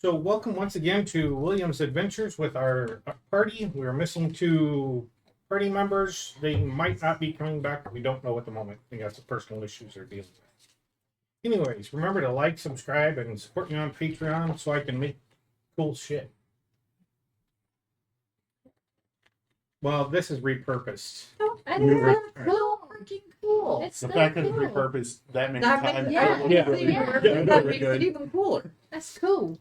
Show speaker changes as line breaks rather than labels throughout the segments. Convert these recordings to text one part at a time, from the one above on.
So, welcome once again to William's Adventures with our party. We're missing two party members. They might not be coming back. We don't know at the moment. I think that's the personal issues they're dealing with. Anyways, remember to like, subscribe, and support me on Patreon so I can make cool shit. Well, this is repurposed.
Oh, I
New
think
re-
that's so freaking cool. It's
The
so
fact that it's
cool.
repurposed that many
That
times.
makes,
I
yeah,
don't
Yeah.
know.
yeah,
Yeah,
that
we're
makes
good.
it even cooler. That's cool.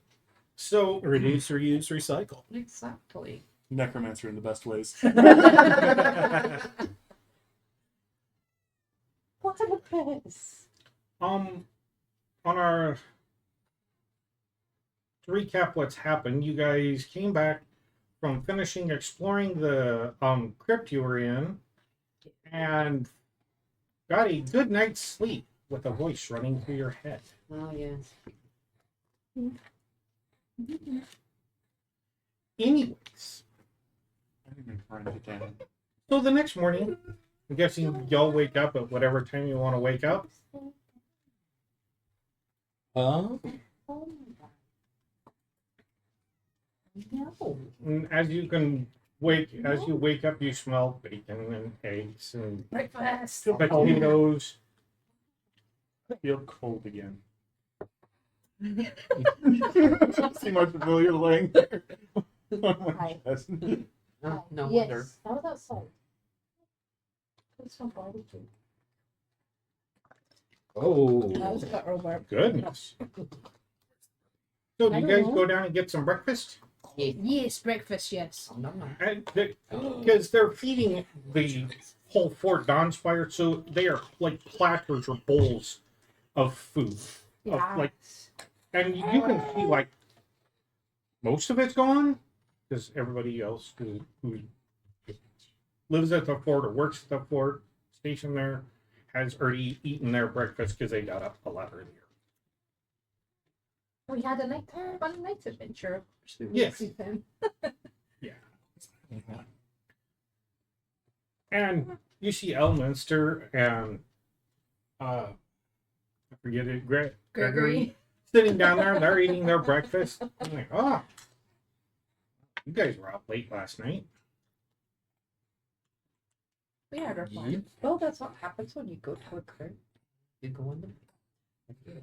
So,
Reduce, reuse, recycle.
Exactly.
Necromancer in the best ways.
What a piss.
on our to recap what's happened, you guys came back from finishing exploring the crypt you were in and got a good night's sleep with a voice running through your head.
Oh, yes.
Anyways,
I didn't even write it down.
so the next morning, I'm guessing y'all wake up at whatever time you want to wake up.
Oh,
Oh no.
And as you wake up, you smell bacon and eggs and
Breakfast.
potatoes.
I feel cold again. See my familiar laying there on my
Hi.
chest.
Oh, no
Yes,
wonder.
that was outside. It's from barbecue.
Oh,
That was got robot.
goodness. So do you guys go down and get some breakfast?
Yeah.
Yes, breakfast. Yes.
Oh, no, no.
Because they're feeding the whole Fort Dawnspire, so they are like platters or bowls of food. Like, and you can see like most of it's gone because everybody else who lives at the fort or works at the fort, stationed there, has already eaten their breakfast because they got up a lot earlier.
We had a fun night adventure. Of course, we
Yes.
with him.
And you see Elminster and I forget it, Gregory sitting down there. They're eating their breakfast. I'm like, oh, you guys were out late last night.
We had our fun.
Well, that's what happens when you go to a crypt. You go in the and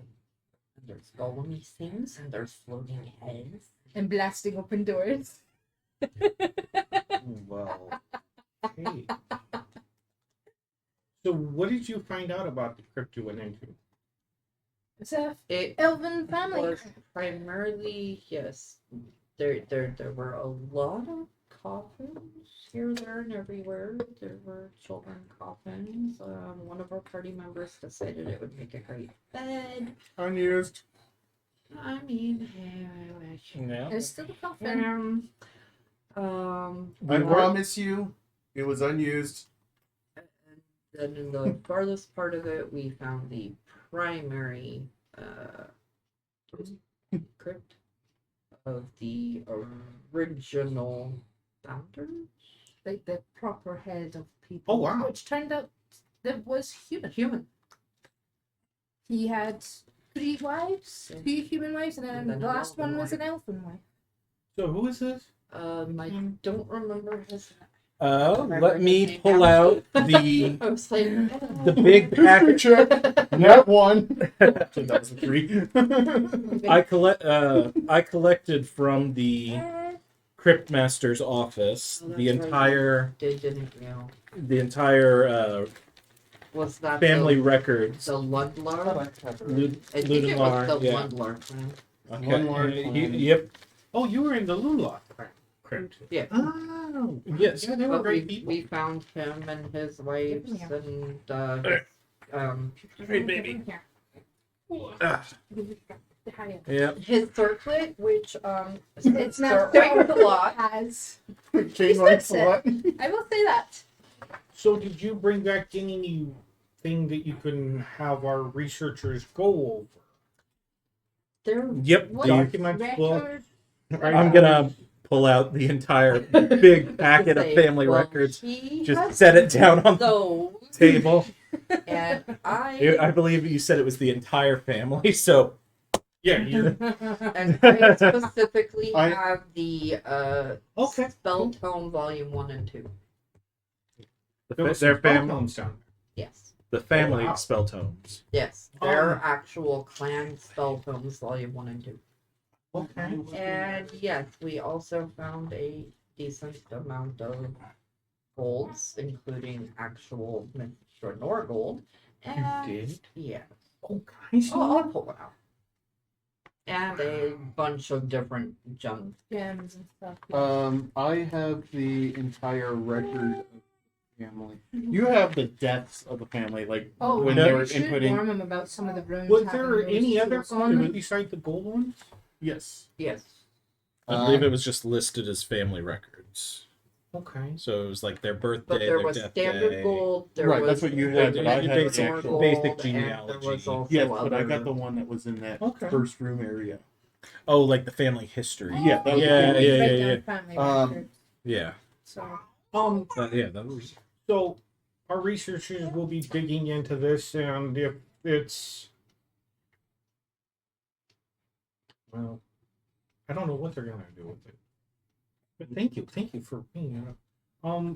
there's golemy things and there's floating heads.
And blasting open doors.
Well, hey. So, what did you find out about the crypt you went into?
It's a
It
elven family.
was primarily, yes, there were a lot of coffins here, there, and everywhere. There were children coffins. One of our party members decided it would make a great bed.
Unused.
I mean, hey, I wish.
yeah.
It's still a coffin.
I promise you, it was unused.
And then in the farthest part of it, we found the primary crypt of the original founders.
Like the proper head of people.
Oh, wow.
Which turned out that was human.
Human.
He had 3 wives,
Yeah.
2 human wives, and then
And then
the
an
last one
elven
was
wife.
an elfin wife.
So, who is this?
I don't remember his.
Let me pull out the
I was like,
big package.
Check. Not one. 2003.
I collected from the Crypt Master's office
Oh, that's
the
right.
entire
Didn't know. Was that
family
the
records.
Ludlar?
Lud-
I think it was the
Ludlar, yeah.
Ludlar clan.
Okay.
Ludlar clan.
Yep.
Oh, you were in the Lulak crypt.
Yeah.
Oh,
Yes.
yeah, they were
But
great
we,
people.
we found him and his wives
Give me
and
Hey, baby.
Here.
Ah,
The higher.
yep.
his circlet, which
It's not
quite a lot.
has.
King likes a lot.
I will say that.
So, did you bring back anything that you can have our researchers go over?
There
Yep.
What
the-
Documents, book,
record?
I'm gonna pull out the entire big packet of family records.
He
Just
has
set it down on the
those,
table.
and
I believe you said it was the entire family, so
Yeah, you're
And I specifically
I-
have the
okay.
Spell Tome Volume 1 and 2.
There was
Their
some spell
family,
tones down
Yes.
the family
wow.
spell tomes.
Yes. They're
Um,
actual clan Spell Tomes Volume 1 and 2.
there. Okay.
And yes, we also found a decent amount of golds, including actual Nor gold. And
did?
yeah.
Oh, can I see
I'll
one?
pull one out. And a bunch of different gems.
Gems and stuff.
I have the entire record of the family. You have the deaths of the family, like
Oh,
when
no,
they
you
were
should
inputting.
warn them about some of the rooms.
Was
having
there
those
any other
seals on them.
besides the gold ones?
Yes.
Yes.
I believe it was just listed as family records.
Okay.
So it was like their birthday,
But there
their
was
death
standard
day.
gold. There
Right,
was
that's what you had,
but I had the
Nor
actual
gold,
basic
and
genealogy.
there was also
Yes, but I
other-
got the one that was in that
Okay.
first room area.
Oh, like the family history.
Yeah, that was
Yeah,
the
yeah,
Write
yeah,
down family
Um,
records.
yeah.
So
Yeah, that was.
So our researchers will be digging into this, and if it's well, I don't know what they're gonna do with it. But thank you for being.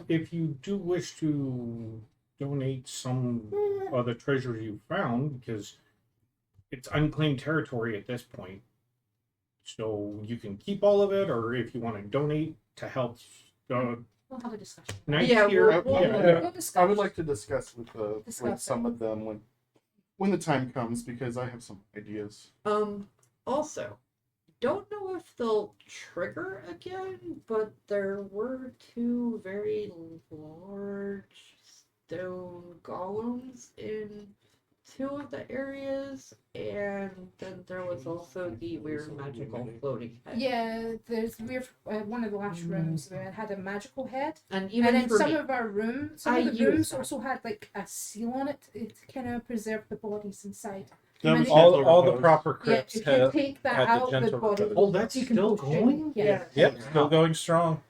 If you do wish to donate some of the treasure you found, because it's unclaimed territory at this point, so you can keep all of it, or if you want to donate to help.
we'll have a discussion.
Night
Yeah,
here,
we'll-
yeah.
We'll discuss.
I would like to discuss with
Discuss
with
it.
some of them when the time comes because I have some ideas.
Also, don't know if they'll trigger again, but there were two very large stone golems in two of the areas, and then there was also the weird magical floating head.
Yeah, we're one of the last rooms that had a magical head,
And
and
even
then
for
some
me,
of our rooms, some
I
of the
used
rooms
that.
also had like a seal on it to kind of preserve the bodies inside.
That was
All-
gentle
All the
repose.
proper
Yeah,
crypts
if you
have.
take that
had the
out, the
gentle
body.
repose.
Oh, that's still
decomposition.
going?
Yeah.
Yep, still going strong.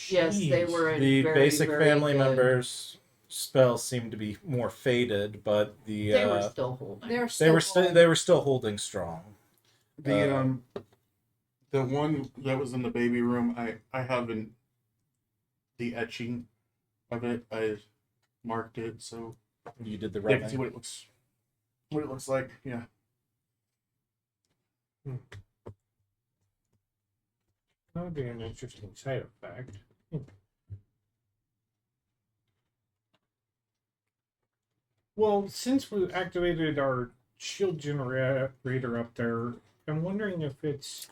yes, they
Jeez.
were in
The
very,
basic
very
family
good-
members spells seem to be more faded, but the
They were still holding.
They're
they were still holding strong.
The one that was in the baby room, I haven't the etching of it. I marked it so
You did the
they
right
can see
thing.
what it looks like. Yeah.
That would be an interesting side effect. Well, since we activated our shield generator up there, I'm wondering if it's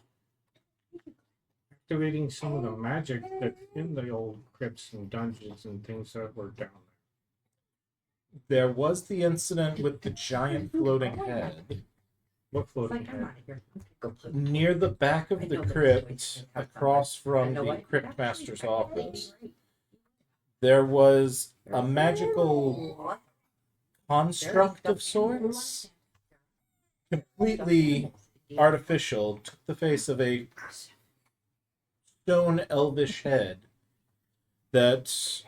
activating some of the magic that's in the old crypts and dungeons and things that were down
There was the incident with the giant floating head
there. What
It's
floating
like, I'm
head?
out of here. Let's go play.
near the back
I
of
know
the
that
crypt,
it's way to have
across
I
from
know
the
what?
crypt master's
Actually,
office. There was a magical construct of sorts, completely artificial, took the face of a stone elvish head that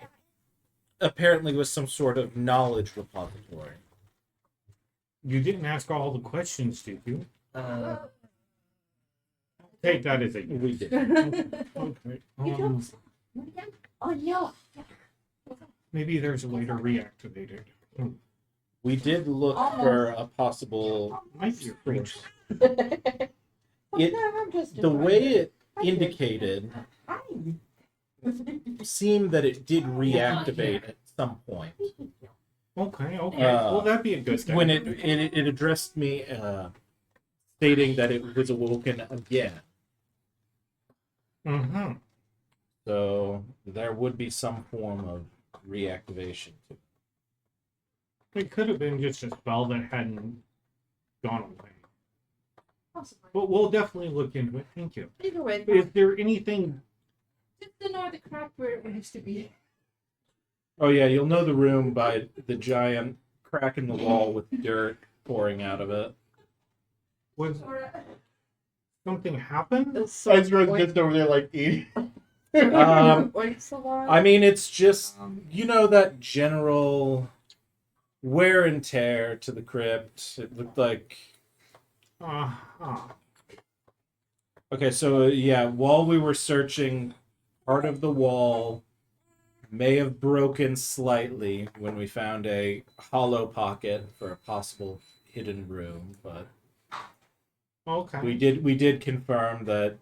apparently was some sort of knowledge repository.
You didn't ask all the questions, did you?
Uh,
Take that as a
We did.
okay.
oh no.
Maybe there's a way to reactivate it.
We did look for a possible.
Might be a breach.
The way it indicated seemed that it did reactivate at some point.
Okay, okay.
Uh,
Well, that'd be a good thing.
When it addressed me, stating that it was awoken again.
Mm-hmm.
So there would be some form of reactivation to it.
It could have been just a spell that hadn't gone away.
Possibly.
But we'll definitely look into it. Thank you.
Either way,
Is there anything?
Just to know the crack where it used to be.
Oh yeah, you'll know the room by the giant crack in the wall with dirt pouring out of it.
Was something happened?
I just over there like eating.
I mean, it's just you know that general wear and tear to the crypt. It looked like
Uh-huh.
Okay, so yeah, while we were searching, part of the wall may have broken slightly when we found a hollow pocket for a possible hidden room, but
Okay.
we did confirm that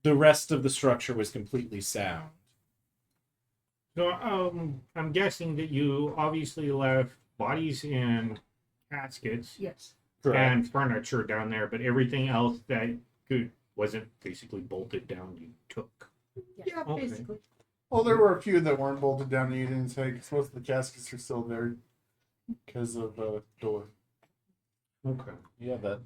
the rest of the structure was completely sound.
So, I'm guessing that you obviously left bodies in caskets
Yes.
and furniture down there, but everything else that wasn't basically bolted down, you took.
Yeah,
Okay.
basically.
Well, there were a few that weren't bolted down and you didn't take, because most of the caskets are still there because of the door.
Okay.
Yeah, that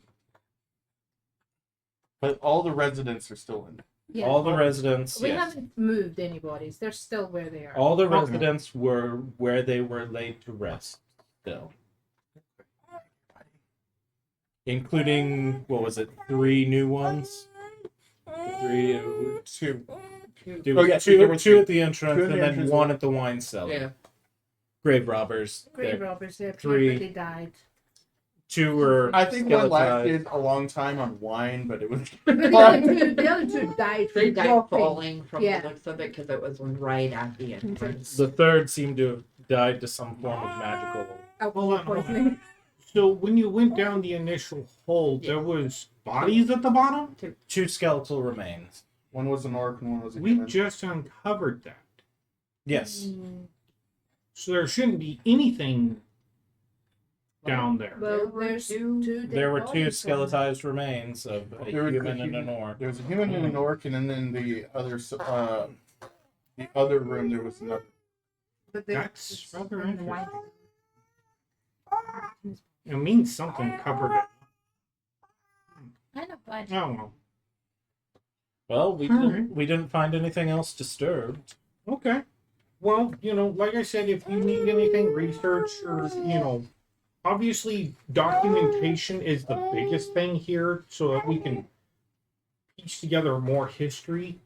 But all the residents are still in.
Yeah.
all the residents,
We
yes,
haven't moved anybody's. They're still where they are.
all the
Okay.
residents were where they were laid to rest still. Including, what was it, 3 new ones? 3,
Two.
there
Oh,
was
yeah,
two,
there were
two
two.
at the entrance,
Two at
and
the
then
entrance,
one at the wine cellar.
Yeah.
Grave robbers.
Grave
There-
robbers, they
Three.
appeared, but they died.
2 were
I think one
skeletized.
lasted a long time on wine, but it was.
But the other two died.
They
from
died
dropping.
falling from
Yeah.
the looks of it because it was right at the entrance.
The third seemed to have died to some form of magical.
Alcohol poisoning.
So when you went down the initial hole, there was bodies at the bottom?
2 skeletal remains.
One was an orc and one was a
We
human.
just uncovered that.
Yes.
So there shouldn't be anything down there.
There
Well,
were
there's
two-
two. dead
There were 2
bodies somewhere.
skeletized remains of a
There was a
human and
human-
an orc.
There was a human and an orc, and then the other room there was another.
But they-
That's rather
in the white-
It means something covered it.
I know, but
Oh, well.
Well, we didn't find anything else disturbed.
Okay. Well, like I said, if you need anything researched or, obviously documentation is the biggest thing here so that we can piece together more history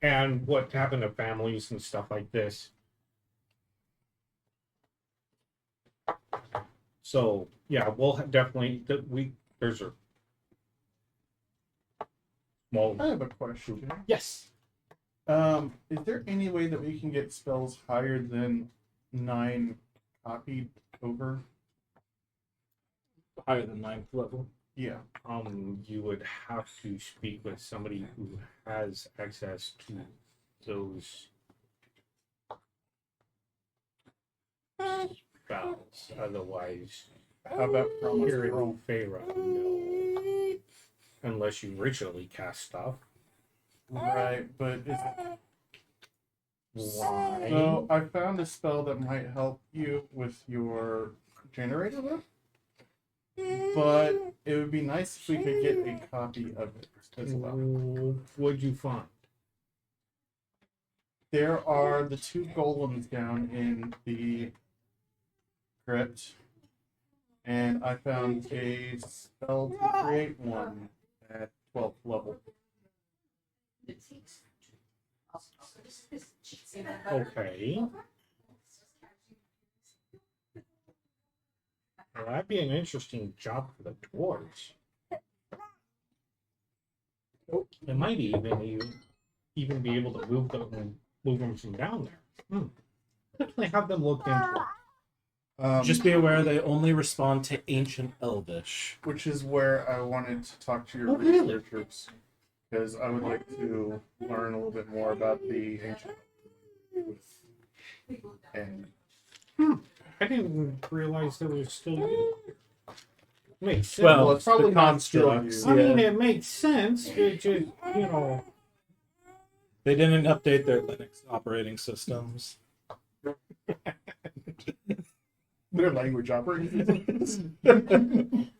and what happened to families and stuff like this. So, yeah, we'll definitely, there's a small,
I have a question.
yes.
Is there any way that we can get spells higher than 9 copied over?
Higher than 9th level.
Yeah.
You would have to speak with somebody who has access to those spells. Otherwise,
How about from
here in Pharaoh, no. Unless you ritually cast stuff.
Right, but it's,
Why?
so I found a spell that might help you with your generator room. But it would be nice if we could get a copy of it as well.
What'd you find?
There are the 2 golems down in the crypt, and I found a spell to create one at 12th level.
Okay. Well, that'd be an interesting job for the dwarves. They might even be able to move them from down there. Definitely have them looked into.
Just be aware they only respond to ancient Elvish.
Which is where I wanted to talk to your
Oh, really?
researchers, because I would like to learn a little bit more about the ancient and
I didn't realize there was still. Makes sense.
Well,
it's probably
the
not still
constructs.
used.
I mean,
Yeah.
it makes sense. It just,
They didn't update their Linux operating systems.
their language operating systems.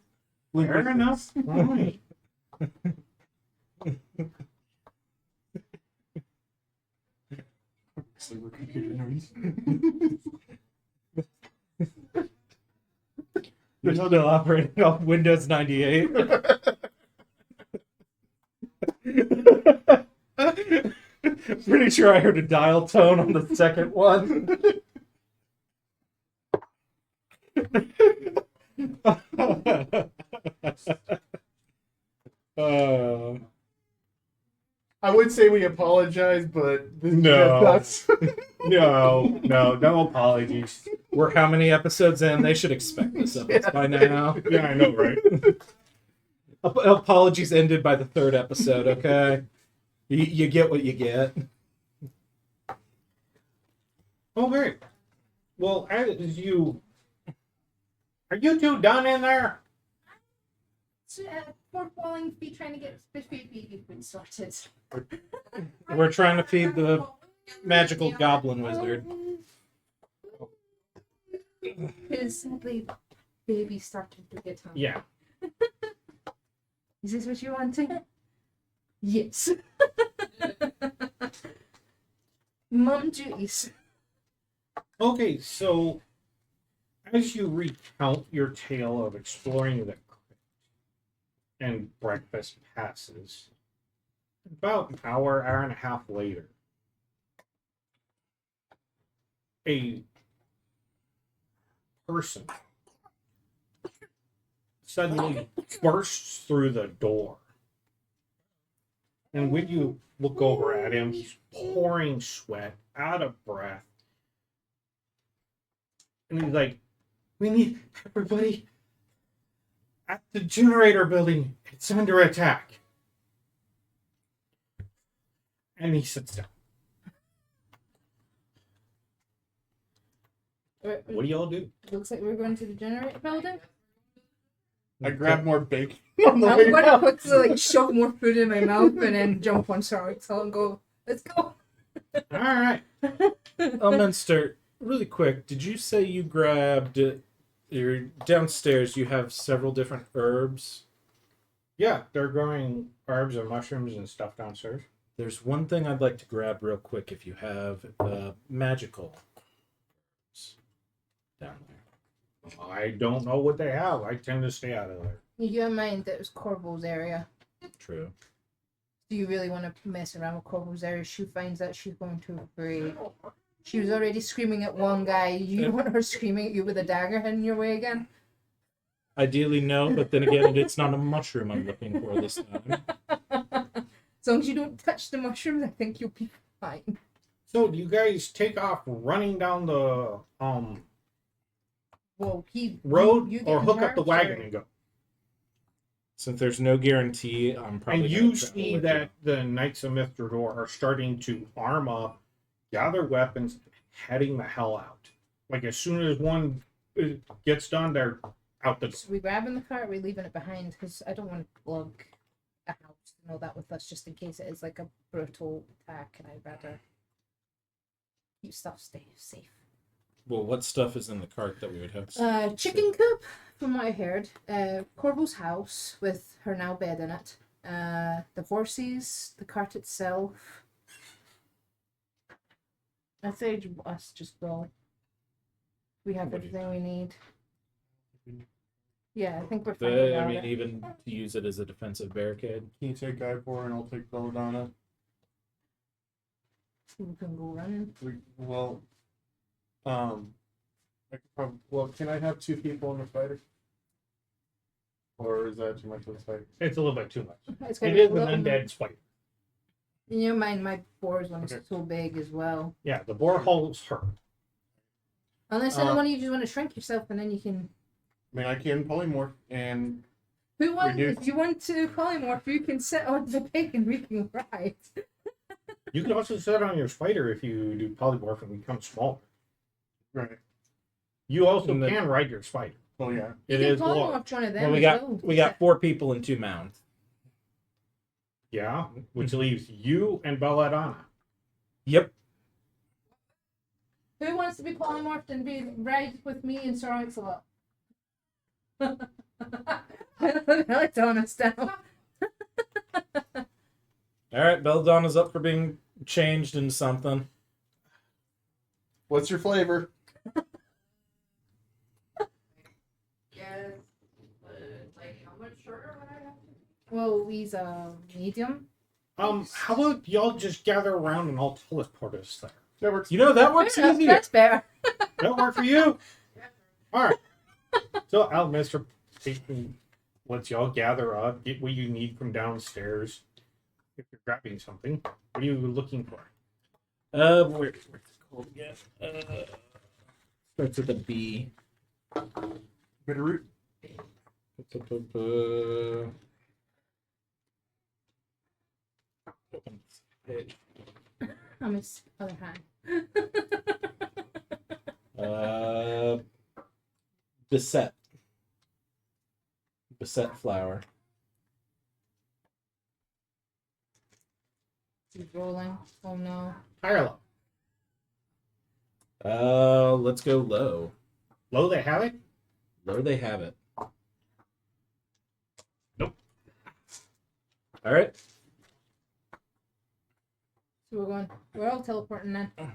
fair enough. All right.
So we're computer nerds.
They're still operating off Windows 98. Pretty sure I heard a dial tone on the second one.
would say we apologize, but
No.
that's
No apologies.
We're how many episodes in? They should expect this of us by now.
Yeah, I know, right?
Apologies ended by the 3rd episode, okay? You get what you get.
Okay. Well, are you two done in there?
So, pork walling be trying to get be sorted.
We're trying to feed the magical goblin wizard.
Because sadly, baby started to get hungry.
Yeah.
Is this what you're wanting? Yes. Mum duties.
Okay, so as you recount your tale of exploring the crypt and breakfast passes, about an hour and a half later, a person suddenly bursts through the door. And when you look over at him, he's pouring sweat, out of breath. And he's like, "We need everybody at the generator building. It's under attack." And he sits down. What do y'all do?
Looks like we're going to the generator building.
I grab more bacon on the
I'm
way
gonna
down.
quickly shove more food in my mouth and then jump on Sarxel and go, let's go.
All right.
Elminster, really quick, did you say you grabbed you're downstairs? You have several different herbs.
Yeah, they're growing herbs and mushrooms and stuff downstairs.
There's one thing I'd like to grab real quick if you have magical herbs down there.
I don't know what they have. I tend to stay out of there.
You have in mind that it was Corvo's area.
True.
Do you really want to mess around with Corvo's area? She finds out she's going to break. She was already screaming at one guy. You want her screaming at you with a dagger heading your way again?
Ideally, no, but then again, it's not a mushroom I'm looking for this time.
As long as you don't touch the mushrooms, I think you'll be fine.
So, do you guys take off running down the
Well,
road,
you
or
getting
hook up the
herbs,
wagon
or-
and go?
Since there's no guarantee, I'm probably
And
gonna
you
travel
see
with
that the Knights of Mithrador are starting to arm up, gather weapons, heading the hell out. Like, as soon as one gets done, they're out the door.
So we grabbing the cart, we leaving it behind because I don't want to plug a house and all that with us just in case it is like a brutal attack, and I'd rather keep stuff safe.
Well, what stuff is in the cart that we would have? to
Chicken coop, from what I heard. Corvo's house with her now bed in it. The horses, the cart itself. I say us just go. We have everything we need. Yeah, I think we're fine.
I
without
mean,
it.
even to use it as a defensive barricade.
Can you take Ivor and I'll take Belladonna?
We can go running.
I could probably. Well, can I have 2 people in the fighter? Or is that too much of a fight?
It's a little bit too much.
It's gonna
It
be a
is an
little-
undead spider.
In your mind, my boar's one is
Okay.
so big as well.
Yeah, the boar holds her.
Unless one of you just want to shrink yourself, and then you can.
I mean, I can polymorph and
Who wants?
do.
If you want to polymorph, you can sit on the pig and we can ride.
You can also sit on your spider if you do polymorph and become smaller.
right.
You also
And then-
can ride your spider.
Oh yeah.
It
you
is
can
large.
polymorph one of them.
Well, we
as
got
well.
we got 4 people and 2 mounts.
Yeah, which leaves you and Belladonna.
Yep.
Who wants to be polymorphed and be ride with me and Sir Axelot? That's honest now.
All right, Belladonna's up for being changed into something.
What's your flavor?
Yes. Like, how much sugar would I have?
Well, he's a medium.
How about y'all just gather around and I'll teleport us there?
That works.
You know that works
Fair enough,
easier.
that's better.
That work for you? All right. So, Mr. lets y'all gather up, get what you need from downstairs, if you're grabbing something. What are you looking for?
Where's it called again? Starts with a B.
Bitterroot.
Open this page.
On his other hand.
Beset. Beset flower.
He's rolling. Oh no.
Higher low.
Let's go low.
Low, they have it?
Low they have it.
Nope.
All right.
So we're all teleporting then.
All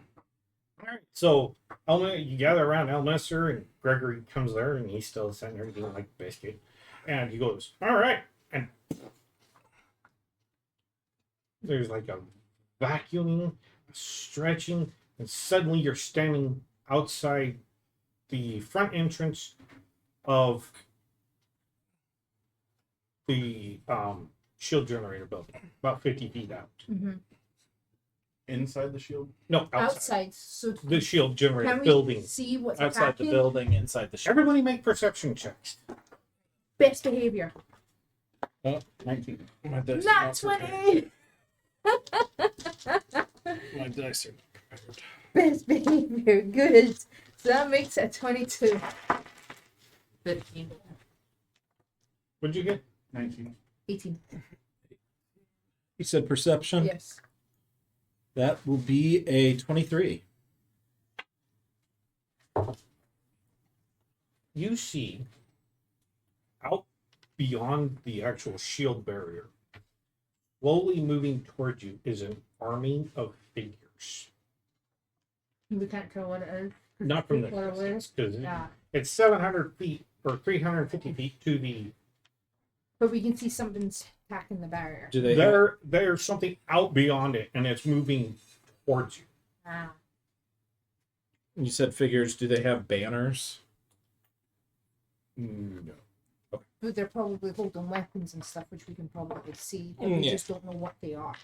right. So you gather around Elminster, and Gregory comes there, and he's still sitting there eating like a biscuit. And he goes, "All right," and there's like a vacuuming, a stretching, and suddenly you're standing outside the front entrance of the shield generator building, about 50 feet out.
Mm-hmm.
Inside the shield.
No, outside.
Outside. So
The shield generator
can we
building.
see what's
Outside
attacking?
the building, inside the shop.
Everybody make perception checks.
Best behavior.
19.
My dice
Not
are
20.
My dice are prepared.
Best behavior. Good. So that makes it 22.
15.
What'd you get?
19.
18.
You said perception?
Yes.
That will be a 23.
You see out beyond the actual shield barrier, slowly moving towards you, is an army of figures.
We can't tell what it is.
Not from the
People are aware.
distance, because
Yeah.
it's 700 feet or 350 feet to the.
But we can see something's attacking the barrier.
Do they have,
There's something out beyond it, and it's moving towards you.
Ah.
you said figures, do they have banners?
No.
But they're probably holding weapons and stuff, which we can probably see. But we
Yeah.
just don't know what they are.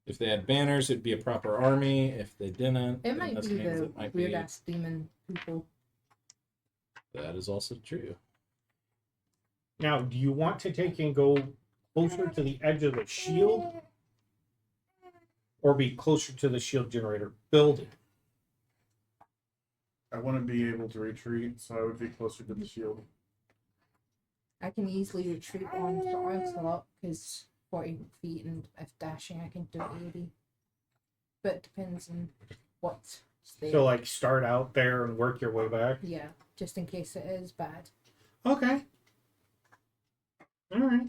If they had banners, it'd be a proper army. If they didn't,
It
then
might
this
be
means
the
it might
weird
be.
ass demon people.
That is also true.
Now, do you want to take and go closer to the edge of the shield, or be closer to the shield generator building?
I want to be able to retreat, so I would be closer to the shield.
I can easily retreat on the onslaught because 40 feet, and if dashing, I can do 80. But it depends on what state.
So, like, start out there and work your way back.
Yeah, just in case it is bad.
Okay. All right.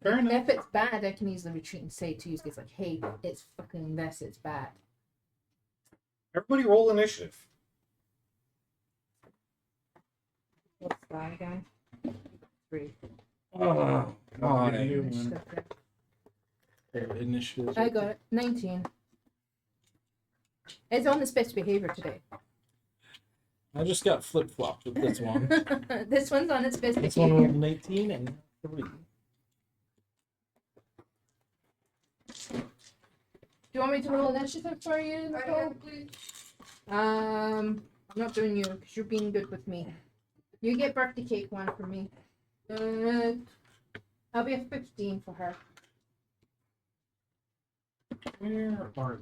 Fair enough.
If it's bad, I can easily retreat and say to you guys, like, hey, it's fucking this, it's bad.
Everybody roll initiative.
What's that again? 3.
Oh,
God.
Initiative.
I got it. 19. It's on the best behavior today.
I just got flip flopped with this one.
This one's on its best
This one
behavior.
rolled an 18 and 3.
Do you want me to roll initiative for you, Nicole? I'm not doing you because you're being good with me. You get birthday cake one for me. I'll be a 15 for her.
Where are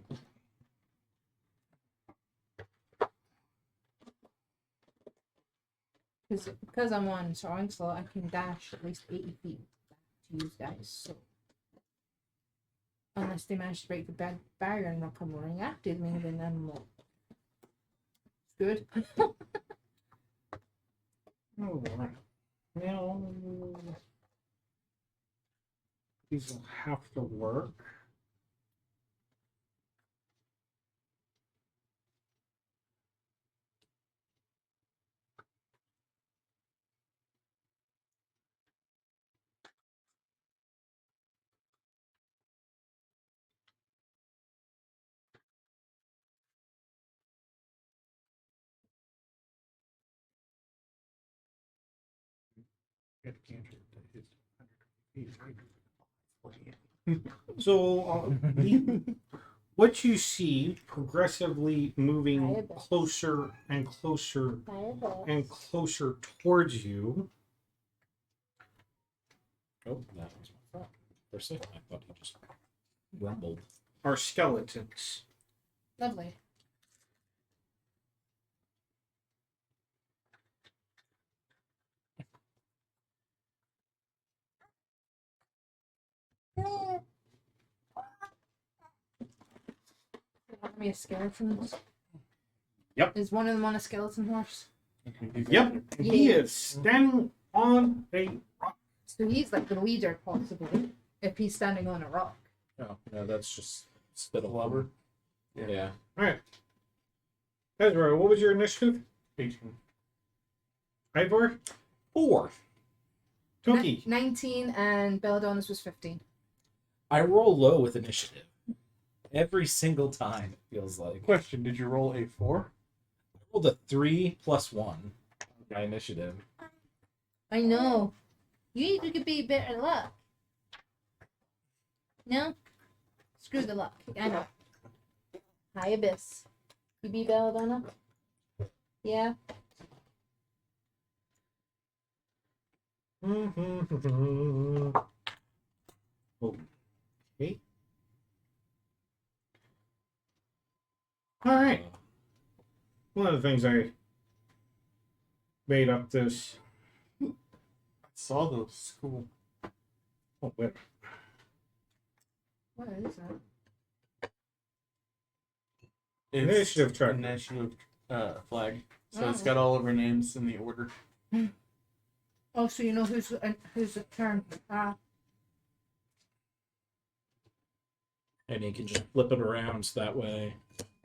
Because I'm on soaring slow, I can dash at least 80 feet back to you guys. So unless they manage to break the barrier and not come running after me, then I'm not good.
Oh, well, these will have to work. Get cancer. It's 120 feet, right? So, what you see progressively moving
Diabetes.
closer and closer and closer towards you
Oh, that was my thought. For a second, I thought he just rumbled.
are skeletons.
Lovely. Army of skeletons.
Yep.
Is one of them on a skeleton horse?
Yep, he is standing on a rock.
So he's like the leader, possibly, if he's standing on a rock.
Oh, no, that's just spittle.
Blubber.
Yeah.
All right. Ezra, what was your initiative?
18.
Ivor?
4.
Toki?
19 and Belladonna's was 15.
I roll low with initiative. Every single time, it feels like.
Question: did you roll a 4?
I rolled a 3 plus 1. My initiative.
I know. You need to be better luck. No? Screw the luck. I know. Hi, Abyss. You be Belladonna? Yeah?
Okay. All right. One of the things I made up this.
I saw those. Cool.
Oh, wait.
What is that?
It's
Initiative tracker.
Initiative flag. So
Oh.
it's got all of our names in the order.
Oh, so you know who's turn.
And you can just flip it around so that way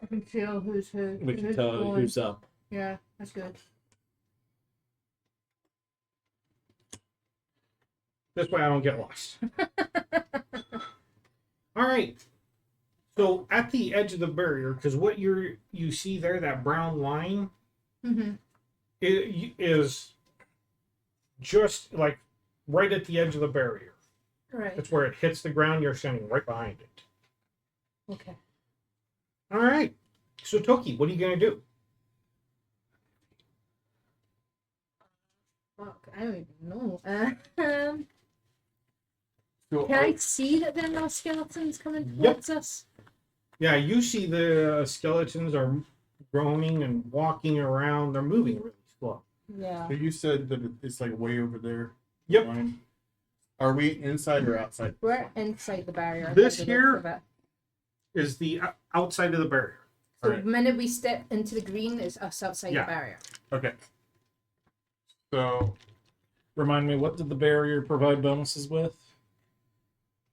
I can tell who's who.
we can
who's
tell
going.
who's up.
Yeah, that's good.
This way I don't get lost. All right. So at the edge of the barrier, because what you see there, that brown line,
Mm-hmm.
is just like right at the edge of the barrier.
Right.
That's where it hits the ground. You're standing right behind it.
Okay.
All right. So Toki, what are you gonna do?
Fuck, I don't even know.
So
Can I see that there are no skeletons coming
Yep.
towards us?
Yeah, you see the skeletons are groaning and walking around. They're moving really slow.
Yeah.
So you said that it's like way over there.
Yep.
Fine. Are we inside or outside?
We're inside the barrier.
This
by the
here-
looks of it.
Is the outside of the barrier.
So
Alright.
the minute we step into the green, is us outside
Yeah.
the barrier.
Okay. So
Remind me, what did the barrier provide bonuses with?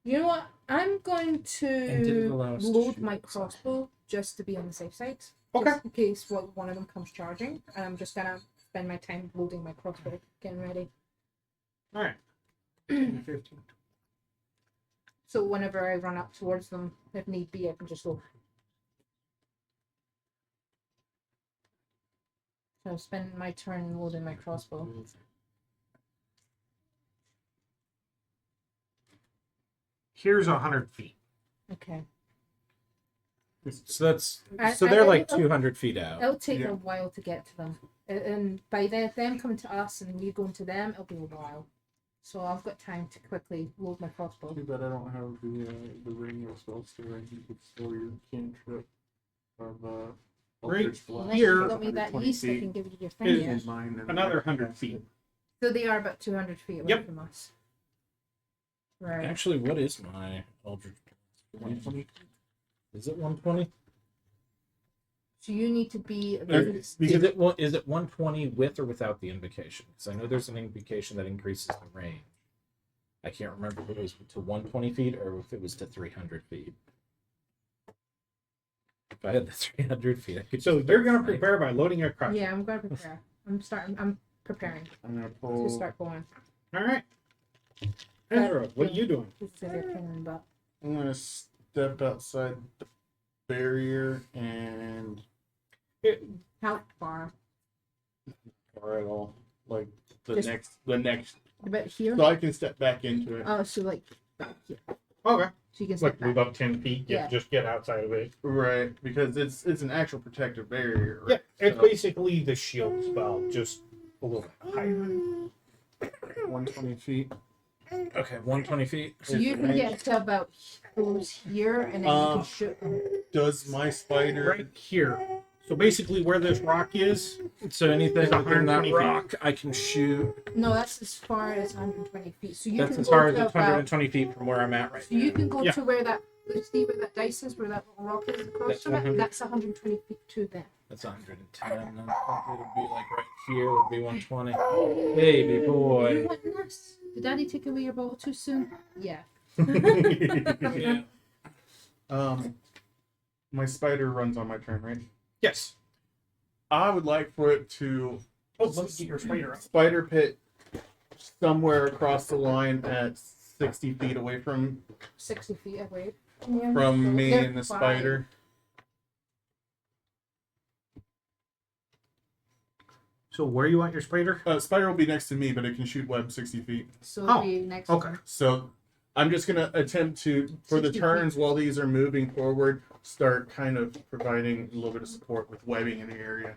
You know what? I'm going
And did it
to
allow us to
load
shoot
my
outside?
crossbow just to be on the safe side.
Okay.
Just in case one of them comes charging. And I'm just gonna spend my time loading my crossbow, getting ready.
All right. 15.
So whenever I run up towards them, if need be, I can just go. So I'm spending my turn loading my crossbow.
Here's 100 feet.
Okay.
So that's
I-
so they're
I-
like
I-
200 feet out.
It'll take
Yeah.
a while to get to them. And by them coming to us and we going to them, it'll be a while. So I've got time to quickly load my crossbow.
too bad I don't have the ring or spell story. You could store your cantrip of
Right
Eldritch Blast.
Unless
Here-
you got me that
120
yeast, I
feet
can give you your thing.
is
Yeah.
in mine and
Another 100 feet.
So they are about 200 feet away
Yep.
from us. Right.
Actually, what is my Eldritch?
120.
Is it 120?
So you need to be.
Is it 120 with or without the invocation? Because I know there's an invocation that increases the range. I can't remember if it was to 120 feet or if it was to 300 feet. If I had the 300 feet, I could.
So
just
you're going to
start sniping.
prepare by loading your crossbow.
Yeah, I'm gonna prepare. I'm preparing
I'm gonna
to
pull.
start going.
All right. Ezra, what are you doing?
This is a pain in the butt.
I'm gonna step outside the barrier and
How far?
or at all like the
Just-
next
About here?
so I can step back into it.
Oh, so like back here.
Okay.
So you can
Like
step
move
back.
up 10 feet.
Yeah.
Just get outside of it.
Right, because it's an actual protective barrier.
Yeah,
Right?
it's
So,
basically the shield spell, just a little bit higher.
120 feet.
Okay, 120 feet.
So you can get to about goes here, and then you can shoot them.
Does my spider?
Right here. So basically, where this rock is,
So anything
It's
within that
120 feet.
rock, I can shoot.
No, that's as far as 120 feet. So you
That's
can
as
go
far as
to
it's
about.
120 feet from where I'm at right
So you can go
Yeah.
to where that. See where that dice is, where that little rock is across
That's
from it.
100.
That's 120 feet to there.
That's 110. And it'll be like right here would be 120. Baby
You
boy.
want this? Did Daddy take away your ball too soon? Yeah.
Yeah.
My spider runs on my turn, right?
yes.
I would like for it to
Oh, let me get your spider out.
spider pit somewhere across the line at 60 feet away from
60 feet away you.
from
So
me
they're
and the
fine.
spider.
So where you want your spider?
Spider will be next to me, but it can shoot web 60 feet.
So
Oh,
it'll be next.
Okay.
So I'm just gonna attempt to, for the
60
turns while these are moving forward, start kind of providing a little bit of support with webbing in the area.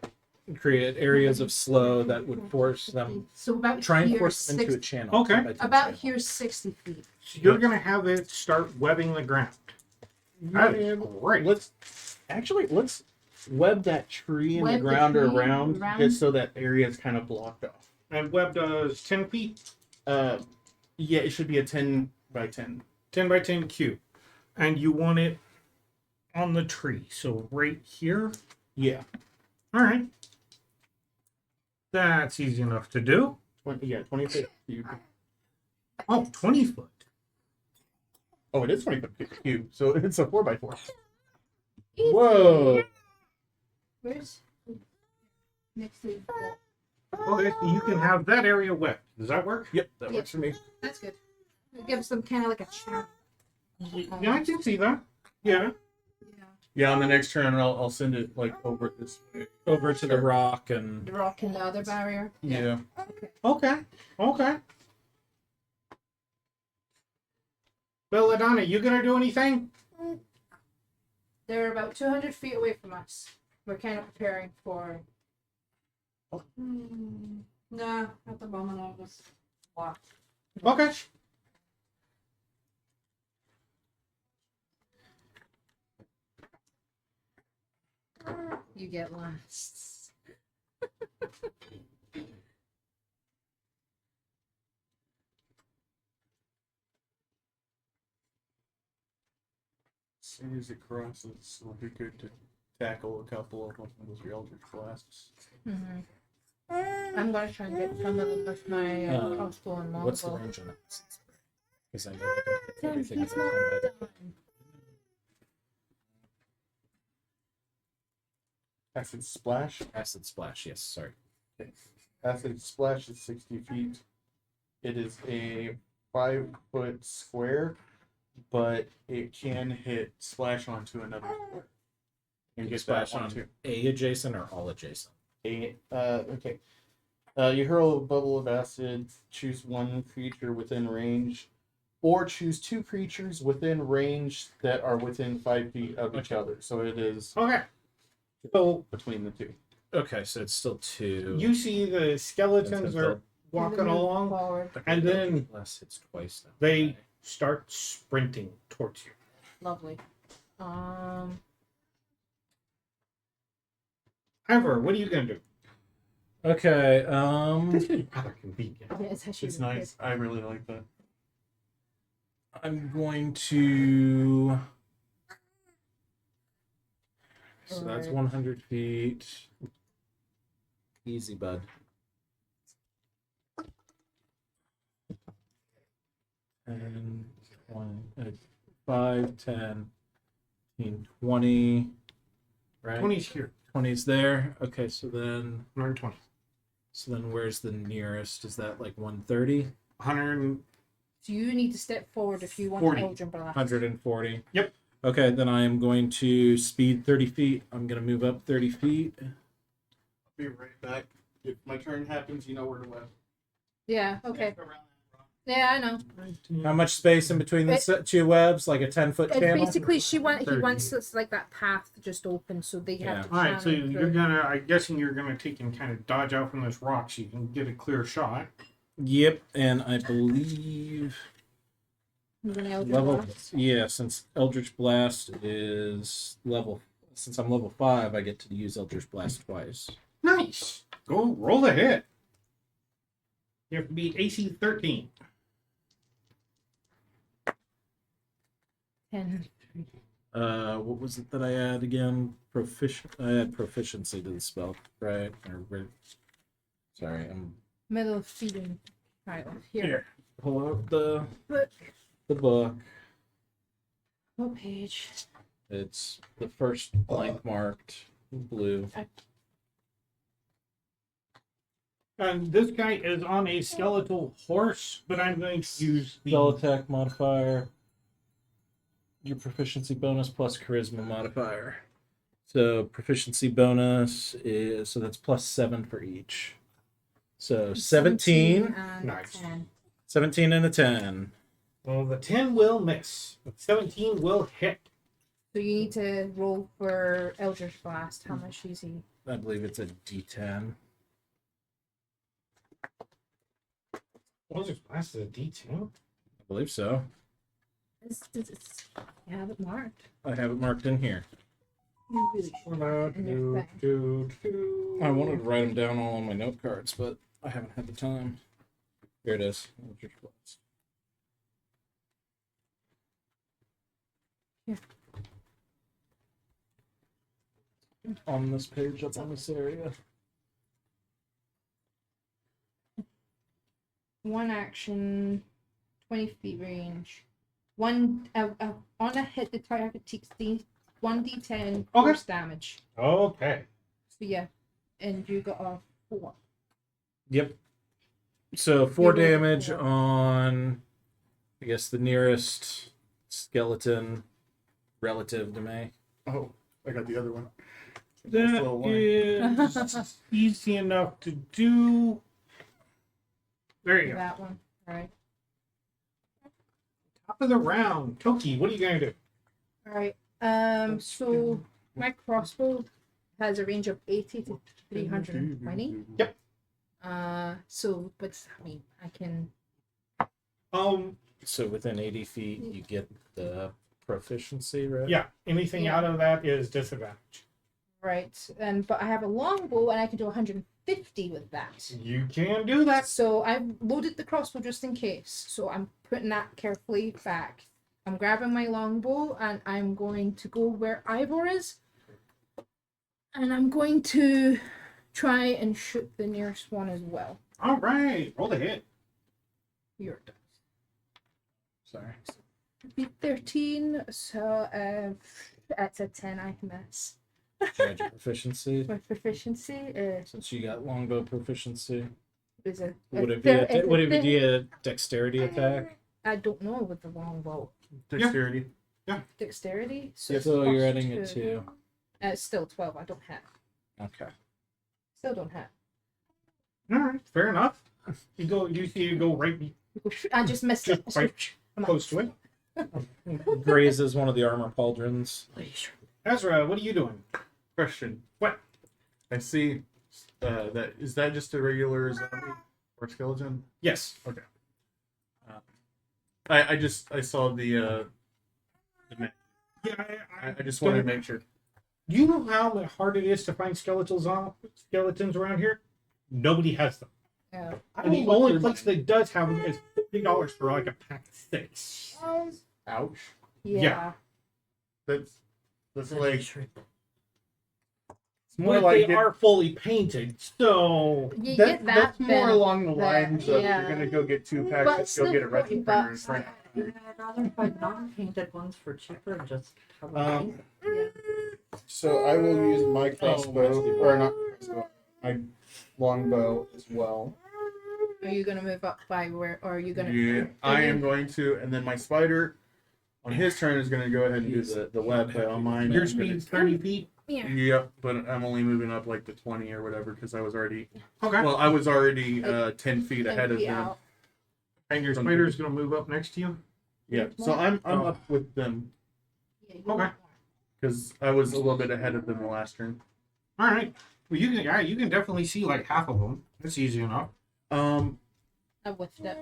Create areas of slow that would force them.
So about
Try and
here,
force them into a
60
channel.
Okay.
10 by 10
about
channel.
here 60 feet.
So you're going to have it start webbing the ground. That is great.
Let's web that tree in
Web
the
the
ground
tree
around,
around.
just so that area is kind of blocked off.
And web does 10 feet,
Yeah, it should be a 10 by 10.
10 by 10 cube. And you want it on the tree. So right here.
Yeah,
All right. That's easy enough to do.
20 feet cube.
Oh, 20 foot.
Oh, it is 20 foot cube, so it's a 4 by 4. Whoa!
Where's next to
Okay, so you can have that area webbed. Does that work?
Yep, that
Yeah.
works for me.
That's good. It gives them kind of like a channel.
Yeah, I can see that. Yeah.
Yeah.
Yeah, on the next turn, I'll send it like over this way.
Over to the rock and
The rock and the other barrier.
Yeah.
Okay. Okay. Belladonna, you gonna do anything?
They're about 200 feet away from us. We're kind of preparing for.
Nah, at the moment I was locked.
Okay.
You get last.
As soon as it crosses, it'll be good to tackle a couple of them with the Eldritch Blasts.
Mm-hmm. I'm gonna try and get some of them with my crossbow and
what's the
longbow.
range on that? Because I know they don't hit
Tim,
everything.
he's
in
not
combat.
done.
Acid Splash.
Acid splash. Yes, sorry.
Acid Splash is 60 feet. It is a 5-foot square, but it can hit splash onto another square. And get
Splash
that
on
onto
A adjacent or all adjacent.
okay. You hurl a bubble of acid, choose one creature within range, or choose two creatures within range that are within 5 feet of each other. So it is
Okay. So
between the two.
Okay, so it's still 2.
you see the skeletons are walking
Move
along.
forward.
and then
Less hits twice now.
They start sprinting towards you.
Lovely.
Ivor, what are you gonna do?
Okay,
This is rather convenient.
Yeah, it's actually
It's
really
nice. I really like that.
I'm going to. So that's
Alright.
100 feet. Easy, bud. And 5, 10, 15, 20. Right?
20's here.
20's there. Okay, so then
120.
where's the nearest? Is that like 130?
100.
So you need to step forward if you want
40.
to Eldritch Blast.
140.
Yep.
Okay, then I am going to speed 30 feet. I'm going to move up 30 feet.
I'll be right back. If my turn happens, you know where to web.
Yeah, okay.
Around that rock.
Yeah, I know.
How much space in between the two webs? Like a 10-foot
It's
channel?
basically he
30.
wants it's like that path just open, so they
Yeah.
have to.
All right, so
channel
you're
through.
gonna. I'm guessing you're gonna take and kind of dodge out from this rock so you can get a clear shot.
Yep, and I believe
You're gonna Eldritch
level.
Blast.
Yeah, since Eldritch Blast is level. Since I'm level 5, I get to use Eldritch Blast twice.
Nice. Go roll the hit. You have to beat AC 13.
10.
What was it that I had again? I had proficiency to the spell, right? Sorry, I'm
Middle of feeding. Right here.
pull out the
Book.
book.
What page?
It's the first blank marked blue.
And this guy is on a skeletal horse, but I'm going to use the.
Spell attack modifier. Your proficiency bonus plus charisma modifier. So proficiency bonus is that's +7 for each. So 17,
and
Nice.
10.
17 and a 10.
Well, the 10 will miss. The 17 will hit.
So you need to roll for Eldritch Blast. How much is he?
I believe it's a D10.
Was it last a D2?
I believe so.
You have it marked.
I have it marked in here.
You really should. In your thing.
I wanted to write them down all on my note cards, but I haven't had the time. Here it is. Eldritch Blast.
Yeah.
On this page, that's on this area.
One action, 20 feet range. On a hit, the target takes 1d10 force damage.
Okay.
So yeah, and you got a 4.
Yep. So 4
You rolled a
damage
4.
on, I guess, the nearest skeleton relative to me.
Oh, I got the other one.
That
Slow one.
is easy enough to do. There you go.
That one. All right.
Top of the round. Toki, what are you going to do?
All right. So my crossbow has a range of 80 to 320.
Yep.
So, but I mean, I can.
So within 80 feet, you get the proficiency, right?
Yeah, anything
Yeah.
out of that is disadvantage.
Right. But I have a longbow and I can do 150 with that.
You can do that.
So I loaded the crossbow just in case. So I'm putting that carefully back. I'm grabbing my longbow and I'm going to go where Ivor is. And I'm going to try and shoot the nearest one as well.
All right, roll the hit.
Your dice.
Sorry.
Be 13, so that's a 10 I miss.
Add your proficiency.
My proficiency
Since you got longbow proficiency,
is a.
would it be a dexterity attack?
I don't know with the longbow.
Dexterity.
Dexterity?
So
it's
you're
plus
adding it
2.
to.
It's still 12. I don't have.
Okay.
Still don't have.
All right, fair enough. You go right
I just missed it.
just quite close to it.
Grazes one of the armor pauldrons.
Ezra, what are you doing?
Question.
What?
I see. That is that just a regular zombie or skeleton?
Yes.
I saw the
Yeah,
I just wanted to make sure.
Do you know how hard it is to find skeletons around here? Nobody has them.
Yeah.
And the only place that does have them is $50 for like a pack of 6.
Ouch.
Yeah.
That's like it's
But
more like
they are fully painted, so
You
that,
get that.
that's more
then
along the lines of
yeah.
you're gonna go get 2 packs,
But
let's go get a
still
retro
40
printer and
bucks.
print.
I'd rather buy non-painted ones for cheaper and just have a
Um,
Yeah.
So I will use my crossbow,
Oh,
or not crossbow, my longbow as well.
Are you gonna move up by where? Or are you gonna?
Yeah, I am going to, and then my spider on his turn is going to go ahead and do the web, but on mine,
your
I'm gonna-
speed's 30 feet.
Yeah.
Yep, but I'm only moving up like to 20 or whatever because I was already
Okay.
well, I was already 10 feet ahead of
Feet
them.
out.
And your spider's gonna move up next to you.
Yeah. So I'm up with them
Yeah, you
Okay.
want
because I was a little bit ahead of them the last turn.
All right. Well, you can definitely see like half of them. That's easy enough.
Um,
I whiffed it.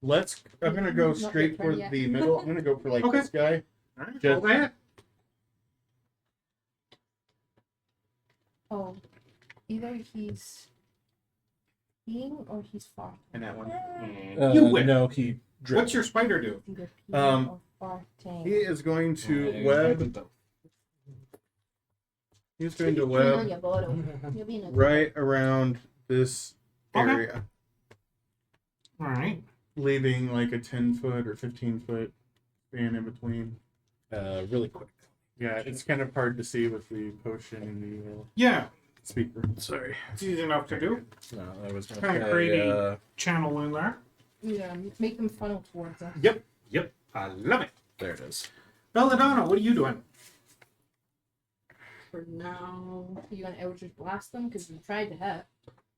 I'm gonna go
Not your
straight
turn
for
yet.
the middle. I'm gonna go for like
Okay.
this guy.
All right.
Just-
Roll that.
Oh, either he's peeing or he's farting.
And that one.
You win.
No, he.
What's your spider do?
Either peeing or
He
farting.
is going to web. He's going to web
You're being a
right around this
Okay.
area,
All right.
leaving like a 10-foot or 15-foot span in between.
Really quick.
Yeah, it's kind of hard to see with the potion and the
Yeah,
speaker.
Sorry.
it's easy enough to do.
No, I was gonna
Kinda
say,
creating- Channel in there.
Yeah, make them funnel towards us.
Yep. I love it.
there it is.
Belladonna, what are you doing?
For now,
You gonna Eldritch blast them because you tried to hit.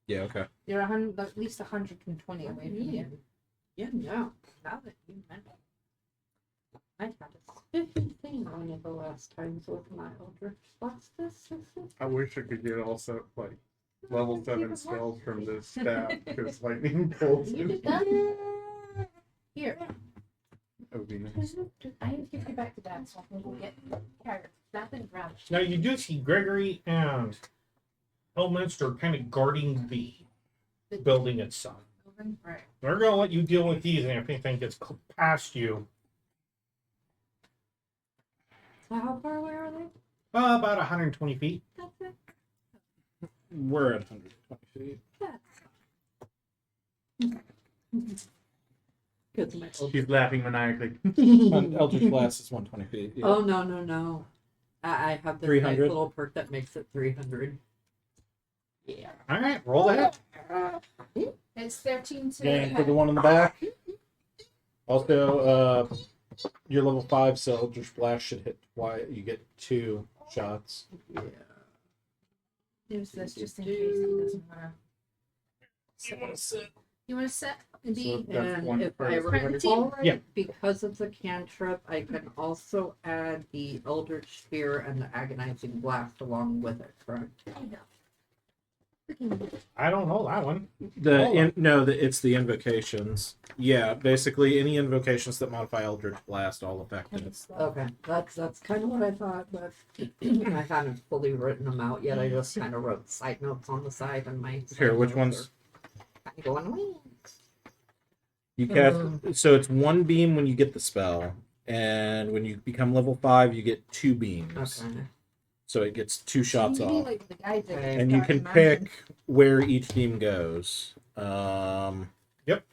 Yeah. Okay.
You're at least 120 away from here.
yeah, no. Now that you mention, I had a spiffy thing on it the last time with my Eldritch Blast.
I wish I could get also like level 7 spells from this staff because lightning bolts.
You did
That
that. Here,
would be nice.
I need to give you back to Dad so I can go get carrots. That thing ground.
Now you do see Gregory and Elminster kind of guarding the building itself.
Right.
They're gonna let you deal with these, and if anything gets past you,
So how far away are they?
about 120 feet.
That's it.
We're at 120 feet.
Good. My
She's laughing maniacally.
Eldritch Blast is 120 feet. Yeah.
Oh no. I have this nice
300?
little perk that makes it 300. Yeah.
All right, roll that.
It's 13 to
Gang for the one in the back. Also, you're level 5, so Eldritch Blast should hit twice. You get 2 shots.
Yeah.
Use this just in case he doesn't want
You want to sit?
You want to set and be.
So that's
And
one
if
for
I
everybody.
recall right,
Yeah.
because of the cantrip, I can also add the Eldritch Spear and the Agonizing Blast along with it, correct?
I don't know that one.
It's the invocations. Yeah, basically any invocations that modify Eldritch Blast all affected.
Okay, that's kind of what I thought, but I haven't fully written them out yet. I just kind of wrote side notes on the side and my
Here,
side
which
notes
ones?
are kind of going away.
You cast, so it's 1 beam when you get the spell, and when you become level 5, you get 2 beams.
Okay.
So it gets 2 shots
Maybe
off.
like the guy did.
Okay.
And you
Start
can
imagining.
pick where each beam goes.
Yep.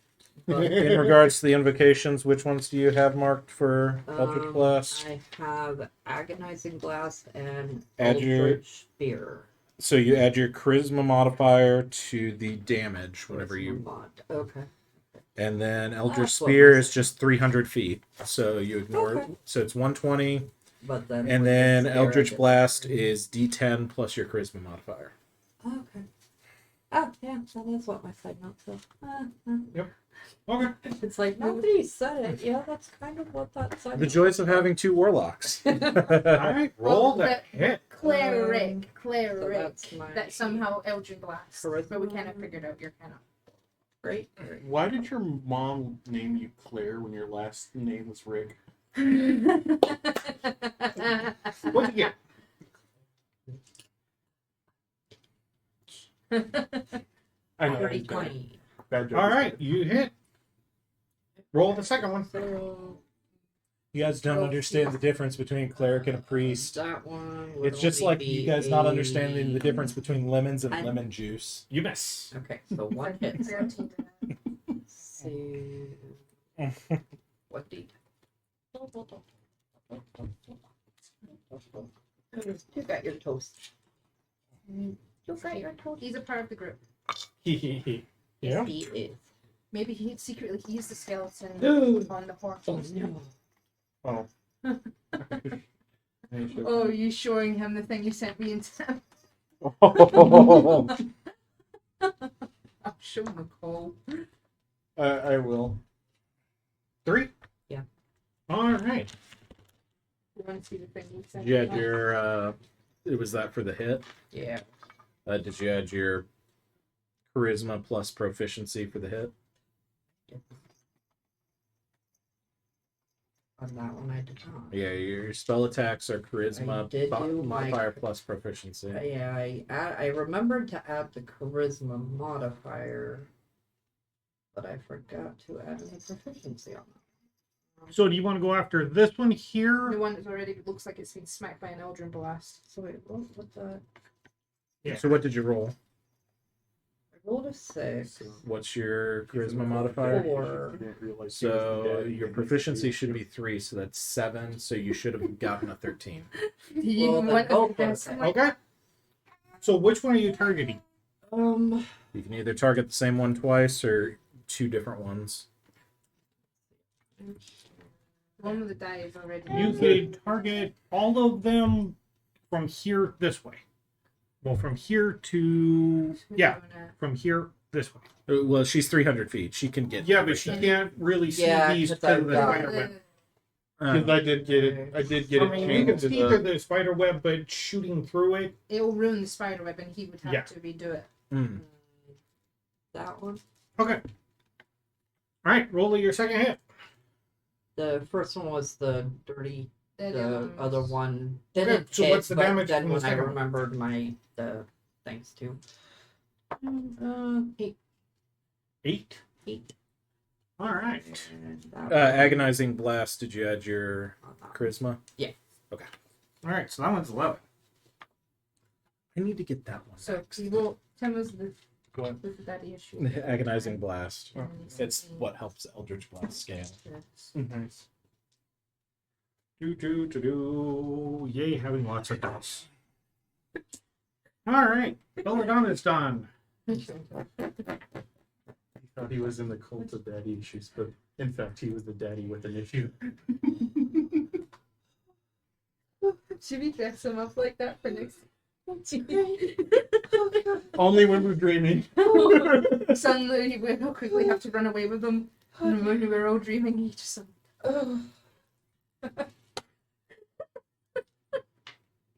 In regards to the invocations, which ones do you have marked for Eldritch Blast?
I have Agonizing Blast and
Add your-
Eldritch Spear.
So you add your charisma modifier to the damage whenever you,
Okay.
and then Eldritch
That's what
Spear
was-
is just 300 feet. So you ignore
Okay.
it. So it's 120,
But then
and
with the
then
spear, I
Eldritch
get-
Blast is D10 plus your charisma modifier.
Okay. Oh, yeah, that is what my side note says.
Okay.
It's like, nobody said it. Yeah, that's kind of what that side
The
note
joys of
said.
having 2 warlocks.
All right, roll that hit.
Cleric.
So
Cleric.
that's my
That somehow Eldritch Blast.
Charisma.
But we kind of figured out your kind of.
great.
Why did your mom name you Claire when your last name was Rick?
What'd you get?
I know.
Dirty
it's bad.
20.
Bad joke.
All right, you hit. Roll the second one.
So
You guys don't understand the difference between cleric and a priest.
that one. would
It's just
only
like
be
you guys not understanding the
a-
difference between lemons and
I-
lemon juice.
You miss.
Okay, so one hit.
13 to hit.
See. What D? You got your toast.
You got your toad. He's a part of the group.
Yeah.
Yes, he is.
Maybe he's the skeleton
Oh
on the horse.
no.
Oh.
Oh, you showing him the thing you sent me into him? I'll show Nicole.
I will.
3?
Yeah.
All right.
You want to see the thing you sent?
Did you add your was that for the hit?
Yeah.
Did you add your charisma plus proficiency for the hit?
On that one, I did not.
Yeah, your spell attacks are charisma
I did do my-
modifier plus proficiency.
Yeah, I remembered to add the charisma modifier, but I forgot to add the proficiency on that.
So do you want to go after this one
The
here?
one that already looks like it's been smacked by an Eldritch Blast.
So wait, what the?
Yeah.
So what did you roll?
I rolled a 6.
What's your charisma modifier?
4.
So your proficiency should be 3, so that's 7. So you should have gotten a 13.
You
Well,
want
then
to
go
guess?
for it.
Okay. So which one are you targeting?
You can either target the same one twice or 2 different ones.
One with the die is already.
You can target all of them from here this way. Well, from here to from here this way.
Well, she's 300 feet. She can get.
Yeah, but she can't really see
Yeah,
these
'cause
because
I've
of the
got-
spider web.
Because I did get it. I did get
I
it
mean, you
chained
can
to
see the spider web, but shooting through it.
It'll ruin the spider web, and he would have
Yeah.
to redo it.
Mm.
That one.
Okay. All right, roll your second hit.
The first one was the dirty.
The
The other
was-
one
Okay,
didn't
so
hit,
what's the
but
damage
then
from the
when I
second one?
remembered the things too. 8.
8.
8.
All right.
And that
Agonizing blast. Did you add your
one on that.
charisma?
All right, so that one's 11.
I need to get that one.
So he will. Tim was the
Go ahead.
with the daddy issue.
Agonizing blast.
And then he's
It's
16.
what helps Eldritch Blast scale.
Yes.
Nice.
Do. Yay, having lots of dice. All right, Belladonna's done.
He thought he was in the cult of daddy issues, but in fact, he was the daddy with an issue.
Should we dress him up like that for next?
Only when we're dreaming.
Suddenly, we'll quickly have to run away with them. And when we're all dreaming, he just.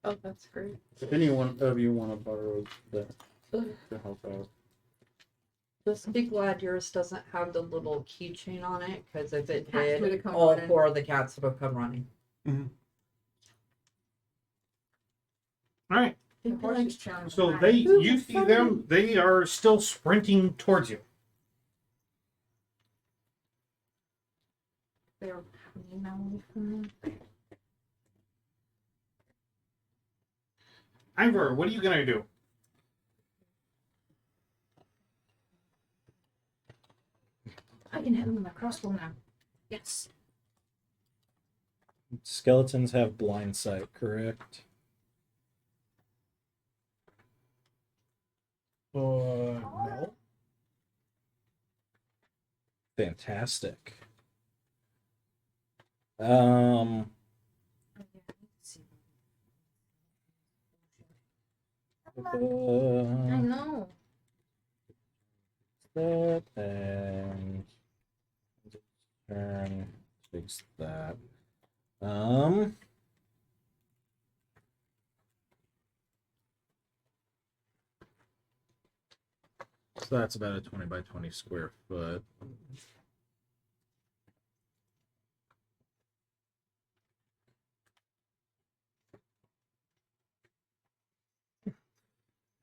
Oh, that's great.
If any one of you want to borrow that to help out.
Just be glad yours doesn't have the little keychain on it, because if it
Cats would've
did,
come
all
running.
4 of the cats would have come running.
All right,
The horse is challenged.
so you see them. They are still sprinting towards you.
They're hanging away from them.
Ivor, what are you gonna do?
I can hit them with my crossbow now. Yes.
Skeletons have blind sight, correct?
No.
Fantastic.
I know.
That and turn fix that. So that's about a 20 by 20 square foot.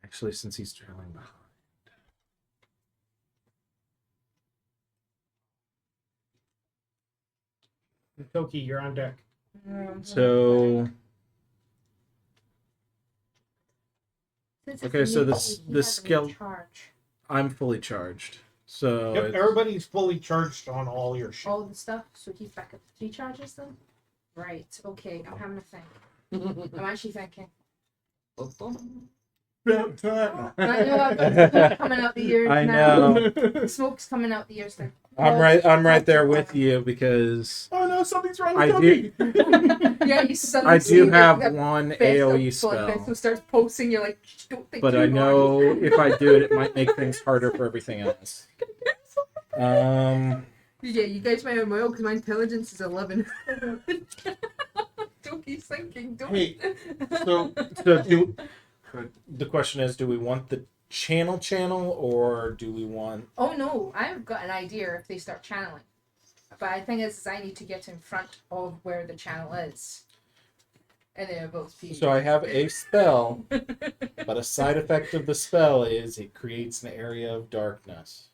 Actually, since he's trailing behind.
Toki, you're on deck.
So
Since
Okay,
it's
so
me,
this-
he
this
has me
skill-
in charge.
I'm fully charged. So
Yep,
it's-
everybody's fully charged on all your shit.
All the stuff, so he's back up to 3 charges then? Right, okay, I'm having a think. I'm actually thinking.
About time.
I know I've got smoke coming out the ears
I
now.
know.
Smoke's coming out the ears now.
I'm right there with you because
Oh no, something's wrong
I
with
do-
Toby.
Yeah, you suddenly
I
see
do
the-
have
the
one
best
AoE
of blood vessel
spell.
starts pulsing, you're like, "Shh, don't think
But
too
I
hard."
know if I do it, it might make things harder for everything else.
Yeah, you guys might have my own because my intelligence is 11. Toki's thinking, don't.
Hey, so
So do
Good.
the question is, do we want the channel, or do we want?
Oh no, I've got an idea if they start channeling. But I think is I need to get in front of where the channel is. And then both people.
So I have a spell, but a side effect of the spell is it creates an area of darkness.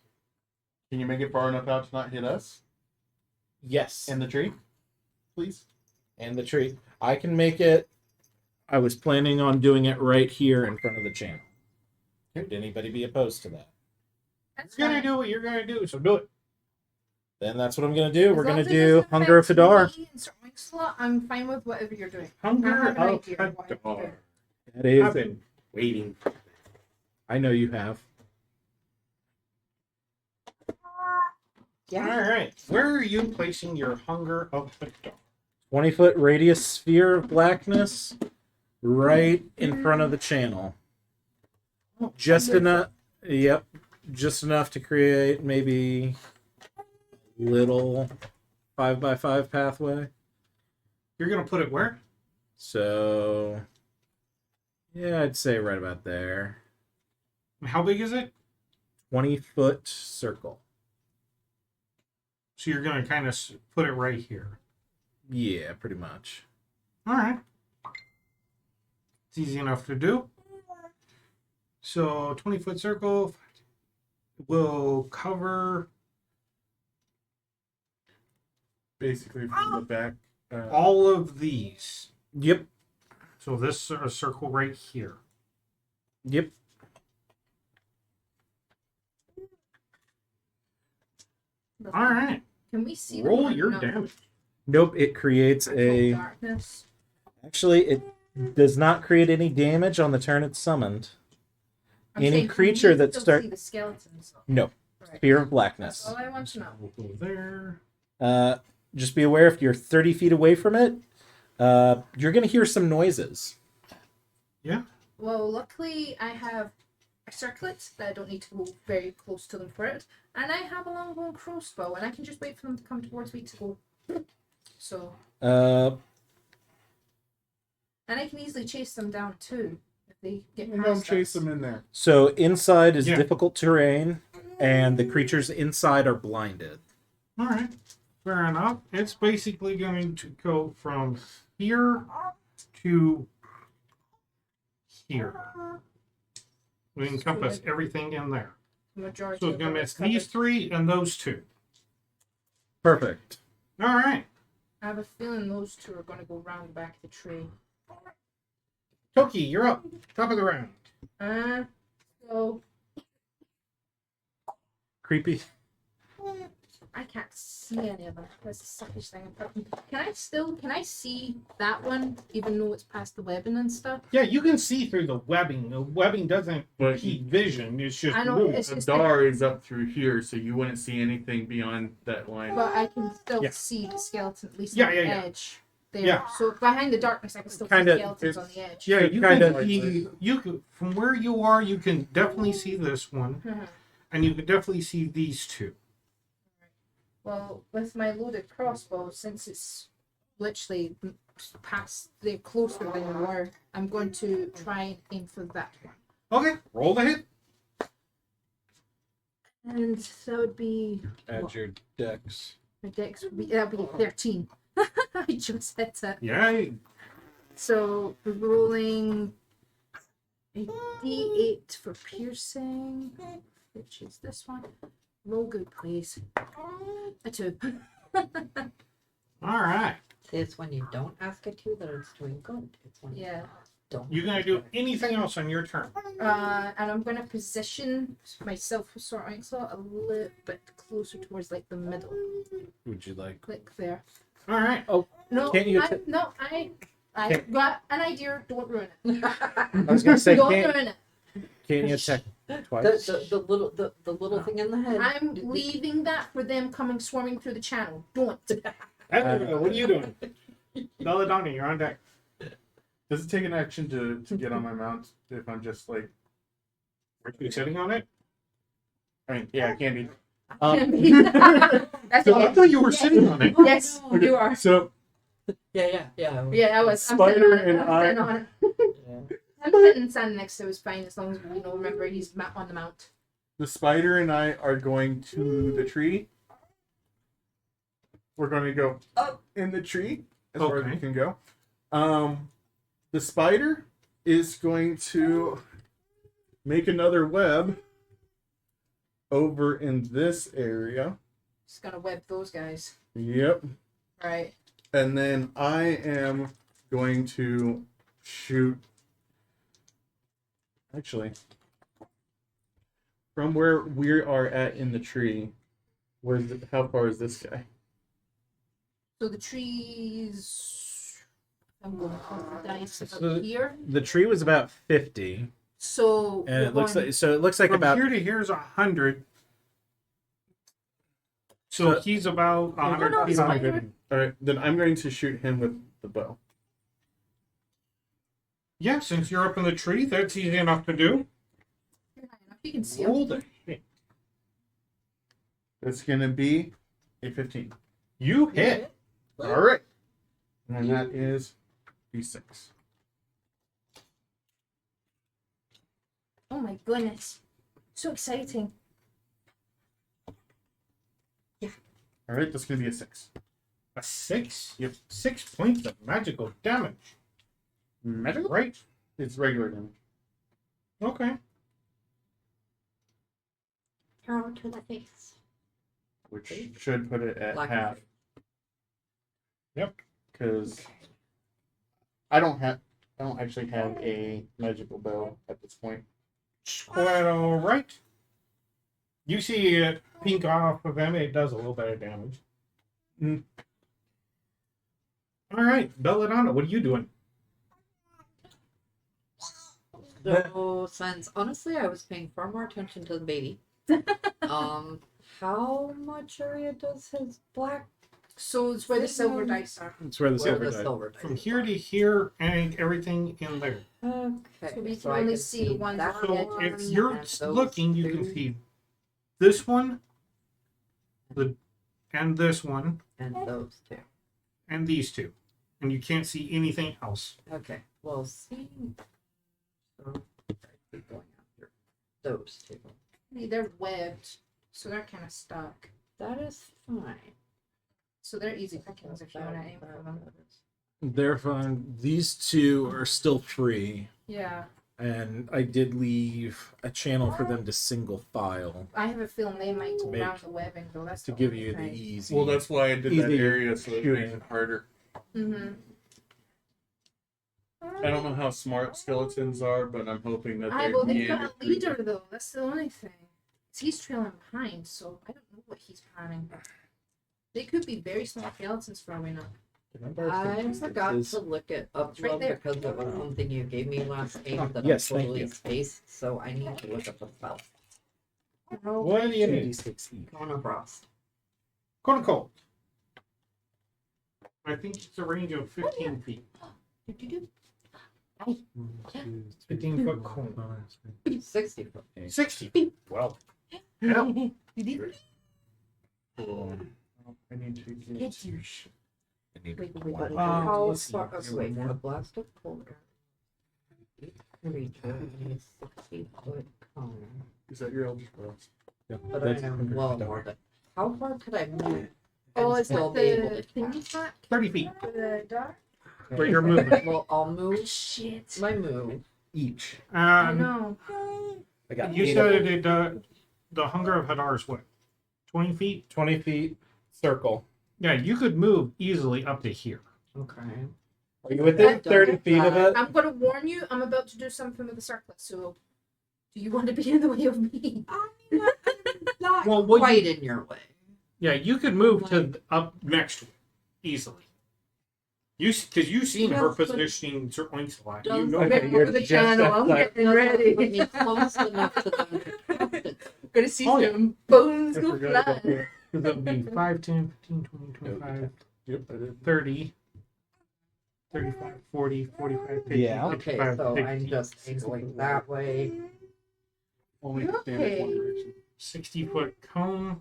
Can you make it far enough out to not hit us
Yes,
and the tree, please?
and the tree. I can make it. I was planning on doing it right here in front of the channel. Would anybody be opposed to that?
That's
You're gonna
fine.
do what you're gonna do, so do it.
Then that's what I'm gonna do.
As
We're
long
gonna
as it
do
doesn't
Hunger of
affect
Hadar.
me and Starling Slot, I'm fine with whatever you're doing. I
Hunger
have an
of
idea of what I'm
Hadar.
doing.
That is.
I've been waiting.
I know you have.
All right, where are you placing your Hunger of Hadar?
20-foot radius sphere of blackness, right in front of the channel. Just enough. Yep, just enough to create maybe a little 5x5 pathway.
You're gonna put it where?
So, yeah, I'd say right about there.
And how big is it?
20-foot circle.
So you're gonna kind of put it right here.
Yeah, pretty much.
All right. It's easy enough to do. So 20-foot circle will cover
Basically from the back.
all of these.
Yep,
So this circle right here.
yep.
All right.
Can we see
Roll
them or
your
no?
damage.
Nope, it creates a.
Darkness.
Actually, it does not create any damage on the turn it's summoned.
I'm
Any
saying, can
creature
we
that
still
start-
see the skeletons.
No.
Right.
Sphere of
That's
blackness.
all I want to know.
We'll go there.
Just be aware if you're 30 feet away from it, you're going to hear some noises.
Well, luckily I have a circlet that I don't need to go very close to them for it, and I have a longbow and crossbow, and I can just wait for them to come towards me to go. So,
Uh,
and I can easily chase them down too if they get
And
past
don't chase
us.
them in there.
so inside is
Yeah.
difficult terrain, and the creatures inside are blinded.
All right. Fair enough. It's basically going to go from here to here. We encompass everything in there.
The majority
So it's
of
going
them
to
are
miss these
covered.
three and those two.
Perfect.
All right.
I have a feeling those two are going to go round the back of the tree.
Toki, you're up. Top of the round.
So
Creepy.
I can't see any of them. That's the suckish thing about them. Can I see that one even though it's past the webbing and stuff?
Yeah, you can see through the webbing. The webbing doesn't
But
impede vision. It's just
I know,
blue.
it's-
the Dar is up through here, so you wouldn't see anything beyond that line.
But I can still
Yeah.
see the skeleton at least
Yeah,
on
yeah,
the
yeah.
edge. There.
Yeah.
So behind the darkness I can still
Kinda-
see skeletons on the edge.
Yeah, you
Kinda-
can see. You can, from where you are, you can definitely see this one,
Mhm.
and you can definitely see these two.
Well, with my loaded crossbow, since it's literally past, they're closer than you were, I'm going to try and aim for that one.
Okay, roll the hit.
And that would be
Add your dex.
my dex would be that'd be 13. I just hit it.
Yeah,
So we're rolling a d8 for piercing, which is this one. Roll good, please. A 2.
all right.
It's when you don't ask it to that it's doing good. It's when you
Yeah.
don't.
You gonna do anything else on your turn?
And I'm gonna position myself with Sword Ink Slot a little bit closer towards like the middle,
Would you like?
like there.
All right.
No,
Can't you
I
Can't-
got an idea. Don't ruin it.
I was gonna say,
Don't
can't,
ruin it.
can't you attack twice?
The little thing in the head.
I'm leaving that for them coming swarming through the channel. Don't.
Edward, what are you doing? Belladonna, you're on deck.
Does it take an action to get on my mount if I'm just like?
Are you sitting on it?
I mean, yeah, it can be.
That's
So I
okay.
thought you were sitting on it.
Yes,
Okay,
you are.
So
Yeah.
Yeah, I was. I'm
Spider
sitting on it.
and
I'm sitting on it.
Yeah.
I'm sitting standing next to his fine as long as we know. Remember, he's on the mount.
the spider and I are going to the tree. We're going to go up in the tree as far as we
Okay.
can go. The spider is going to make another web over in this area.
Just gonna web those guys.
Yep.
Right.
And then I am going to shoot. Actually, from where we are at in the tree, how far is this guy?
So the trees. I'm going to count the dice
So
about here.
The tree was about 50,
So
and
we're
it looks
going-
like so. It looks like
From
about
here to here is 100. So
So-
he's about
no,
100
it's
feet
fine.
away.
All right, then I'm going to shoot him with the bow.
Yeah, since you're up in the tree, that's easy enough to do.
You can see him.
Roll the hit.
It's going to be a 15.
You hit.
All right, and that is d6.
Oh my goodness. So exciting.
All right, that's going to be a 6.
A 6?
Yep.
6 points of magical damage.
Magical?
Right?
It's regular damage.
Okay.
Arrow to the face.
Which should put it at
Black
half.
Yep.
Because I don't actually have a magical bow at this point.
Quite all right. You see it pink off of him. It does a little bit of damage. All right, Belladonna, what are you doing?
So since honestly I was paying far more attention to the baby. How much area does his black
So it's where the silver dice are.
it's where the
where
silver
the
dice.
silver
From
dice
here
are?
to here and everything in there.
Okay.
So we can
I
only see the ones
that
on the
So
edge.
if
one
you're
and those
looking, you can
two
see this one, and this one,
and those two.
and these two. And you can't see anything else.
Okay. Well, see. So, keep going after those two.
They're webbed, so they're kind of stuck.
That is fine.
So they're easy pickings if you want to aim for them.
They're fine. These two are still free,
Yeah,
and I did leave a channel for them to single file
I have a feeling they might go
Make-
around the webbing though. That's
to
the
give
only
you the
thing.
easy.
Well, that's why I did that
Easy
area so it makes
shooting.
it harder.
Mhm.
I don't know how smart skeletons are, but I'm hoping that
I
they
well,
be
they've
able
got a
to.
leader though. That's the only thing. He's trailing behind, so I don't know what he's planning. They could be very small skeletons for all we know.
I forgot to look it up
right
well
there.
because of something you gave me last game that
Yes,
I
thank
totally
you.
spaced, so I need to look up the spell.
What do you need? 6 each.
Kona Frost.
Cone cold. I think it's a range of 15 feet. 15 foot cone.
60 foot.
60 feet. Well, hell,
Cool. I need to get.
I need
Wait,
one.
How
Let's see.
far? Oh, wait, a blast of cold creature in a 60-foot cone.
Is that your eldest cross?
Yeah,
But I
that's
am
under
well
the
more
door.
than. How far could I move?
Oh,
and
is
still
that
be able
the
to
thingy
attack?
pack?
30 feet.
The dark?
But you're moving.
Well, I'll move
Shit.
my move.
Each.
I know.
I got
You
8
said
of
it
them.
the hunger of Hadar is what? 20 feet?
20 feet circle.
Yeah, you could move easily up to here.
Okay.
Are you within
That
30
doesn't
feet of
matter.
it?
I'm gonna warn you. I'm about to do something with the circlet. So, do you want to be in the way of me?
Not
Well, what
quite in your way.
Yeah, you could move to up next to it easily. Because you've seen her
Yes, but-
positioning certain links a lot. You
Does-
know
Okay,
Back
you're
over the
just
channel. I'm
outside.
getting ready.
Put me close enough to them.
Gonna see
Oh, yeah.
some bones
I
go
forgot about
flying.
that.
that would be 5, 10, 15, 20, 25,
Yep, I did.
30, 35, 40, 45, 50,
Yeah.
Okay,
55,
so
60,
I'm just angling that way.
Only to stand in one
Okay.
direction.
60-foot cone.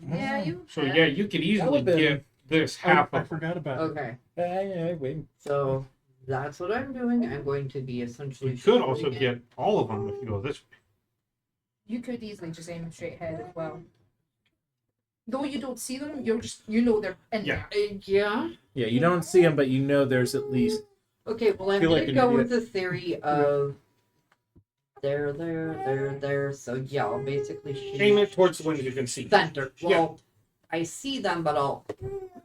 Yeah, you.
So yeah, you could easily
would've been-
get this half
I
of
forgot about it.
Okay,
Yeah, wait.
so that's what I'm doing. I'm going to be essentially.
You could also
shooting it.
get all of them if you go this way.
You could easily just aim straight ahead as well. Though you don't see them, you know they're in
Yeah.
there.
Yeah.
Yeah, you don't see them, but you know there's at least.
Okay, well, I'm
Feel
gonna
like an
go
idiot.
with the theory of there. So yeah, I'll basically shoot
Aim it towards the ones you can see.
center.
Yeah.
Well, I see them, but I'll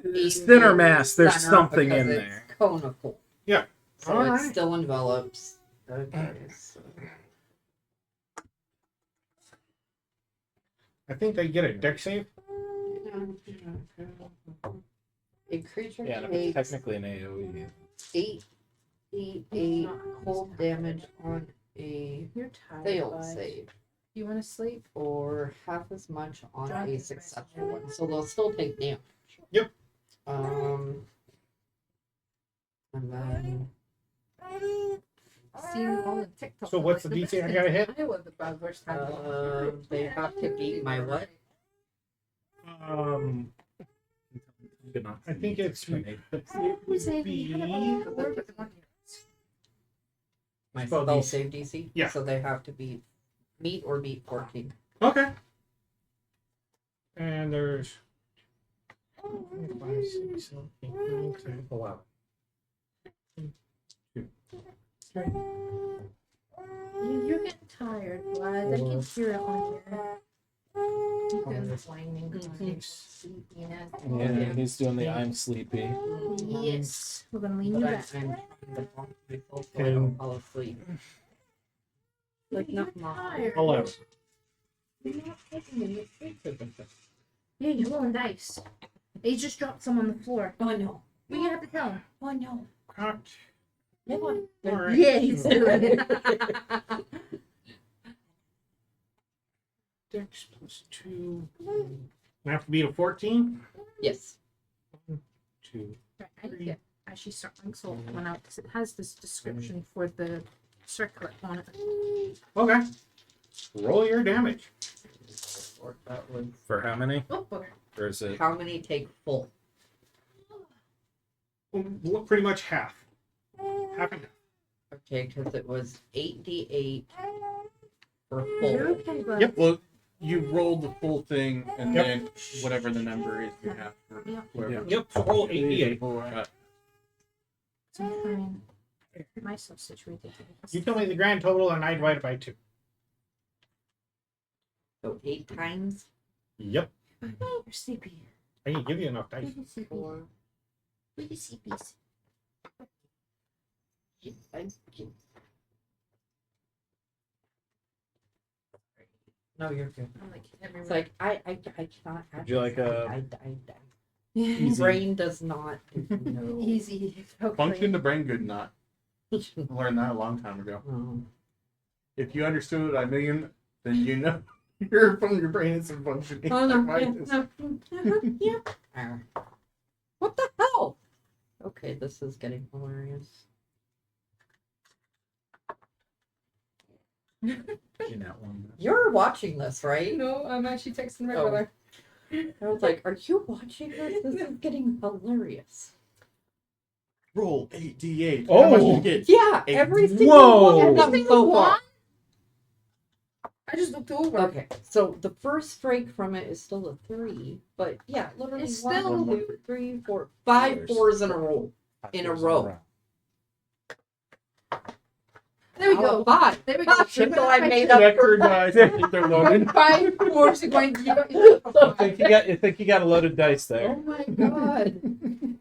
aim
Center
it
mass, there's
center
something
because
in
it's
there.
Conical.
Yeah.
So it
Alright.
still envelops. Okay. So.
I think they get a deck save.
A creature
Yeah, no, it's
takes
technically an AoE.
8d8 cold damage on a
You're tired.
failed
bud.
save,
You want to sleep?
or half as much on
Drunk
a
is
successful one. So they'll still take damage.
Yep.
And then
Seen all the TikTok.
So what's the DC I gotta hit?
I was the worst time.
they have to beat my what?
I think it's
Who's saying you had a
be-
word with the one here?
My
Spell
spell
DC.
save DC.
Yeah.
So they have to beat meet or beat 14.
Okay. And there's 5, 6, 7, 8, 9, 10, 11.
You're getting tired, lad. I can hear it on here. You can whining, crying, sleepiness.
Yeah, he's doing the I'm sleepy.
Yes. We're gonna lean you
But
back.
I'm trying to bonk myself so I don't fall asleep. Like not
Tired.
11.
Yeah, you're rolling dice. He just dropped some on the floor.
Oh no.
What do you have to tell him?
Oh no.
Cocked.
Come on.
All right.
Yeah, he's doing it.
Dex plus 2. I have to beat a 14.
Yes.
2.
Right, I need to get actually start salt one out because it has this description for the circlet on it.
Okay. Roll your damage.
Or that was
For how many?
Oh, bugger.
Or is it?
how many take full?
Well, pretty much half. Half and half.
Okay, because it was 8d8 for
You're
full.
okay, bud.
Yep.
Well, you roll the full thing, and
Yep.
then whatever the number is, you have for
Yeah.
whoever.
Yep. So roll 88.
So I'm trying to get myself situated.
You tell me the grand total, and I divide it by 2.
So 8 times
Yep.
You're sleepy.
I can give you enough dice.
You're sleepy.
4.
You're sleepy.
No, you're good.
I'm like,
It's like I cannot.
Would you like a-
I
Easy.
brain does not. No.
easy. Okay.
Function the brain good not. I learned that a long time ago. If you understood what I mean, then you know your brain isn't functioning.
Oh
like
no!
mine is.
Yeah. What the hell? Okay, this is getting hilarious.
You know, one.
You're watching this, right?
No, I'm actually texting my
Oh.
brother.
I was like, "Are you watching this? This is getting hilarious."
Roll 8d8.
Oh.
How much did you get?
Yeah,
Eight.
every single
Whoa.
one of them
Every
so
single
far.
one? I just looked over.
Okay, so the first strike from it is still a 3, but yeah, literally
It's
1,
still-
2, 3, 4, 5 fours in a row. In a row.
There we
Oh,
go.
5.
There we go.
Shit, so I made up
Vector
for
guys, I think they're loaded.
5 fours are going to you.
I think you got a loaded dice
Oh
there.
my god.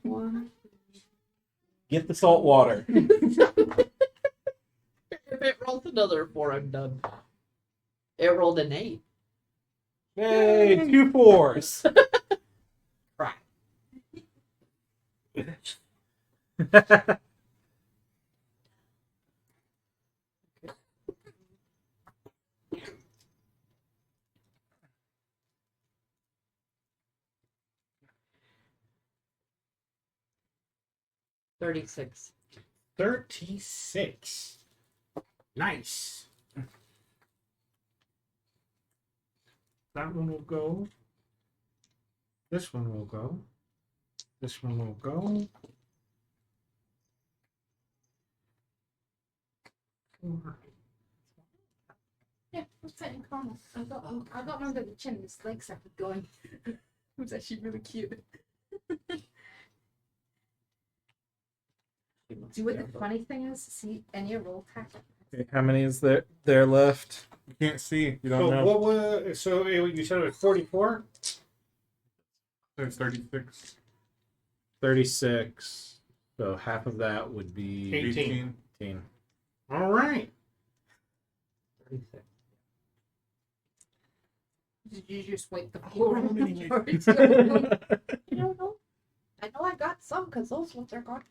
1.
Get the salt water.
If it rolls another 4, I'm done. It rolled an 8.
Hey, 2 4s.
Crap. $36.
36. Nice. That one will go. This one will go. This one will go. 4.
Yeah, let's put it in common. I got one under the chin. His legs started going. It was actually really cute. See what the funny thing is? See any roll tactic.
Okay, how many is there left?
You can't see. You
So
don't know.
what was? So you said it was 44.
There's 36.
36. So half of that would be
18.
18.
All right.
36.
Did you just wipe the floor on the
You
cards?
You don't know. I know I got some because those ones are gone.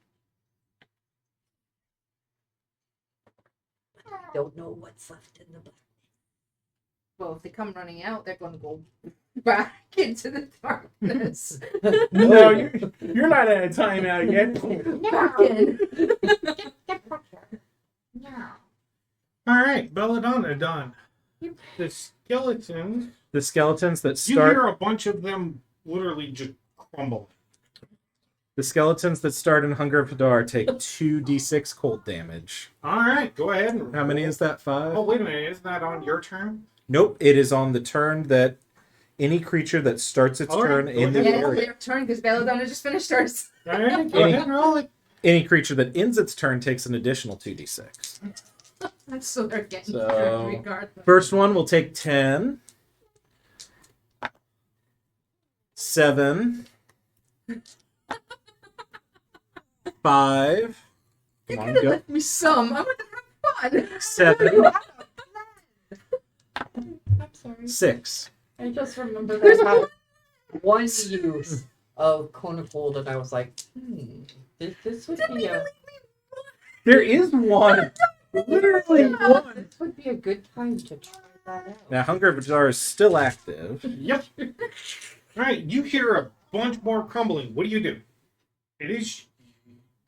I don't know what's left in the book.
Well, if they come running out, they're going to go back into the darkness.
No, you're not at a timeout yet.
Back in.
No.
All right, Belladonna done. The skeletons.
The skeletons that
You
start
hear a bunch of them literally just crumble.
the skeletons that start in Hunger of Hadar take 2d6 cold damage.
All right, go ahead. And
How many is that? 5?
Oh, wait a minute. Isn't that on your turn?
Nope, it is on the turn that any creature that starts its
All right,
turn
go
in the
ahead.
Yeah, it's
area.
their turn because Belladonna just finished hers.
All right, go
Any-
ahead and roll it.
Any creature that ends its turn takes an additional 2d6.
So they're getting
So-
hurt regardless.
First one will take 10. 7. 5.
You
Come on,
could have
go.
left me some. I want to have fun.
7.
I'm sorry.
6.
I just remember that I had one use of Cone of Gold, and I was like, this would be a
There is one. Literally one.
this would be a good time to try that out.
Now, Hunger of Hadar is still active.
Yep. All right, you hear a bunch more crumbling. What do you do? It is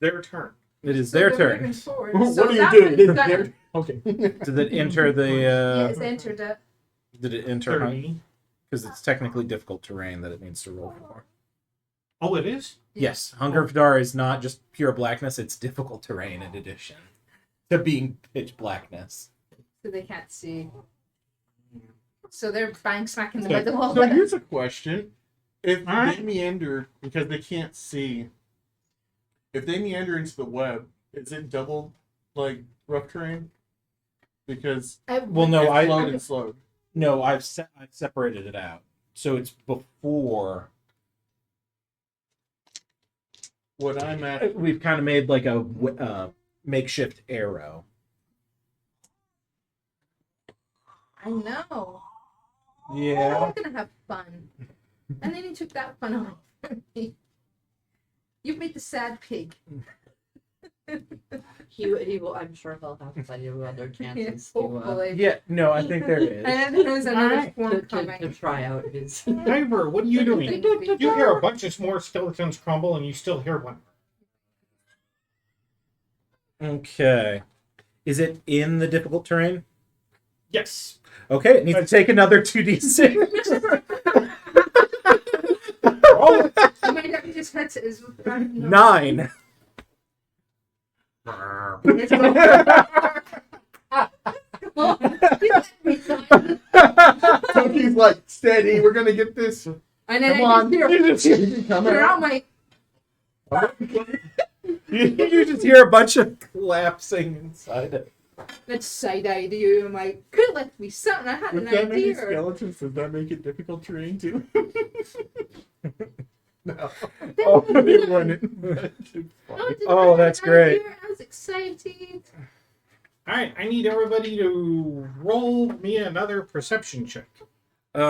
their turn.
It is
So
their
they're
turn.
moving forward.
What
So
do you
that
do?
one's
It is
done.
their- Okay.
Did it enter the?
Yeah, it's entered it.
Did it enter?
30.
Because it's technically difficult terrain that it needs to roll for.
Oh, it is?
Yes, Hunger of Hadar is not just pure blackness; it's difficult terrain in addition to being pitch blackness.
So they can't see. So they're bang smack in the
So,
middle of
so
it.
here's a question. If
All right.
they meander because they can't see, if they meander into the web, is it double like rough terrain? Because
Well, no,
it's
I
slowed and slowed.
no, I've separated it out, so it's before.
What I'm at,
We've kind of made like a makeshift arrow.
I know.
Yeah.
I'm gonna have fun. And then he took that fun away from me. You've made the sad pig.
He will. I'm sure he'll have plenty of other chances
Yes,
to,
hopefully.
Yeah. No, I think there is.
And then there's another
Alright.
form
to
coming.
try out his.
Piper, what are you doing? You hear a bunch of more skeletons crumble, and you still hear one.
Okay. Is it in the difficult terrain?
Yes.
Okay, it needs to take another 2d6.
Roll it.
I mean, that just hurts it as
9.
Toki's like steady. We're gonna get this.
And then
Come
I
on.
just hear,
Come
they're out
on.
my.
You just hear a bunch of collapsing inside it.
That's side-eyed you. I'm like, could have left me something. I had
With
an
that many
idea.
skeletons, does that make it difficult terrain too? No.
Oh,
They run it. It's
Oh,
fine.
did
Oh,
I
that's
have an
great.
idea? I was excited.
All right, I need everybody to roll me another perception check.
You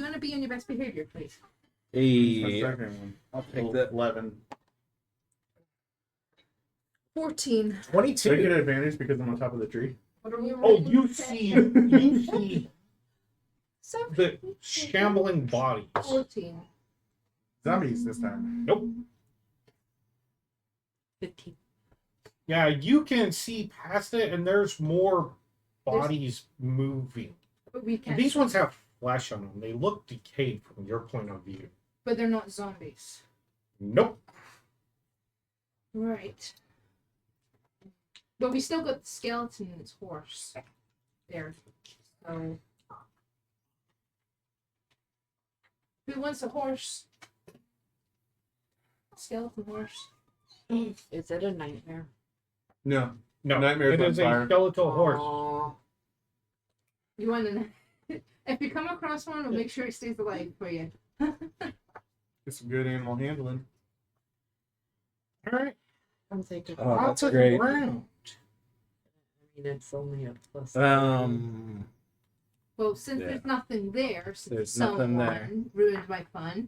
want to be on your best behavior, please.
The
A
second one.
I'll take that.
11.
14.
Do I get
22.
an advantage because I'm on top of the tree?
What are we
Oh,
rolling?
you see
So
the shambling bodies.
14.
Zombies this time.
Nope.
15.
Yeah, you can see past it, and there's more bodies moving.
But we can't.
These ones have flesh on them. They look decayed from your point of view.
But they're not zombies.
Nope.
Right. But we still got the skeleton and its horse there. So who wants a horse? Skeleton horse.
Is it a nightmare?
No.
No.
Nightmares
It
on
is a
fire.
skeletal horse.
Aw.
You want to? If you come across one, we'll make sure it stays alive for you.
Get some good animal handling.
All right.
I'm thinking.
Oh,
I'll
that's
take
great.
a round.
I mean, it's only a plus.
Well, since
Yeah.
there's nothing there, since
There's
someone
nothing there.
ruined my fun.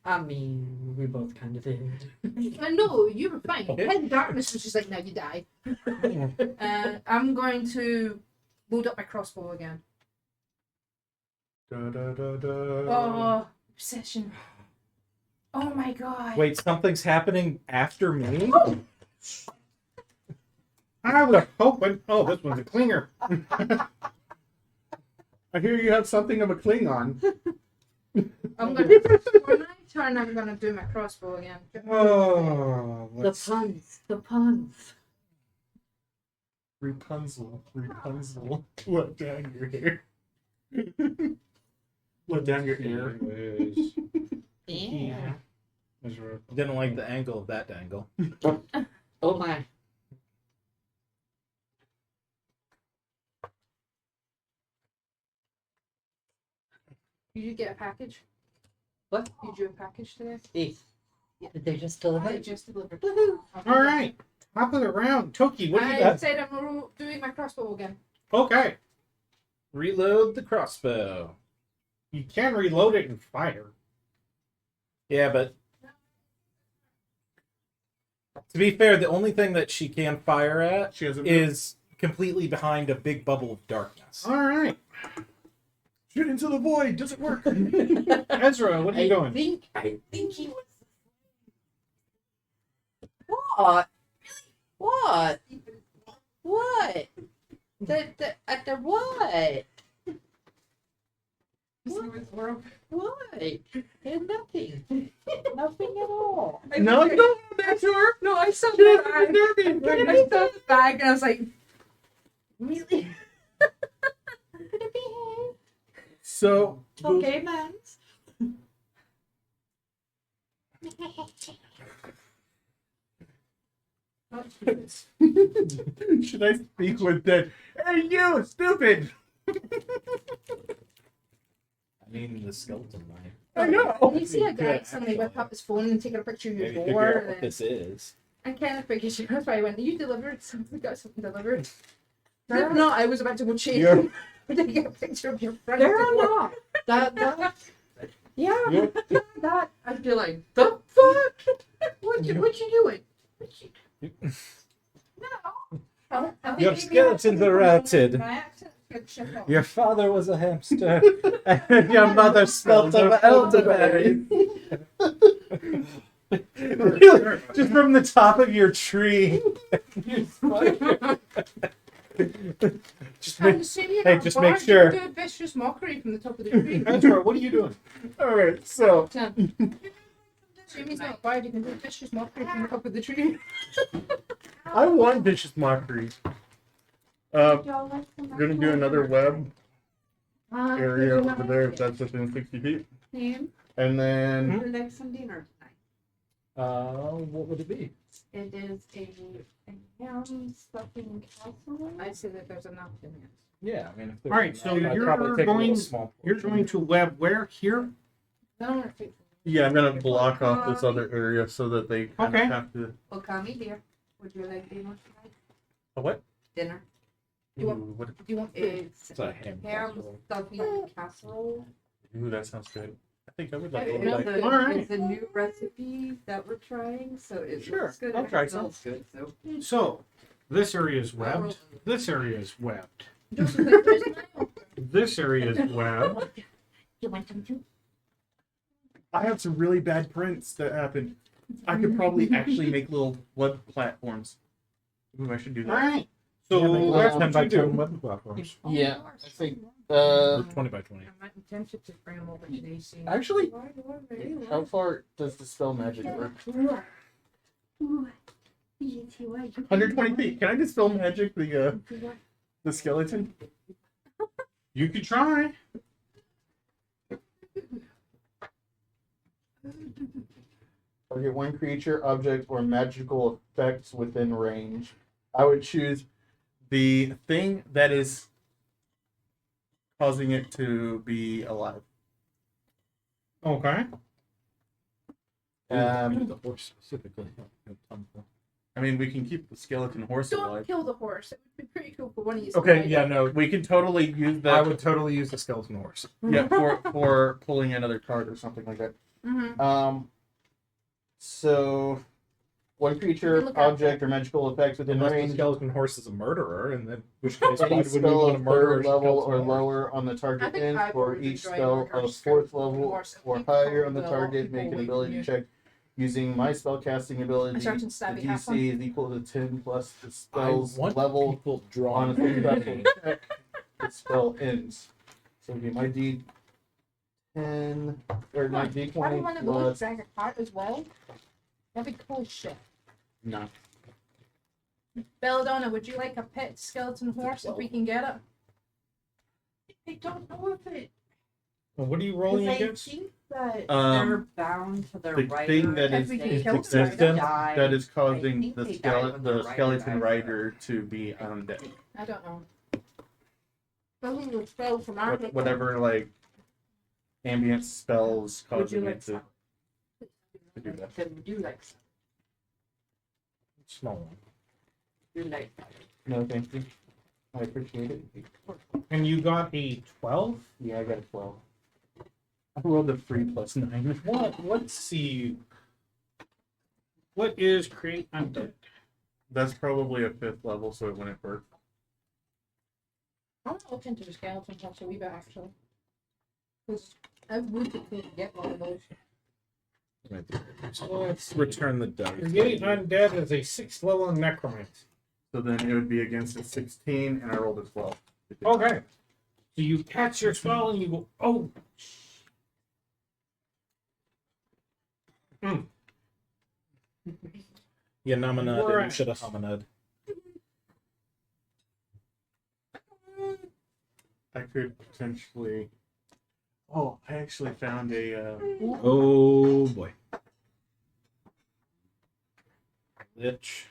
I mean, we both kind of did.
No, you were fine. Head darkness was just like, now you die. I'm going to load up my crossbow again.
Da, da, da, da.
Oh, obsession. Oh my god.
Wait, something's happening after me?
I was hoping. Oh, this one's a clinger.
I hear you have something of a Klingon.
I'm gonna for my turn. I'm gonna do my crossbow again.
Oh,
The puns. The puns.
Rapunzel. Let down your hair. Let down your hair.
Yeah.
Didn't like the angle of that dangle.
Oh my.
Did you get a package?
What?
Did you a package today?
Hey. Did they just deliver?
I just delivered.
All right. Top of the round. Toki, what do you
I
got?
said I'm doing my crossbow again.
Okay.
Reload the crossbow.
You can reload it and fire.
Yeah, but to be fair, the only thing that she can fire at
She has a
is completely behind a big bubble of darkness.
All right.
shoot into the void. Does it work?
Ezra, what are you doing?
I think he was. What? What? What? The what? What? And nothing. Nothing at all.
No, you don't have that to her.
No, I saw
She
the
doesn't
bag.
deserve it.
I saw the bag and I was like, really?
I'm gonna behave.
So,
Okay, man.
should I speak with that? Hey, you, stupid!
I mean, the skeleton knife.
I know.
When you see a guy
Good,
suddenly whip
actually.
up his phone and take a picture of your
Maybe figure
door,
out
and
what
then
this is.
I kind of figured she was probably went, you delivered something, got something delivered. If not, I was about to go chase
You're-
him. But I get a picture of your friend.
Fair enough. That yeah,
You're-
yeah, that I'd be like, the fuck? What you doing?
Your skeletons are rotted. Your father was a hamster, and your mother smelt of elderberry. Just from the top of your tree. Just make, hey, just make sure.
Do a vicious mockery from the top of the tree.
Ezra, what are you doing?
All right, so
Jimmy's not bad. You can do a vicious mockery from the top of the tree.
I want vicious mockery. We're gonna do another web area over there if that's within 60 feet,
Name,
and then
the next some dinner tonight.
What would it be?
It is a ham stuffing casserole.
I'd say that there's enough in there.
Yeah, I mean, if
All right, so
I'd
you're
probably take a little
going-
small
You're
portion.
going to web where? Here?
I don't want to take
yeah, I'm gonna block off this other area so that they kind
Okay.
of have to.
Okami, dear. Would you like dinner tonight?
A what?
Dinner.
You want-
Ooh, what?
Do you want food?
It's
It's a ham casserole.
stuffing casserole.
Ooh, that sounds good. I think I would like.
I
a
don't
little
know.
bit.
All right.
It's a new recipe that we're trying, so it
Sure,
looks good.
I'll
and
try
it
some.
smells good. So
So, this area is webbed. This area is webbed.
Joseph, like, there's an aisle.
This area is webbed.
You want them to?
I have some really bad prints that happened. I could probably actually make little web platforms. Ooh, I should do
All
that.
right. So,
Yeah, make
that's
little 10
what
by
you
10
do.
web platforms.
Yeah, I think
Or 20 by 20.
I might be tempted to bring them over to the AC.
Actually,
Why do I really
how
like-
far does dispel magic work?
Ooh. BGTY.
120 feet. Can I dispel magic the skeleton?
You could try.
Target one creature, object, or magical effects within range. I would choose the thing that is causing it to be alive.
Okay.
The horse specifically.
I mean, we can keep the skeleton horse
Don't
alive.
kill the horse. It would be pretty cool for one of you.
Okay, yeah, no, we can totally use
I
that.
would totally use the skeleton horse.
Yeah, for pulling another card or something like that.
Mm-hmm.
So one
You
creature,
can look out
object, or magical effects within
Unless the
range.
skeleton horse is a murderer, and then in which case, why
Any
would we
spell
want to
of
murder
third
a
level
skeleton
or
horse?
lower on the
I
target
think
ends
I
for
would
each
enjoy
spell
like our
of fourth
skeleton
level
horse.
or
We
higher on
probably
the
will
target.
people
Make an
wait
ability
here.
check using my spell casting ability.
A certain
The
stabby half one.
DC is equal to 10 plus the
I
spell's
want
level
people
on a
drawn.
successful check. The spell ends. So it'd be my D10 or my
Having
D20
one of those
plus
drag a cart as well. That'd be cool shit.
no.
Belladonna, would you like a pet skeleton horse if we can get it?
I don't know if it.
Well, what are you rolling
Because I
against?
think that
They're bound to their
the
rider.
thing that
If
is
we can
They
kill the
existent
die.
that is
I
causing
think
the
they die when the
skeleton
rider
rider to be undead.
I don't know. Those are the spells from our
Whatever like ambient spells
Would you
causing
like
it
some?
to do that.
Then would you like some?
Small one.
You like
No, thank you. I appreciate it.
And you got a 12?
Yeah, I got a 12. I rolled a 3 plus 9.
Let's see. What is create undead?
That's probably a 5th level, so it wouldn't work.
I want to look into the skeleton horse a wee bit actually. Because I would be cool to get one of those.
Let's
Return the dice.
create undead as a 6th level necromancer.
So then it would be against a 16, and I rolled a 12.
Okay. So you catch your spell and you go, oh.
Yeah, nominate. You
Right.
should have hominid.
I could potentially. Oh, I actually found a.
Oh boy. Lich.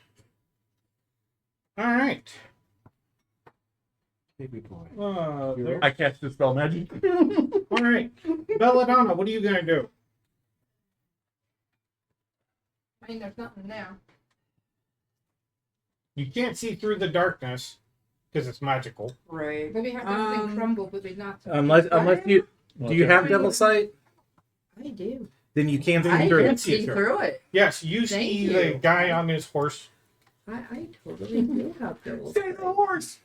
All right.
Baby boy.
There.
I cast Dispel Magic.
All right. Belladonna, what are you going to do?
I mean, there's nothing there.
You can't see through the darkness because it's magical.
right.
Maybe have everything crumble, but we'd not.
Unless you do you have
Okay.
devil sight?
I do.
Then you can't
Then
see
I
through
can
it.
see through it.
Yes, you
Thank
see
you.
the guy on his horse.
I totally do have devil
Save the
sight.
horse!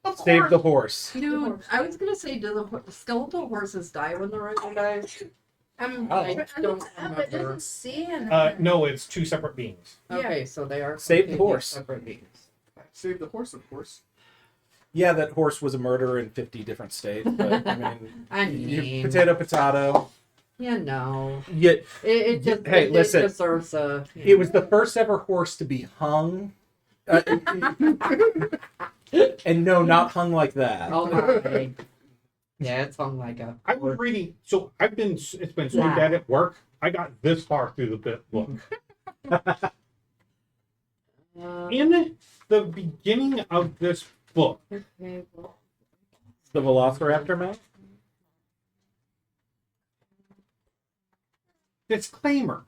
Of
Save
course!
the horse.
Dude, I was gonna say, do the skeletal horses die when the rider dies?
I'm,
Oh.
I
don't
but it
remember.
doesn't say anything.
No, it's two separate beings.
Yeah.
Okay, so they are
Save the
completely
horse.
separate beings.
Save the horse, of course.
Yeah, that horse was a murderer in 50 different states. But I mean,
I mean,
potato, potato.
you know,
Yet
it just
Hey,
it
listen.
deserves a.
it was the first ever horse to be hung. And no, not hung like that.
Oh my. Yeah, it's hung like a.
I was reading, so it's been so
Yeah.
bad at work. I got this far through the book. In the beginning of this book,
Okay, well,
The Velociraptor man?
disclaimer,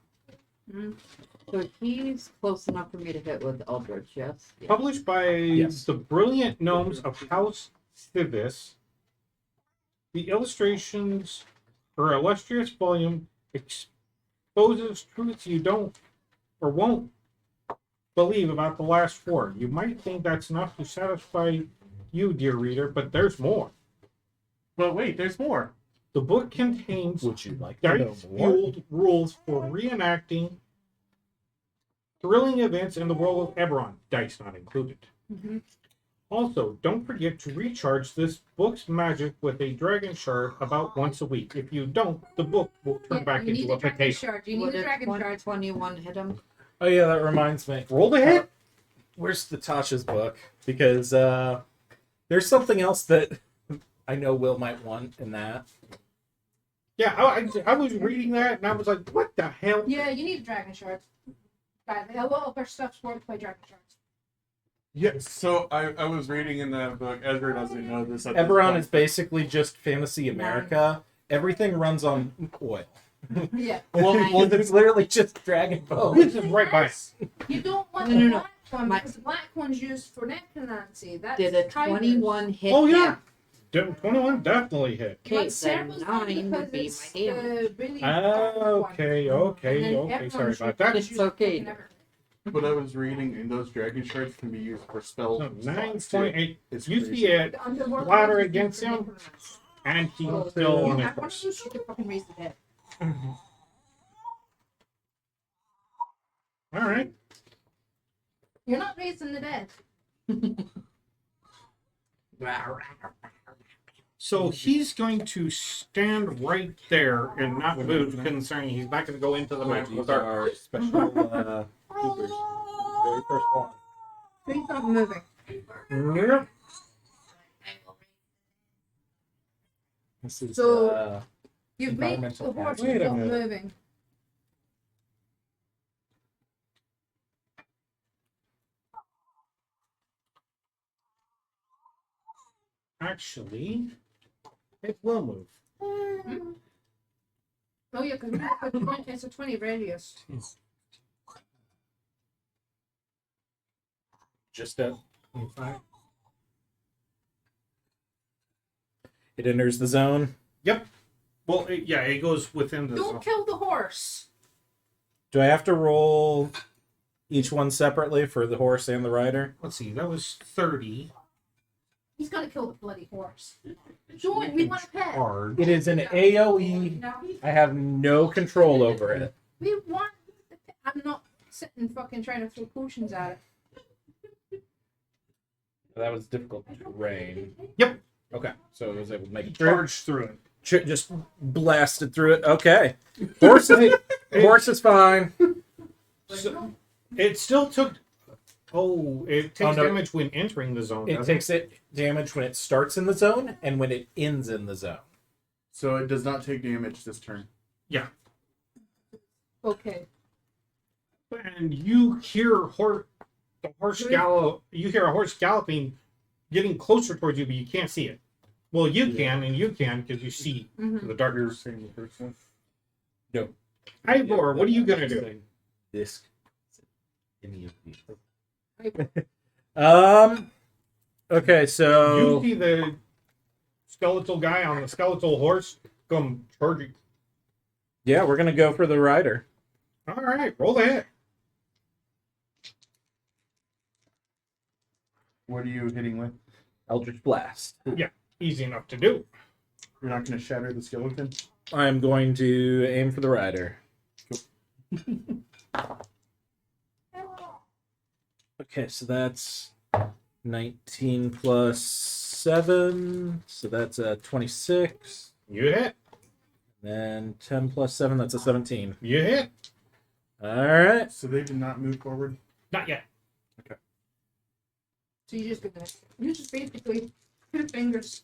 so he's close enough for me to hit with Eldritch, yes? Yeah.
published by
Yes.
the Brilliant Gnomes of House Civis, the illustrations, her illustrious volume, exposes truths you don't or won't believe about the last four. You might think that's enough to satisfy you, dear reader, but there's more.
But wait, there's more.
The book contains
Would you like to know more?
dice-fueled rules for reenacting thrilling events in the world of Eberron, dice not included.
Mhm.
Also, don't forget to recharge this book's magic with a dragon shard about once a week. If you don't, the book will turn back
you need
into
a
a
dragon
potato.
shard. You need
Would
a
a
dragon shard.
21 hit him?
Oh yeah, that reminds me.
Roll the hit.
Where's Natasha's book? Because there's something else that I know Will might want in that.
Yeah, I was reading that and I was like, what the hell?
Yeah, you need a dragon shard. But a lot of our stuff's worked by dragon shards.
Yeah, so I was reading in that book. Ezra doesn't know this. At this
Eberron
point,
is basically just fantasy America. Everything runs on oil.
Yeah.
well,
It's literally just Dragon Ball.
This is right by us.
You don't want
No,
the
no, no.
black one
My-
because the black one's used for necromancy. That's
Did a
tigers.
21 hit
Oh, yeah.
him?
21 definitely hit.
You want
Okay, then
Cerberus one
9
because
would be
it's
my damage.
the really
Okay, okay,
And then
okay.
everyone's
Sorry
used
about
for
that.
It's
used for
okay.
fucking everything.
what I was reading, and those dragon shards can be used for spells.
So
and slots, too.
9.8.
It's
You
crazy.
see it,
The underworld
ladder
ones are
against
for
him,
necromancy.
and he's
Oh,
still
you
on his
have one of
horse.
those, you can fucking raise the dead.
All right.
You're not raising the dead.
So he's going to stand right there and not move, concerning he's not going to go into the magical
These
dark.
are special bloopers. Very first one.
He's not moving.
Yep.
This is
So- You've made the
Environmental
horse
hazard. Wait a
stop
minute.
moving.
Actually, it will move.
Oh yeah, because it's a 20 radius.
just a. It enters the zone.
Well, it goes within the
Don't
zone.
kill the horse.
Do I have to roll each one separately for the horse and the rider?
Let's see, that was 30.
He's got to kill the bloody horse. Join, we want a pet.
Hard.
It is an AoE. I have no control over it.
We want the pet. I'm not sitting fucking trying to throw potions at it.
That was difficult terrain.
Yep.
Okay, so I was able to make it through.
Charge through it.
Just blasted through it. Okay. Horse is fine.
So, it still took. Oh, it takes
no.
damage when entering the zone.
It
doesn't
takes it damage when it starts in the zone and when it ends in the zone.
So it does not take damage this turn.
Okay.
And you hear the horse
Good.
gallop. You hear a horse galloping, getting closer towards you, but you can't see it. Well, you can, and you can because you see
Mm-hmm.
the dark.
You're saying the first one.
Ivor, what are you gonna do?
This. Any of these. Okay,
You
so
see the skeletal guy on the skeletal horse come charging.
yeah, we're gonna go for the rider.
All right, roll the hit.
What are you hitting with?
Eldritch Blast.
Easy enough to do.
You're not going to shatter the skeleton?
I'm going to aim for the rider. Okay, so that's 19 plus 7, so that's a 26.
You hit.
Then 10 plus 7, that's a 17.
You hit.
Alright.
So they did not move forward?
Not yet.
So you just basically 2 fingers.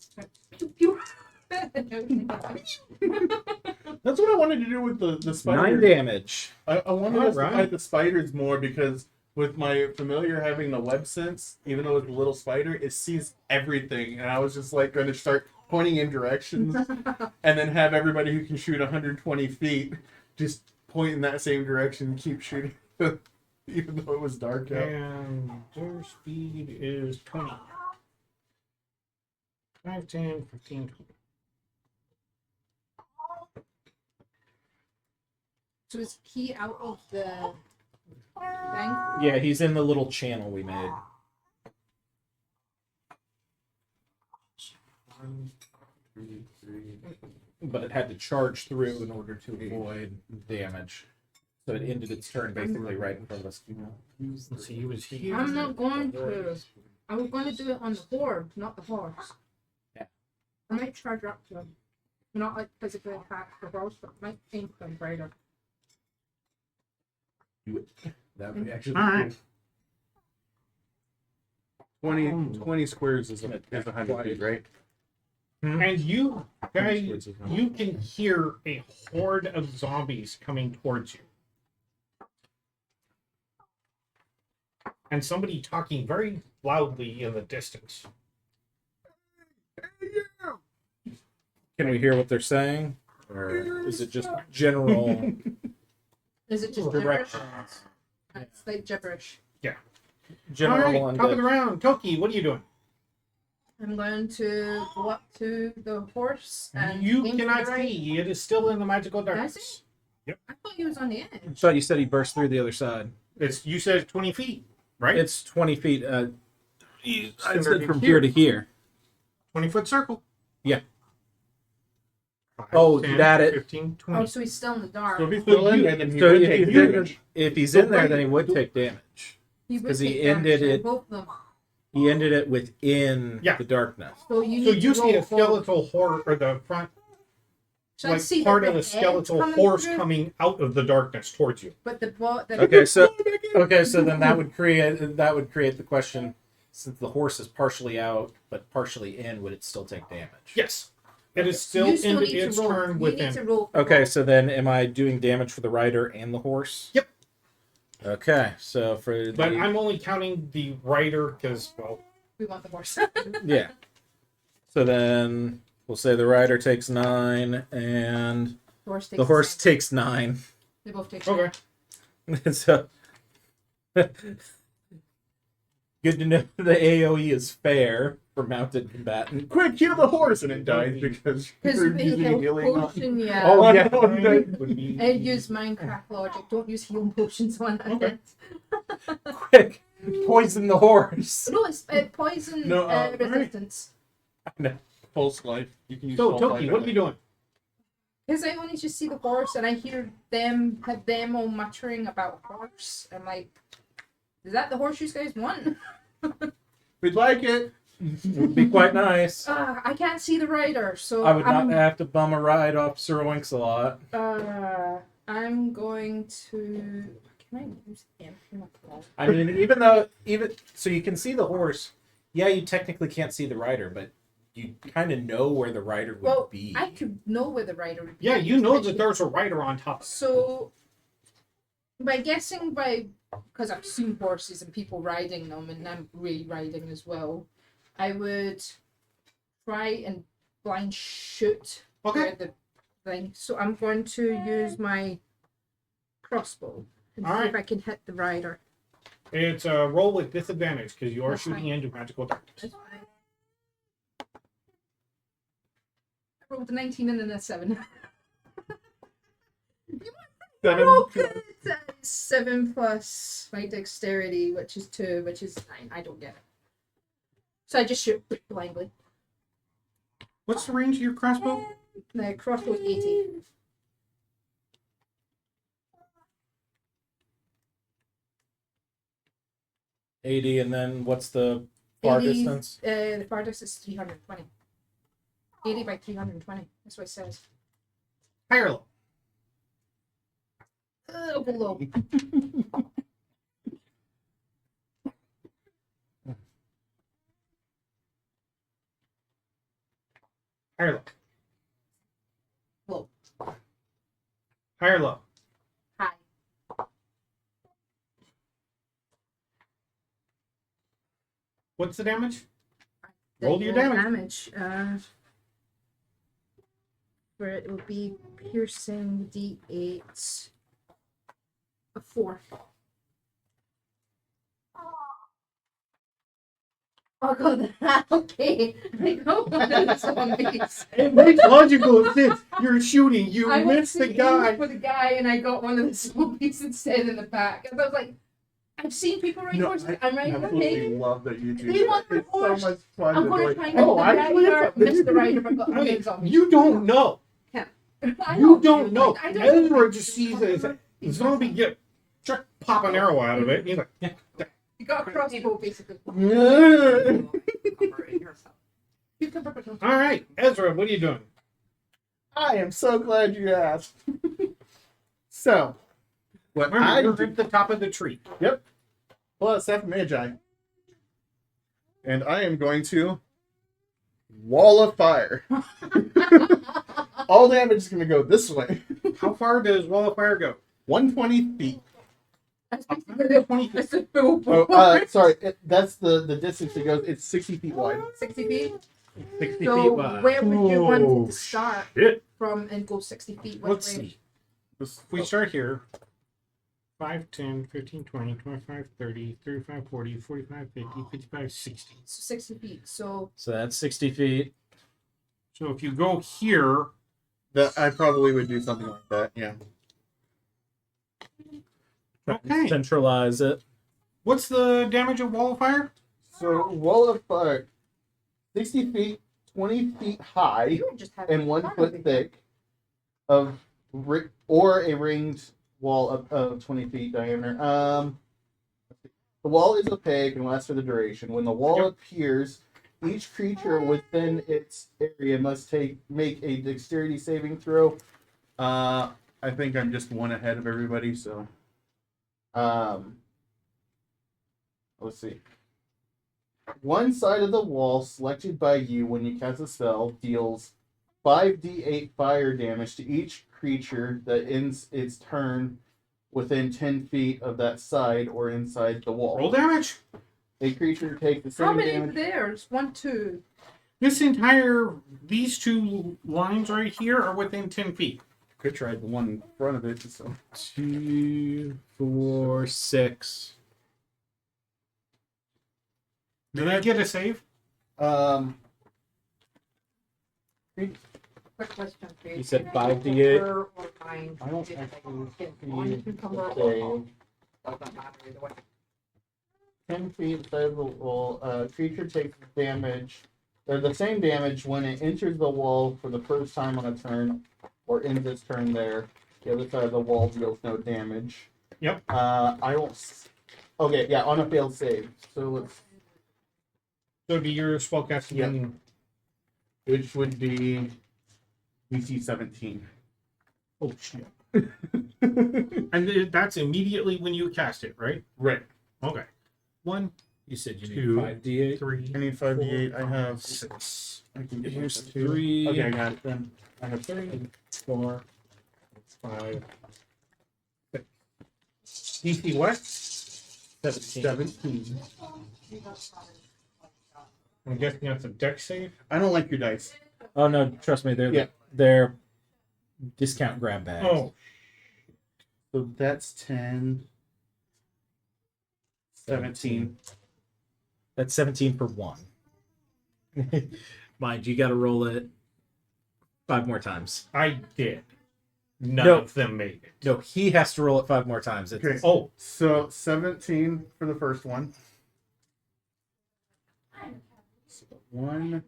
Pew, pew.
That's what I wanted to do with the spider.
9 damage.
I wanted us to
Alright.
fight the spiders more because with my familiar having the web sense, even though it's a little spider, it sees everything. And I was just like going to start pointing in directions and then have everybody who can shoot 120 feet just point in that same direction and keep shooting, even though it was dark out.
And their speed is 20. 5, 10, 15, 20.
So is he out of the thing?
Yeah, he's in the little channel we made. But it had to charge through in order to avoid damage. So it ended its turn basically right in front of us.
Let's see, he was here.
I'm not going to. I'm going to do it on the horde, not the horse.
Yeah.
I might charge up to him. Not like physically attack the horse, but I might aim for him brighter.
That would actually
All right.
20 squares is 100 feet, right?
And you
20
guys,
squares is 100.
you can hear a horde of zombies coming towards you. And somebody talking very loudly in the distance.
Can we hear what they're saying? Or is it just general
Is it just
directions?
gibberish? It's like gibberish.
General
All right, top of the round. Toki, what are you doing?
I'm going to go up to the horse and
You
aim for
cannot
the right.
see. It is still in the magical
Can I
darkness.
see? I thought he was on the
I
edge.
thought you said he burst through the other side.
It's you said 20 feet, right?
It's 20 feet. I
Similar
said
to
from
here.
here to here.
20-foot circle.
Yeah.
5,
Oh,
10,
that it-
15,
Oh,
20.
so he's still in the dark.
So if he's still in
you-
there, then he
So
would
if
take
he's, in,
damage.
if he's in there, then he would take damage.
He would
'cause he
take damage,
ended
so
it-
both of them.
He ended it within
Yeah.
the darkness.
So you
So
need
you
to
see a
roll both.
skeletal horse, or the front,
So I
like
see
part
that
of the
head's
skeletal
coming
horse
through,
coming out of the darkness towards you.
But the
Okay, so then that would create the question: since the horse is partially out but partially in, would it still take damage?
Yes. It is still
you still
in
need to
its
roll.
turn
You
within.
need to roll.
Okay, so then am I doing damage for the rider and the horse?
Yep.
Okay, so for the
But I'm only counting the rider because, well,
We want the horse.
yeah. So then we'll say the rider takes 9 and
Horse takes
the horse
six.
takes 9.
They both take
okay.
So good to know the AOE is fair for mounted combatant.
Quick, heal the horse, and it dies because
Because
you're
we
using a
heal
healing.
potion, yeah.
Oh, yeah.
Would be-
And use Minecraft logic. Don't use healing potions on
Okay.
it.
Quick, poison the horse.
No, it's poison
No,
resistance.
Pulse life. You can use
So,
pulse
Toki,
life
what are you doing?
Because I only just see the horse and I hear them all muttering about horse. I'm like, is that the horse you guys want?
We'd like it.
It would be quite nice.
I can't see the rider, so
I would not
I'm,
have to bum a ride off Sir Winks-a-Lot.
I'm going to. Can I use him?
I mean, even so, you can see the horse. Yeah, you technically can't see the rider, but you kind of know where the rider would
Well,
be.
I could know where the rider would be.
Yeah, you know that there's a rider on top.
So, because I've seen horses and people riding them, and I'm riding as well, I would try and blind shoot
Okay.
where the thing. So I'm going to use my crossbow and see
Alright.
if I can hit the rider.
It's a roll with disadvantage because you are
That's
shooting
fine.
into magical darkness.
That's fine. I rolled a 19 and then a 7.
Seven.
7 plus my dexterity, which is 2, which is 9. I don't get it. So I just shoot blindly.
What's the range of your crossbow?
The crossbow is 80.
$80, and then what's the far
80,
distance?
The farthest is 320. 80 by 320. That's what it says.
Higher or low?
Below.
Higher or low?
Low.
Higher or low?
High.
What's the damage? Roll your damage.
Where it will be piercing D8. A 4. Oh god, okay. I go one of the zombies.
It makes logical sense. You're shooting. You
I went
missed
to
the
aim
guy.
for the guy and I got one of the zombies instead in the back. And I was like, I've seen people ride horses. I'm riding
absolutely
okay.
love that you do
They want
that.
the
It's
horse.
so much fun
I'm
to
going to
like,
try and get
oh,
the
actually,
rider,
it's something
miss the
you
rider, but got one of
Okay,
the zombies.
you don't know.
I
You don't know.
I don't know.
Ezra just sees a zombie get just pop an arrow out of it. And he's like, yeah.
You got a crossbow, basically.
Cover it yourself.
You can purple.
All right, Ezra, what are you doing?
I am so glad you asked. So, what
Remember,
I
you're
do,
at the top of the tree.
pull out Staff of Magi, and I am going to Wall of Fire. All damage is going to go this way.
How far does Wall of Fire go?
120 feet.
That's
20 feet.
It's a full
Oh, sorry. That's the distance it goes. It's 60 feet wide.
60 feet.
60 feet
So
wide.
where would you want
Oh,
to start
shit.
from and go 60 feet? What
Let's
range?
see. If we start here, 5, 10, 15, 20, 25, 30, 35, 40, 45, 50, 55, 60.
So 60 feet. So
So that's 60 feet.
So if you go here,
That I probably would do something like that. Yeah.
okay.
Centralize it.
What's the damage of Wall of Fire?
So Wall of Fire, 60 feet, 20 feet high,
you would just have
and 1
fun
foot
with it.
thick, of or a ringed wall of 20 feet diameter. The wall is opaque and lasts for the duration. When the wall
Yep.
appears, each creature within its area must make a dexterity saving throw. I think I'm just one ahead of everybody, so let's see. One side of the wall selected by you when you cast a spell deals 5d8 fire damage to each creature that ends its turn within 10 feet of that side or inside the wall.
Roll damage.
A creature takes the
How
same
many
damage.
there's? 1, 2.
These two lines right here are within 10 feet.
Could try the one in front of it. So
2, 4, 6.
Did I get a save?
Quick question for you.
You said
Can
5d8?
cucumber or vine
I don't
get, like,
actually
get
see
one cucumber or
say-
both? Doesn't matter either way.
10 feet inside of the wall, creature takes damage, or the same damage when it enters the wall for the first time on a turn, or ends its turn there. The other side of the wall deals no damage.
Yep.
I don't. Okay, yeah, on a failed save. So let's,
So it'd be your spellcasting.
Yep.
and-
which would be DC 17.
Oh shit! And that's immediately when you cast it, right?
Right.
Okay. 1,
You said you
Two.
need 5d8.
3,
I need 5d8. I have.
6.
I can get
Here's
myself 2.
3.
Okay, I got it then. I have 3, 4, 5,
DC what?
17.
17.
I'm guessing that's a deck save.
I don't like your dice.
Oh no, trust me,
Yeah.
they're discount grab bags.
Oh,
So that's 10. 17.
That's 17 for 1. Mind you, got to roll it 5 more times.
I did. None
No.
of them made it.
No, he has to roll it 5 more times. It's,
Okay.
Oh,
So 17 for the first one. So 1.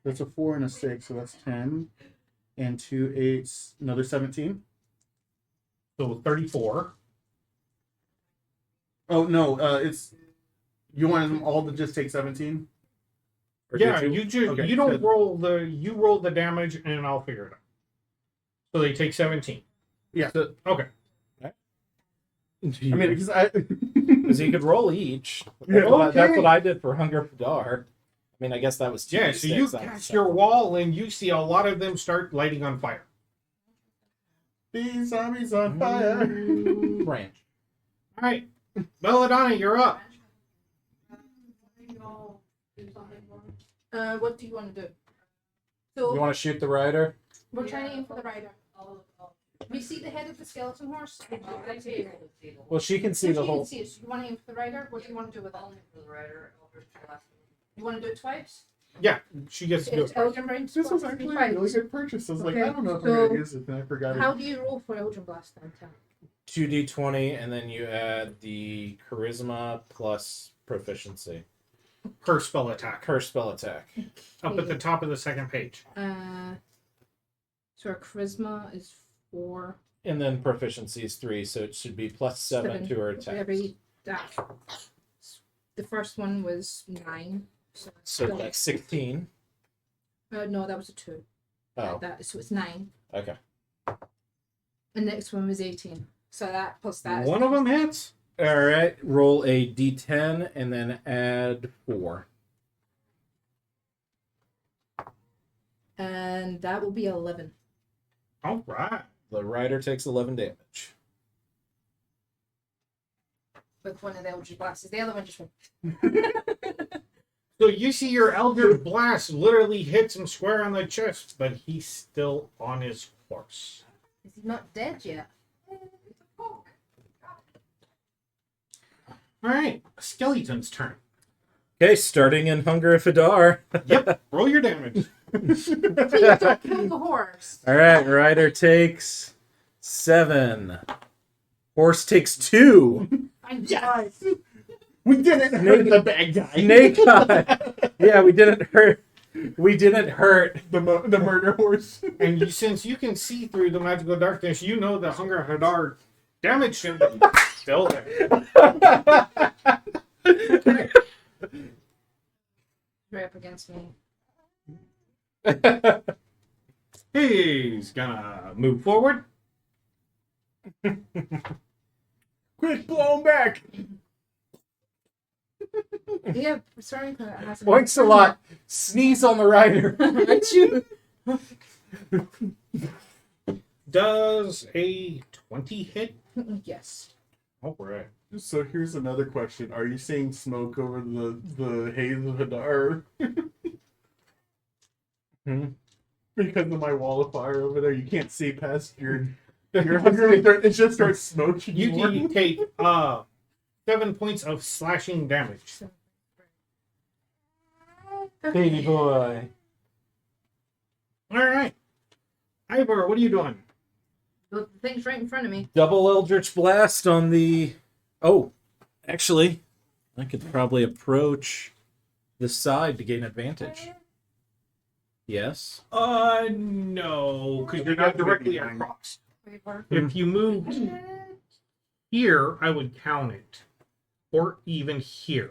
That's a 4 and a 6, so that's 10. And 2 8s, another 17.
so 34.
Oh no, it's you wanted them all to just take 17?
or
Yeah,
did
you just
Okay,
you don't
good.
roll the damage and I'll figure it out. So they take 17.
Yeah.
So, okay.
I mean, because I
because he could roll each.
Yeah.
That's
Okay.
what I did for Hunger for Dar. I mean, I guess that was 2
Yeah, so you
D6 on
cast
the
your
second.
wall and you see a lot of them start lighting on fire.
these zombies on fire.
Branch.
All right, Belladonna, you're up.
What do you want to do? So
You want to shoot the rider?
we're trying to aim for the rider. We see the head of the skeleton horse.
Well, she can see the whole.
So you want to aim for the rider? What do you want to do with it? You want to do it twice?
Yeah, she gets to do
It's
it.
Elgin Brains.
This was actually a really good purchase. I was like, I don't know if I'm
Okay,
gonna use it, and I forgot
How
it.
do you roll for Elgin Blast then? Tim?
2d20, and then you add the charisma plus proficiency.
Her spell attack
Her spell attack.
up at the top of the second page.
So our charisma is 4.
And then proficiency is 3, so it should be plus 7 to her attack.
Every that. The first one was 9. So,
So that's 16.
no, that was a 2.
Oh,
So it's 9.
okay.
The next one was 18. So that plus that.
One of them hits.
All right. Roll a d10 and then add 4.
And that will be 11.
All right.
The rider takes 11 damage.
With one of the Eldritch Blasts. The other one just went.
So you see your Eldritch Blast literally hits him square on the chest, but he's still on his horse.
Is he not dead yet?
All right, Skeleton's turn.
Okay, starting in Hunger of Hadar.
Yep, roll your damage.
Please don't kill the horse.
All right, rider takes 7. Horse takes 2.
I'm
Yes! We didn't hurt the bad guy.
Snake eye. Yeah, we didn't hurt. We didn't hurt.
The murder horse.
And since you can see through the magical darkness, you know that Hunger Hadar damaged him, but he's still there.
right up against me.
He's gonna move forward.
Quick, blow him back.
Yeah, sorry. Has
Points a lot. Sneeze on the rider.
Achoo.
Does a 20 hit?
Yes.
All right.
So here's another question: are you seeing smoke over the haze of Hadar? Because of my wall of fire over there, you can't see past your hunger. It just starts smoking.
You
more.
can take 7 points of slashing damage.
Baby boy.
All right. Ivor, what are you doing?
The thing's right in front of me.
Double Eldritch Blast on the... Oh, actually, I could probably approach the side to gain advantage. Yes.
No, because you're not directly across.
Favor.
If you moved here, I would count it. Or even here.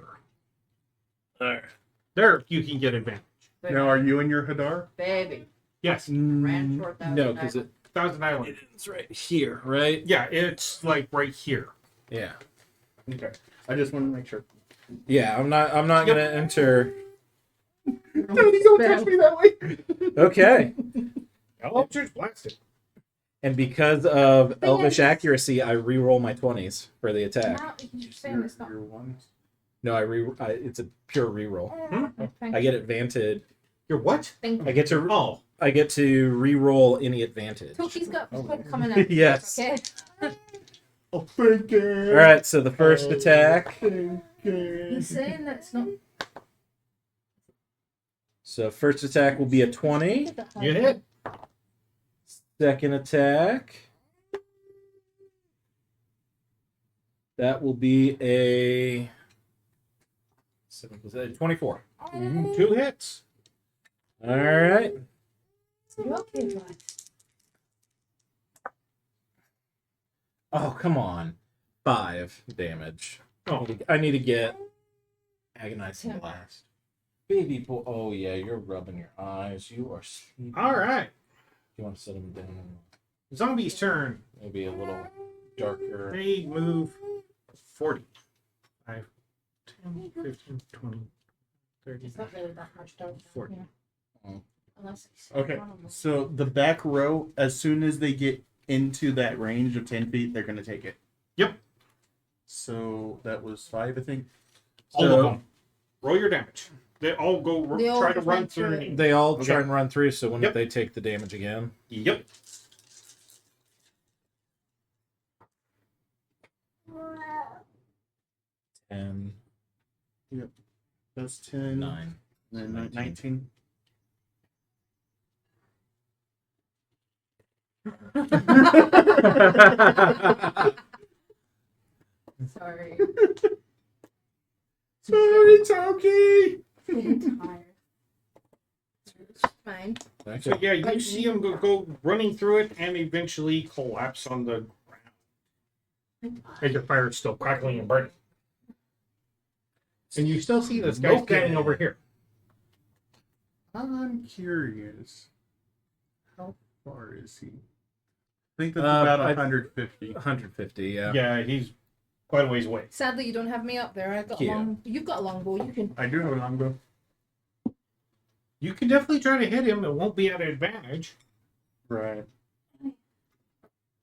There, you can get advantage.
Now, are you in your Hadar?
Baby.
Yes.
Ran toward that.
No, because
Thousand Island.
it's right here, right?
Yeah, it's like right here.
Yeah.
Okay. I just want to make sure.
Yeah, I'm not gonna enter.
Daddy, don't touch me that way.
Okay.
Eldritch blasted.
And because of
But yeah,
elvish
it's-
accuracy, I re-roll my 20s for the attack.
Now, you're saying it's not.
Your ones.
No, it's a pure re-roll.
Thank
I get advantage.
Your what?
Thank
I
you.
get to
Oh,
I get to re-roll any advantage.
Toki's got
Oh,
one coming up.
Yes.
Okay.
Oh, thank you.
All right, so the first attack.
Thank you.
He's saying that's not.
So first attack will be a 20.
you hit.
Second attack. That will be a 24.
2 hits.
All right.
You okay, bud?
Oh, come on. 5 damage.
Oh,
I need to get agonizing
10.
blast. Baby boy. Oh, yeah, you're rubbing your eyes. You are sleeping.
all right.
You want to set him down?
Zombie's turn.
Maybe a little darker.
They move 40. 5, 10, 15, 20, 30.
It's not really that much dark.
40.
Yeah.
Oh.
Unless it's
Okay, so the back row, as soon as they get into that range of 10 feet, they're going to take it.
Yep.
So that was 5, I think.
All
So-
of them. Roll your damage. They all go
They all
try to
just
run
went
through.
through it.
They all
Okay.
try and run through, so when
Yep.
they take the damage again?
Yep.
And
That's 10.
9.
And then 19.
Sorry.
Sorry, Toki!
I'm tired. It's fine.
So yeah, you see them go running through it and eventually collapse on the ground. As your fire is still crackling and burning. And you still see this guy standing over here.
I'm curious. How far is he? I think that's
Uh,
about
I-
150.
150, yeah.
Yeah, he's quite a ways away.
Sadly, you don't have me up there. I've got
Yeah.
a long. You've got a longbow. You can.
I do have a longbow.
You can definitely try to hit him. It won't be at an advantage.
Right.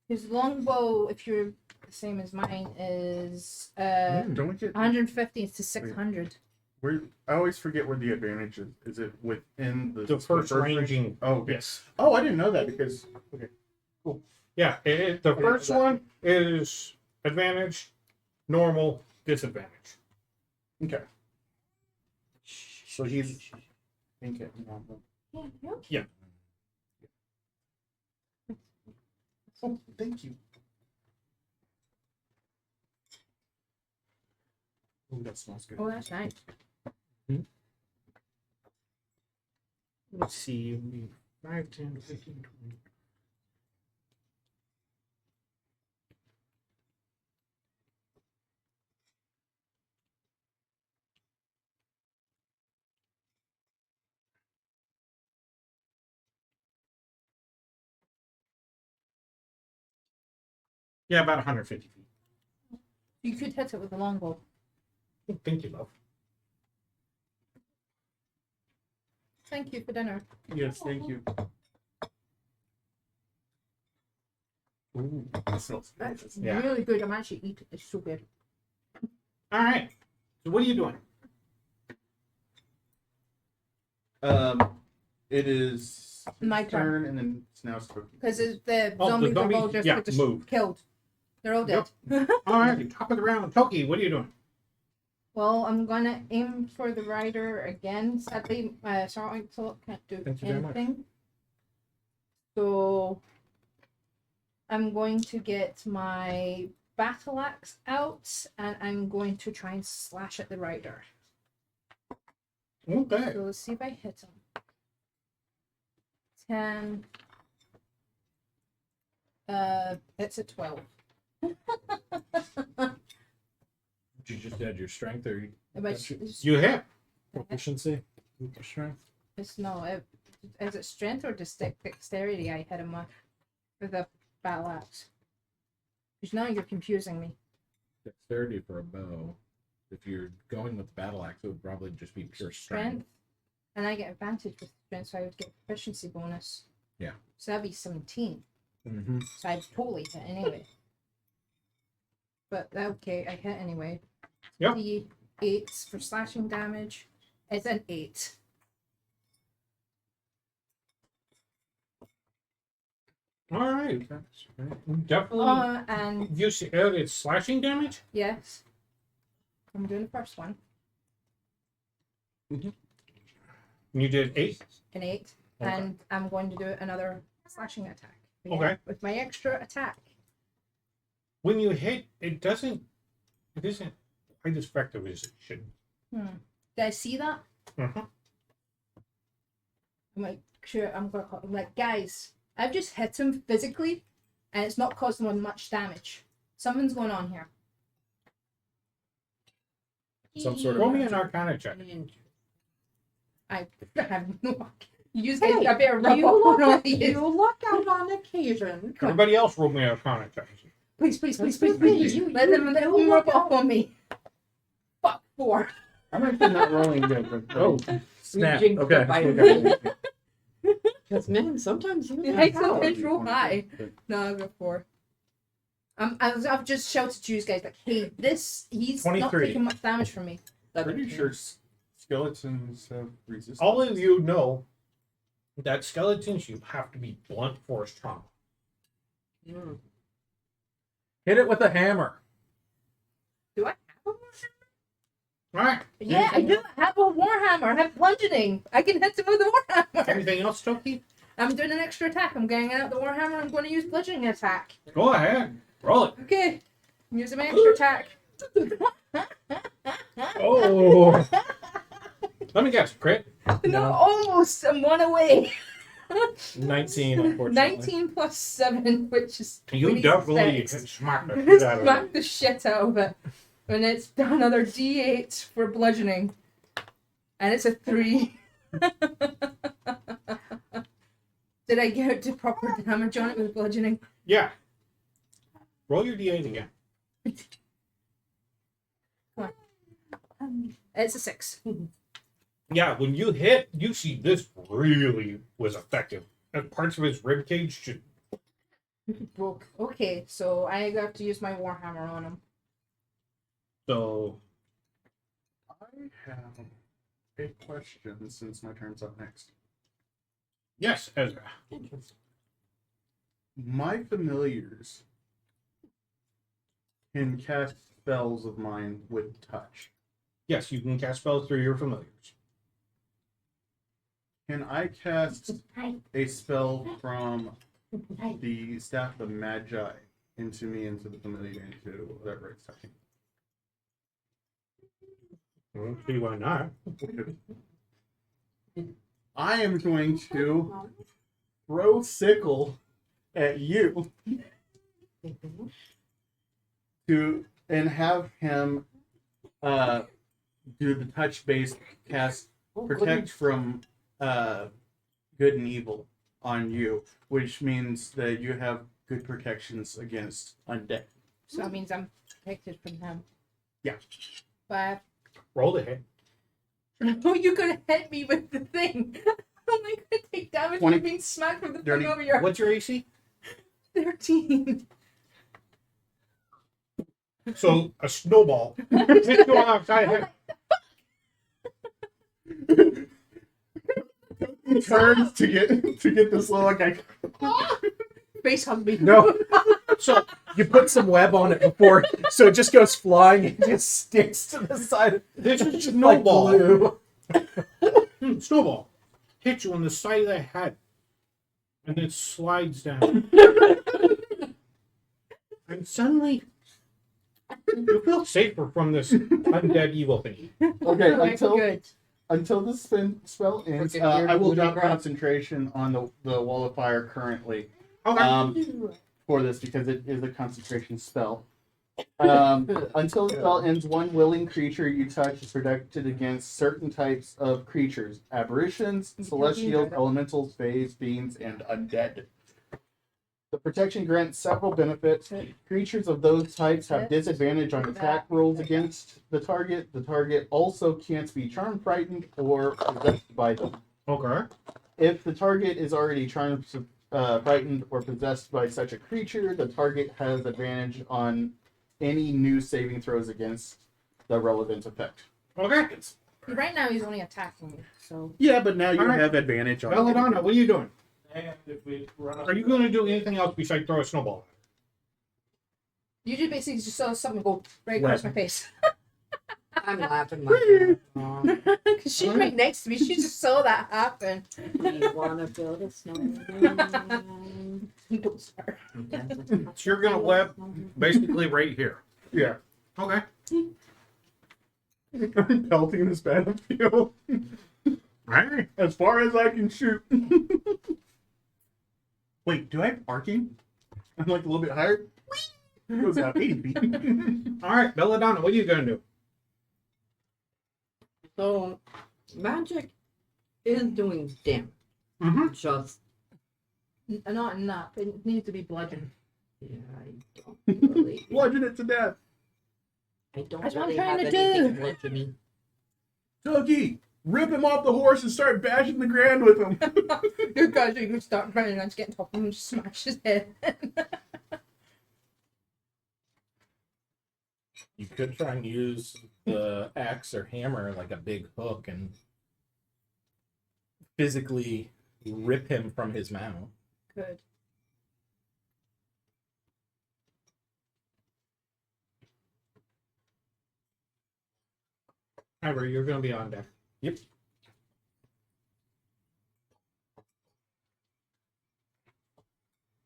His longbow, if you're the same as mine, is
Don't we get
150 to 600.
where? I always forget where the advantage is. Is it within
The first ranging.
Oh, okay.
Yes.
Oh, I didn't know that because okay.
Yeah, the first one is advantage, normal, disadvantage.
Okay. So he's. Think it.
Yeah.
Oh, thank you. Oh, that smells good.
Oh, that's nice.
Let's see. 5, 10, 15, 20. Yeah, about 150 feet.
You could hit it with a longbow.
Thank you, love.
Thank you for dinner.
Yes, thank you. Ooh, that smells good.
That's
Yeah.
really good. I'm actually eating. It's so good.
All right. So what are you doing?
It is
My turn.
and then it's now Spooky.
Because the
Oh, the
zombies are all
zombie-
just
yeah, moved.
killed. They're all dead.
Yep. All right. Top of the round. Toki, what are you doing?
Well, I'm gonna aim for the rider again. Sadly, sorry, so can't do
Thank you very much.
anything. So I'm going to get my battle axe out, and I'm going to try and slash at the rider.
Okay.
So let's see if I hit him. 10. It's a 12.
Did you just add your strength or
You hit.
proficiency? Your strength?
It's no. Is it strength or dexterity? I hit him with a battle axe. Because now you're confusing me.
Dexterity for a bow. If you're going with battle axe, it would probably just be pure strength.
And I get advantage with strength, so I would get proficiency bonus.
Yeah.
So that'd be 17.
Mm-hmm.
So I'd totally hit anyway. But okay, I hit anyway.
Yep.
The 8s for slashing damage. It's an 8.
All right. Definitely.
And
You see, it's slashing damage.
yes, I'm doing the first one.
You did 8.
An 8.
Okay.
And I'm going to do another slashing attack. again
Okay.
With my extra attack.
When you hit, it isn't quite as effective as it should.
Did I see that?
Mm-hmm.
I'm like, sure, I'm like, guys, I've just hit him physically, and it's not causing him much damage. Something's going on here.
Some sort
Roll
of
me an Arcana check.
I have no. You guys
Hey,
got better rub
you
off on all
luck,
these.
you luck out on occasion.
Everybody else roll me an Arcana check.
Please, please, please,
Please,
please,
you-
please. Let
you-
them
you
rub
look
off
out.
on me. Fuck 4.
I'm actually not rolling good. But
Oh, snap.
jinxed
Okay.
it by Because man, sometimes you
I
luck out.
sometimes roll high. No, I got 4. I've just shouted to you guys like, hey, he's not
23.
taking much damage from me.
Pretty sure skeletons have resistance.
All of you know that skeletons, you have to be blunt force trauma.
Mm.
Hit it with a hammer.
Do I have a warhammer?
All right.
Yeah, I do have a warhammer. I have bludgeoning. I can hit him with a warhammer.
Anything else, Toki?
I'm doing an extra attack. I'm getting out the warhammer. I'm going to use bludgeoning attack.
Go ahead. Roll it.
Okay. I'm using my extra attack.
Oh. Let me guess. Crit.
No, almost. I'm 1 away.
19, unfortunately.
19 plus 7, which is
You
26.
definitely smacked the shit out of it.
Smack the shit out of it. And it's another D8 for bludgeoning. And it's a 3. Did I get to proper damage on it with bludgeoning?
Yeah. Roll your d8 again.
It's a 6.
Yeah, when you hit, you see this really was effective. And parts of his rib cage just
Broke. Okay, so I have to use my warhammer on him.
so.
I have a question since my turn's up next.
Yes, Ezra.
My familiars can cast spells of mine with touch.
Yes, you can cast spells through your familiars.
Can I cast a spell from the Staff of the Magi into me, into the familiar, into whatever it's touching?
See why not?
I am going to throw sickle at you and have him do the touch based cast protect from good and evil on you, which means that you have good protections against undead.
So that means I'm protected from him.
Yeah.
But
Roll the hit.
no, you're gonna hit me with the thing. I'm not gonna take damage
20.
from being smacked with the
Dirty.
thing over your
What's your AC?
13.
So a snowball hit you on the side of the head.
He turns to get this little guy.
Face hug me.
No. So you put some web on it before, so it just goes flying and just sticks to the side.
This is
Like
snowball.
glue.
Snowball hits you on the side of the head, and it slides down. And suddenly, you feel safer from this undead evil thing.
Okay,
That's good.
until the spell ends,
Forget your
I will
booty
drop
grab.
concentration on the wall of fire currently.
Okay.
For this because it is a concentration spell. Until the spell ends, one willing creature you touch is protected against certain types of creatures: aberrations, celestials, elementals, fays, fiends, and undead. The protection grants several benefits. Creatures of those types have disadvantage on attack rolls against the target. The target also can't be charmed, frightened, or possessed by them.
Okay.
If the target is already charmed, frightened, or possessed by such a creature, the target has advantage on any new saving throws against the relevant effect.
Okay.
Right now he's only attacking me, so
Yeah, but now you
Alright.
have advantage on
Belladonna, what are you doing?
And if we run
Are you going to do anything else besides throw a snowball?
you just basically just saw something go right across my face.
I'm laughing my ass off.
Because she's right next to me. She just saw that happen.
You wanna build a snowman?
Don't start.
So you're going to web basically right here.
Yeah.
Okay.
I'm pelting this battlefield
Alright.
as far as I can shoot. Wait, do I have arcing? I'm like a little bit higher. It goes out 80 feet.
Alright, Belladonna, what are you going to do?
So, magic is doing damage.
Mm-hmm.
Just,
Not enough. It needs to be bludgeoned.
yeah, I don't really.
Bludgeon it to death.
I don't
That's what I'm
really
trying
have
to
anything
do.
bludgeoning.
Dougie, rip him off the horse and start bashing the ground with him.
You guys are going to start running and just get on top of him and just smash his head.
You could try and use the axe or hammer like a big hook and physically rip him from his mount.
Good.
Ivor, you're going to be on deck.
Yep.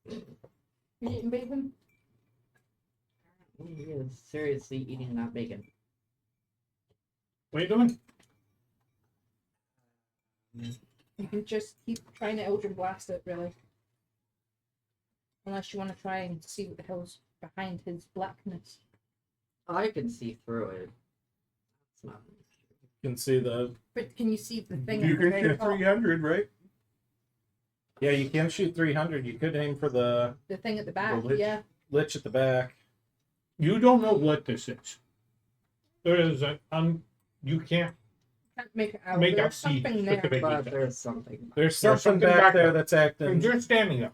You eating bacon?
He is seriously eating that bacon.
What are you doing?
You can just keep trying to Eldritch Blast it, really. Unless you want to try and see what the hell's behind his blackness.
I can see through it. It's not.
You can see the.
But can you see the thing?
You
at the
can
very
shoot
top?
300, right?
Yeah, you can shoot 300. You could aim for the
The thing at the back.
lich.
Yeah.
lich at the back.
You don't know what this is. There is a you can't
Can't make it out.
make
There's
out see
something there.
specific
But
details.
there's something.
There's something,
something
back,
back
there
there.
that's
And
acting.
you're standing there,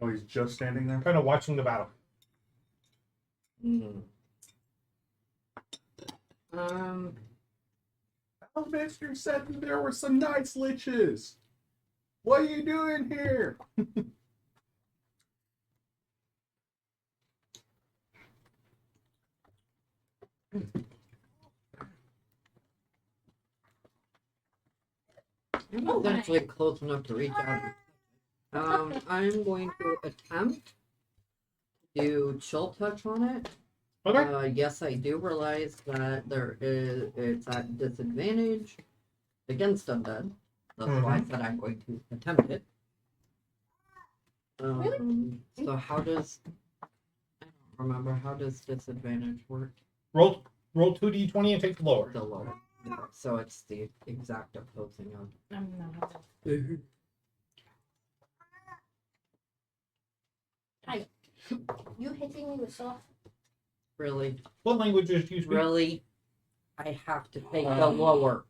Oh, he's just standing there.
kind of watching the battle.
Hmm. Um.
Mister said that there were some nice liches. What are you doing here?
I'm
Oh, my.
eventually close enough to reach out. I'm going to attempt to do chill touch on it.
Okay.
Yes, I do realize that it's at disadvantage against undead. That's why I said I'm going to attempt it. So how does I don't remember how does disadvantage work?
Roll 2d20 and take the lower.
The lower. So it's the exact opposing of.
I'm not.
You hitting me with soft?
Really,
What languages do you speak?
really, I have to take the lower.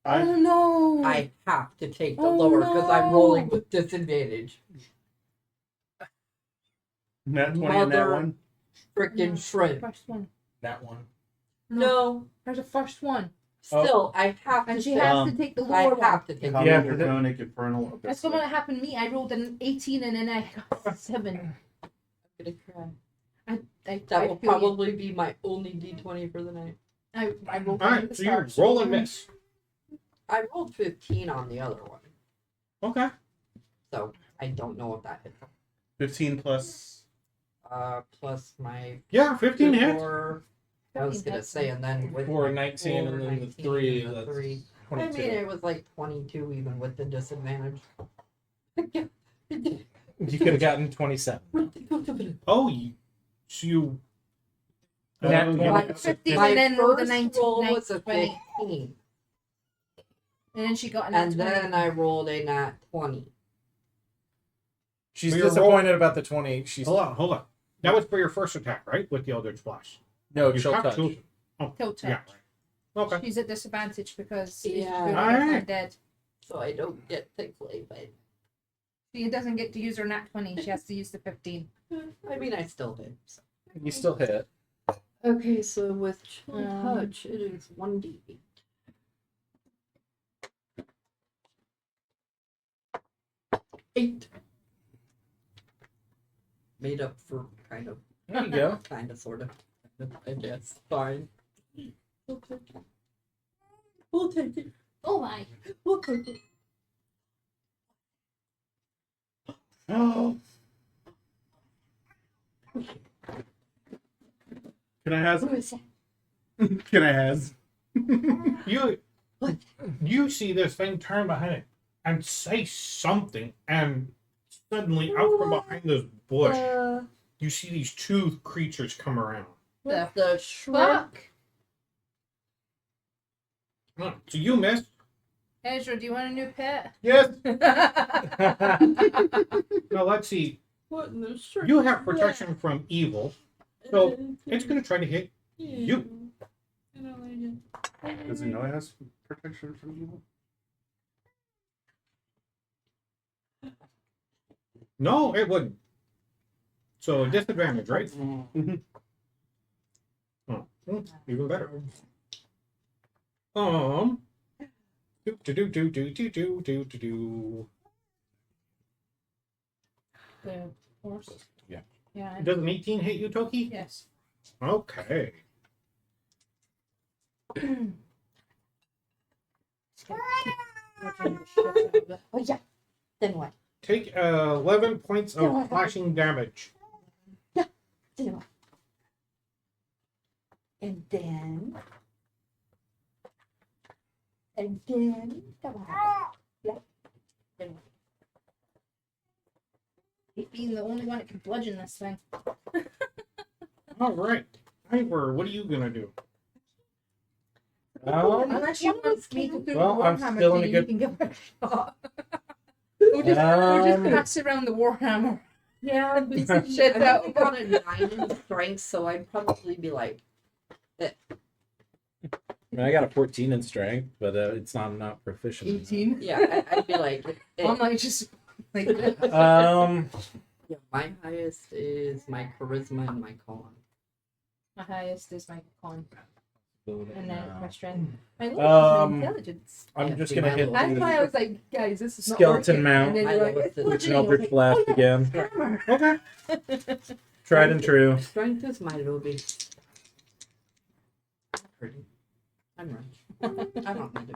Oh no!
I have to take the
Oh,
lower because I'm
no.
rolling with disadvantage.
Nat 20 and that
Mother-
one.
Freaking shrimp.
First one.
That one.
No,
There's a first one,
still, I have to.
and she
take,
has to take the
I
lower one.
have to take.
Common,
Yeah,
draconic, infernal.
That's the one that happened to me. I rolled an 18 and then I got 7.
I'm gonna cry.
I
That will
feel you.
probably be my only D20 for the night.
I rolled
All
one at
right,
the
so you
start,
roll and miss.
I rolled 15 on the other one,
Okay.
so I don't know if that hit.
15 plus.
Plus my
Yeah, 15 hits.
4, I was
15
gonna
hits.
say, and then with
Four,
my
19, and then the
19
3,
and the
that's
3. I
22.
mean, it was like 22 even with the disadvantage.
You could have gotten 27.
Oh, so you.
Nat
Oh,
20.
yeah.
My,
15
my
and then rolled a
first
19,
roll was a
20.
15,
And then she got an
and
20.
then I rolled a nat 20.
She's
So you're
disappointed about the 20. She's
Hold on. That was for your first attack, right? With the Eldritch Blast.
no
You
chill
have
touch.
to-
Tilt touch.
Yeah. Okay.
She's at disadvantage because
Yeah.
she's
Alright.
dead.
So I don't get to play, but
She doesn't get to use her nat 20. She has to use the 15.
I mean, I still did. So.
You still hit.
Okay, so with chill
Um,
touch, it is 1d8. Eight. Made up for kind of,
There you go.
kind of, sort of. I guess. Fine. We'll take it. We'll take it.
Oh my.
We'll take it.
Oh. Can I has?
Who is that?
Can I has?
You
What?
you see this thing turn behind it and say something, and suddenly out from behind this bush, you see these two creatures come around.
The shrimp.
Fuck!
So you missed.
Ezra, do you want a new pet?
Yes. Now let's see.
What in the shrimp?
You have protection from evil, so it's going to try to hit you.
Does he know it has protection from evil?
No, it wouldn't. So disadvantage, right?
Mhm.
Oh, even better. Do.
The horse?
Yeah.
Yeah.
Does an 18 hit you, Toki?
Yes.
Okay.
Oh yeah. Then what?
Take 11 points of slashing damage.
Then what? And then. And then. That will happen. Yeah. Then what?
Being the only one that can bludgeon this thing.
All right. Ivor, what are you gonna do?
Unless you want me to do
well,
the
I'm
Warhammer
still in a
thing,
good-
you can give it a shot. we'll just pass around the Warhammer.
Yeah,
Beat some shit
I've
out
only
of
got a 9 in strength, so I'd probably be like,
I mean, I got a 14 in strength, but I'm not proficient. in that.
18.
yeah, I'd be like,
I'm like just like
Um,
yeah, my highest is my charisma and my con.
my highest is my con, and then
no.
my strength. My lowest is my
Um,
intelligence.
I'm
Yeah,
just
see,
gonna
my
hit
little-
That's why I
the
was like, guys, this is not
skeleton
working.
mount.
And then
My
you're like,
lowest
it's
is-
working.
Eldritch
Like,
Blast
oh,
again.
yeah, hammer.
Okay.
Tried and true.
Strength is my lowest. Pretty. I'm rich. I don't need to be.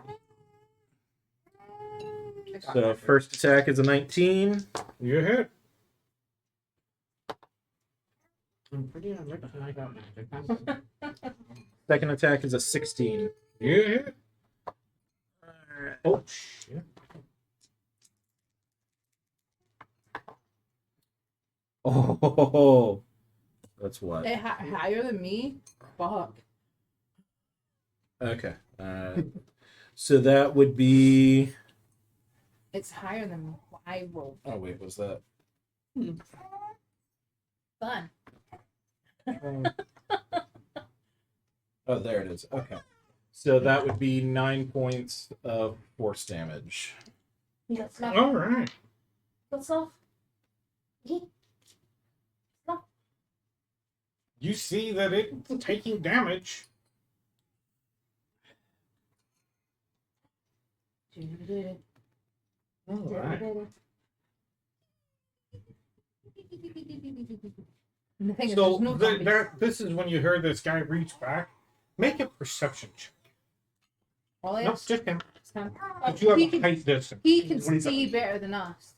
I got
So
my
first attack is a 19.
You hit.
I'm pretty rich and I got magic.
Second attack is a 16.
You hit. Oh shit.
Oh, that's what?
Higher than me? Fuck.
Okay. So that would be.
It's higher than what I rolled.
Oh wait, was that?
Fun.
Oh, there it is. Okay. So that would be 9 points of force damage.
You got stuff?
All right.
Got stuff?
You see that it's taking damage. All right.
And the thing is,
So
there's no zombies.
this is when you heard this guy reach back. Make a perception check.
All
No,
else,
just him.
it's him.
But you have
he
a
can,
height distance.
he can
27.
see better than us.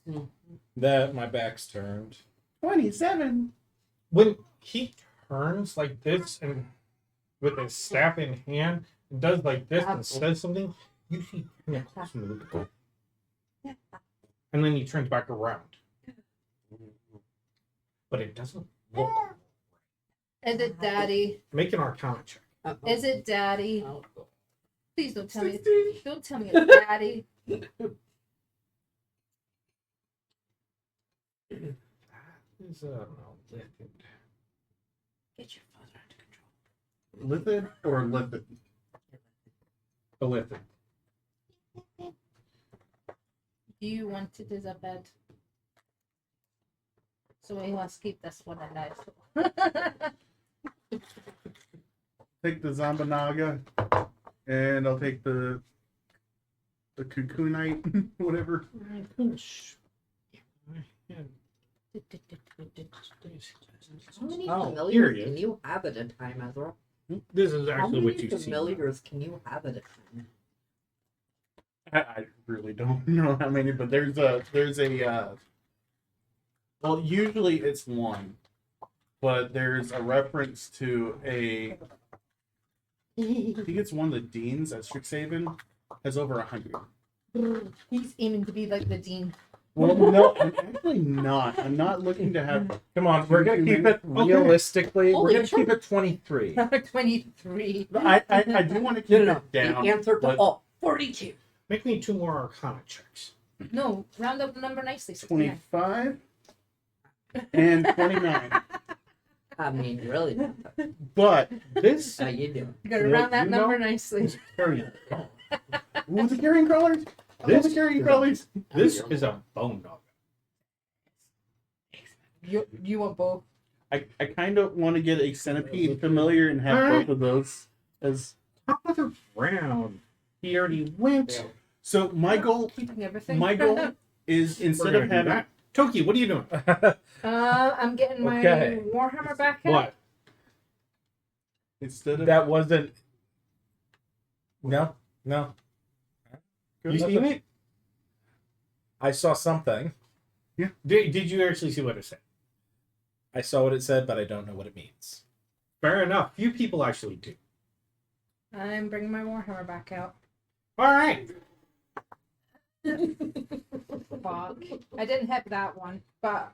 That my back's turned.
27.
When he turns like this and with his staff in hand and does like this and says something, you see Nicholas move. And then he turns back around. But it doesn't look.
Is it daddy?
Make an arcana check.
Is it daddy?
Oh,
Please don't tell me. Don't tell me it's daddy.
That is no,
Get your father under control.
Lithid or lipid?
a lithic.
You wanted as a bed. So we must keep this one alive.
Take the Zambanaga, and I'll take the Cocoonite, whatever.
How many
Oh,
familiars
here he
can
is.
you have at a time, Ezra?
This is
How
actually
many
what you see.
familiars can you have at a time?
I really don't know how many, but there's a well, usually it's one, but there's a reference to I think it's one of the deans at Strixhaven has over 100.
He's aiming to be like the dean.
Well, no, I'm actually not. I'm not looking to have.
Come on, we're gonna keep it
Okay.
realistically.
Holy
We're gonna keep it 23.
23.
I do want to keep
No.
it down.
The answer to
but
all 42.
Make me 2 more arcana checks.
No, round up the number nicely. 69.
25 and 29.
I mean, really.
But
This
How you doing?
You gotta
Well,
round that
you know-
number nicely.
is carrying.
what was the carrying crawlers? What was the carrying crawlers?
This is a bone dog.
You want both?
I kind of want to get a centipede familiar and have
Alright.
both of those as.
Top of the round. He already went.
So my goal,
Keeping everything.
my goal is
We're
instead
gonna
of
do
having
that. Toki, what are you doing?
I'm getting my
Okay.
Warhammer back out.
What?
instead of
That wasn't. No.
You seen it?
I saw something.
Did you actually see what it said?
I saw what it said, but I don't know what it means.
Fair enough. Few people actually do.
I'm bringing my Warhammer back out.
All right.
Fuck. I didn't hit that one, but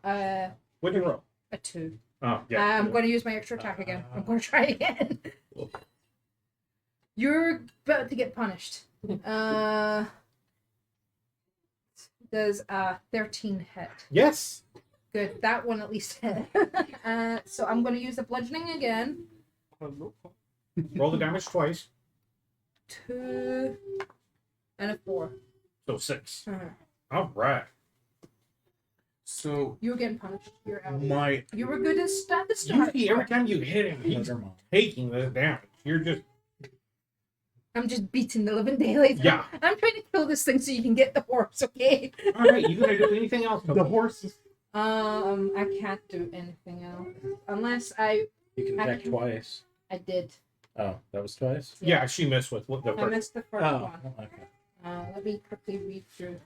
What'd you roll?
a 2.
Oh, yeah.
I'm going to use my extra attack again. I'm going to try again. You're about to get punished. Does 13 hit?
Yes.
Good. That one at least hit. So I'm going to use the bludgeoning again.
Roll the damage twice.
2 and a 4.
So 6.
Uh-huh.
All right.
So
You're getting punished. You're out.
my
You were good at the
You
start.
see, every time you hit him, he's taking the damage. You're just
I'm just beating the living daylights.
yeah.
I'm trying to kill this thing so you can get the horse, okay?
All right. You gonna do anything else?
the horses.
I can't do anything else unless I
You can attack twice.
did.
Oh, that was twice?
Yeah, she missed with the
I
first.
missed the first
Oh,
one.
okay.
Let me quickly read through.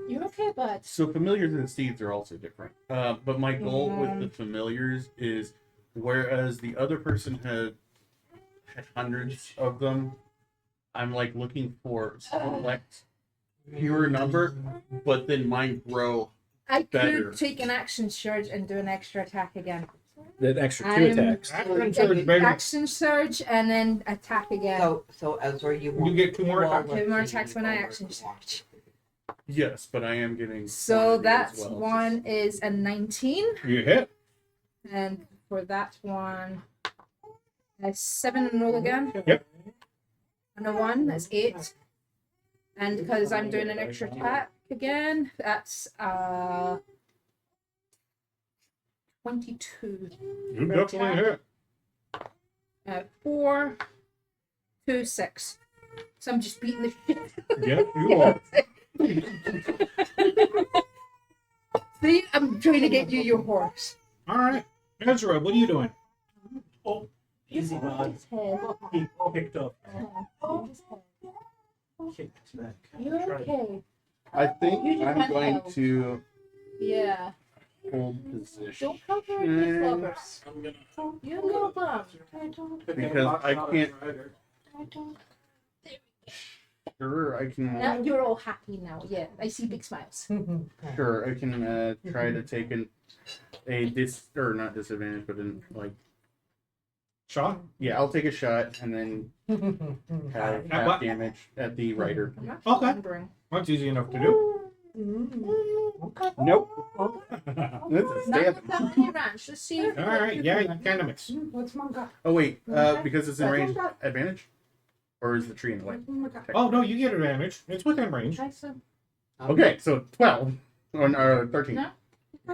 You okay, bud?
So familiars and steeds are also different. But my goal with the familiars is, whereas the other person had hundreds of them, I'm like looking for select fewer number, but then mine grow.
I
Better.
could take an action surge and do an extra attack again.
The extra 2
I'm-
attacks.
Action surge, baby.
Action surge and then attack again.
So Ezra, you
You get 2 more attacks.
Okay, more attacks when I action surge.
Yes, but I am getting.
So
quantity
that
as well.
one is a 19,
You hit.
and for that one, a 7 and roll again.
Yep.
And a 1, that's 8. And because I'm doing an extra attack again, that's 22.
You definitely hit.
4, 2, 6. So I'm just beating the shit.
Yeah, you are.
See, I'm trying to get you your horse.
All right, Ezra, what are you doing?
Easy, bud.
His head.
He picked up.
His head.
Kicked back.
You're okay.
I think
You just
I'm
went
going
out.
to
Yeah.
hold position
Don't cover your lovers.
I'm gonna.
You go bum.
because I can't. Sure, I can.
Now you're all happy now. Yeah, I see big smiles.
Sure, I can try to take or not disadvantage, but in like
Shot.
yeah, I'll take a shot and then have
At
half
what?
damage at the rider.
I'm not
Okay.
remembering.
That's easy enough to do.
Nope. That's a
Not
stab.
with that many ranch. Let's see.
All right. Yeah, you kind of mix.
What's mom got?
Oh wait, because it's in range advantage, or is the tree in the way?
What's mom got?
Oh no, you get advantage. It's within range.
Try some.
Okay, so 12 or 13.
No.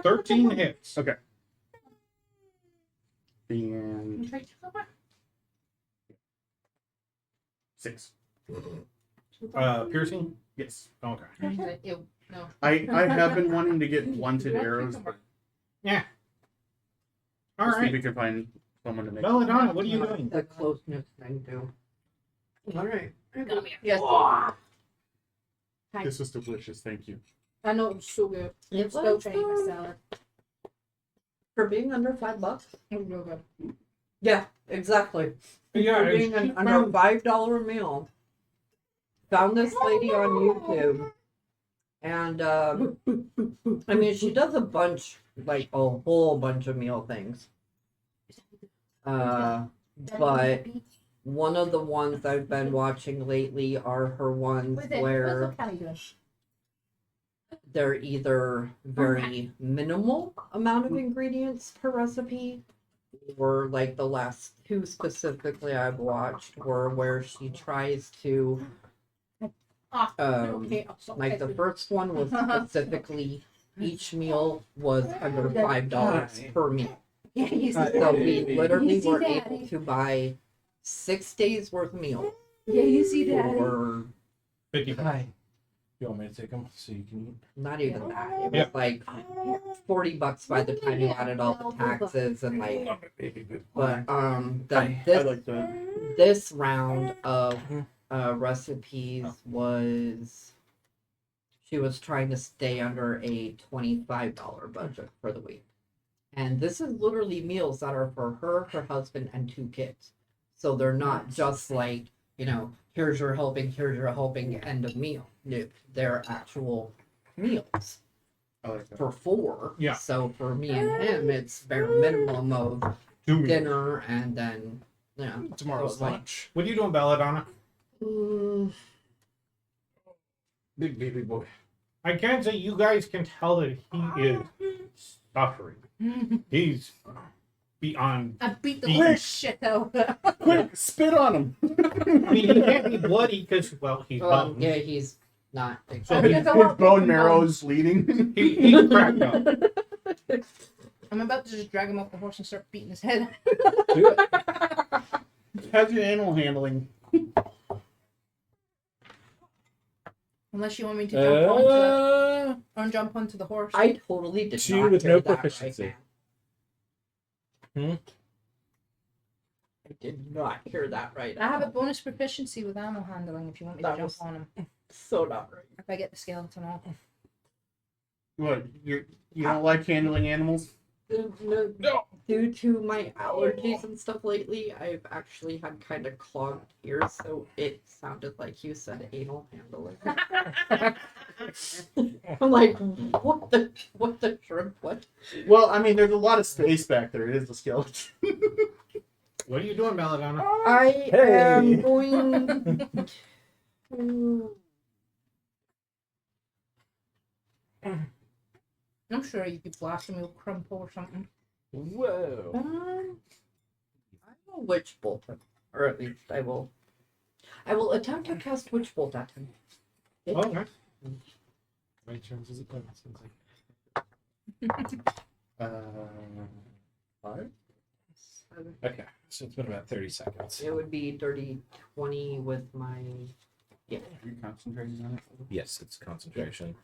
13 hits.
Okay. And
Try some.
6.
Piercing.
Yes.
Okay.
Ew, no.
I have been wanting to get blunted arrows, but
Yeah. All
let's see if
right.
we can find someone to make.
Belladonna, what are you doing?
the closeness thing too. All right.
Come here.
Yes.
This was delicious. Thank you.
I know it was so good.
It
Still
was
trying my
good.
salad.
For being under $5.
It was real good.
Yeah, exactly.
Yeah,
For being
it's-
an under $5 meal. Found this lady on YouTube, and I mean, she does a bunch, like a whole bunch of meal things. But one of the ones I've been watching lately are her ones where they're either very minimal amount of ingredients per recipe, or like the last two specifically I've watched were where she tries to
Okay.
like the first one was specifically each meal was under $5 per meal.
Yeah, you see
So we literally
You see
were
that?
able to buy 6 days worth of meals
Yeah, you see that?
for
55.
Hi. You want me to take them so you can eat?
not even that. It was
Yeah.
like $40 by the time you added all the taxes and like. But this round of recipes was she was trying to stay under a $25 budget for the week. And this is literally meals that are for her, her husband, and 2 kids. So they're not just like, here's your helping, end of meal. No, they're actual meals.
I like that.
for 4.
Yeah.
So for me and him, it's bare minimum of
2 meals.
dinner and then
Tomorrow's
like-
lunch.
What are you doing, Belladonna?
Big baby boy.
I can say you guys can tell that he is suffering. He's beyond.
I beat the
Quick.
living shit out of it.
Quick, spit on him.
I mean, he can't be bloody because, well, he's bone.
yeah, he's not.
So
His-
His
There's a lot of
bone
broken
marrow's bleeding.
He's cracked up.
I'm about to just drag him off the horse and start beating his head.
Do it.
How's your animal handling?
Unless you want me to jump onto
Uh,
or jump onto the horse.
I totally did
2
not
with
hear
no
that
proficiency.
Right now. I did not hear that right.
I have a
now.
bonus proficiency with animal handling if you want me to
That
jump
was-
on him.
So not right.
If I get the skeleton off.
What? You don't like handling animals?
No. Due to my allergies and stuff lately, I've actually had kind of clogged ears, so it sounded like you said anal handling. I'm like, what the shrimp? What?
Well, I mean, there's a lot of space back there. It is a skeleton.
What are you doing, Belladonna?
I am going to.
I'm sure you could blast him with crumple or something.
whoa.
I will witch bolt him, or at least I will attempt to cast witch bolt at him.
Okay.
My turn does it go?
Uh, 5?
Okay, so it's been about 30 seconds.
It would be dirty 20 with my.
Are you concentrating on it
Yes, it's concentration.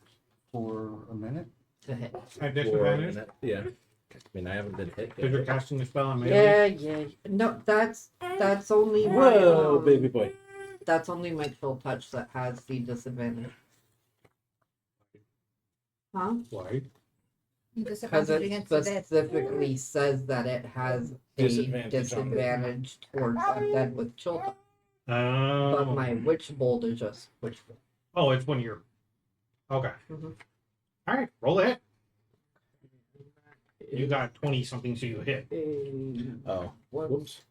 for a minute?
To hit.
At
For a
disadvantage
minute. Yeah. I mean, I haven't been hit
because you're
yet.
casting a spell on melee.
Yeah. No, that's only my.
Whoa, baby boy.
That's only my chill touch that has the disadvantage. Huh?
Why?
Because
Disadvantage
it
against the dead.
specifically says that it has a
Disadvantage on
disadvantage towards undead with chill touch. But
Oh.
my witch bolt is just witch bolt.
Oh, it's when you're. Okay.
Mhm.
All right, roll it. You got 20 something, so you hit.
Oh,
One.
whoops.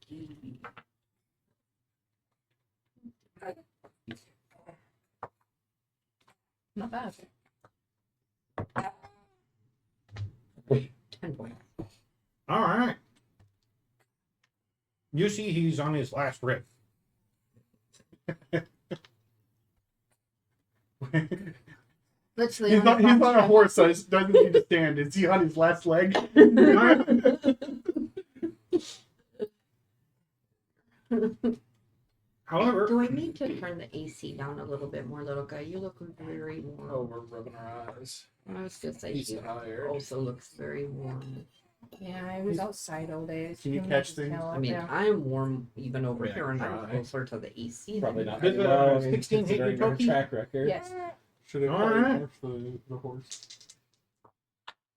Not bad.
10 points.
All right. You see, he's on his last rip.
Literally.
He's
on
not,
the
he's on a
back
horse, so he doesn't need to stand. Is he on his last leg?
However,
Do I need to turn the AC down a little bit more, little guy? You look very warm.
Oh, we're rubbing our eyes.
I was gonna say
He's
he
tired.
also looks very warm.
Yeah, I was outside all day. It's
Can you
humid
catch
as
things?
hell
I
out
mean,
there.
I'm warm even over
Yeah,
here, and I'm
dry.
closer to the AC.
Probably
than
not.
Did
you.
the
Well, I mean,
16 hit you,
considering our
Toki?
track record.
Yes.
Should have
All right.
the horse.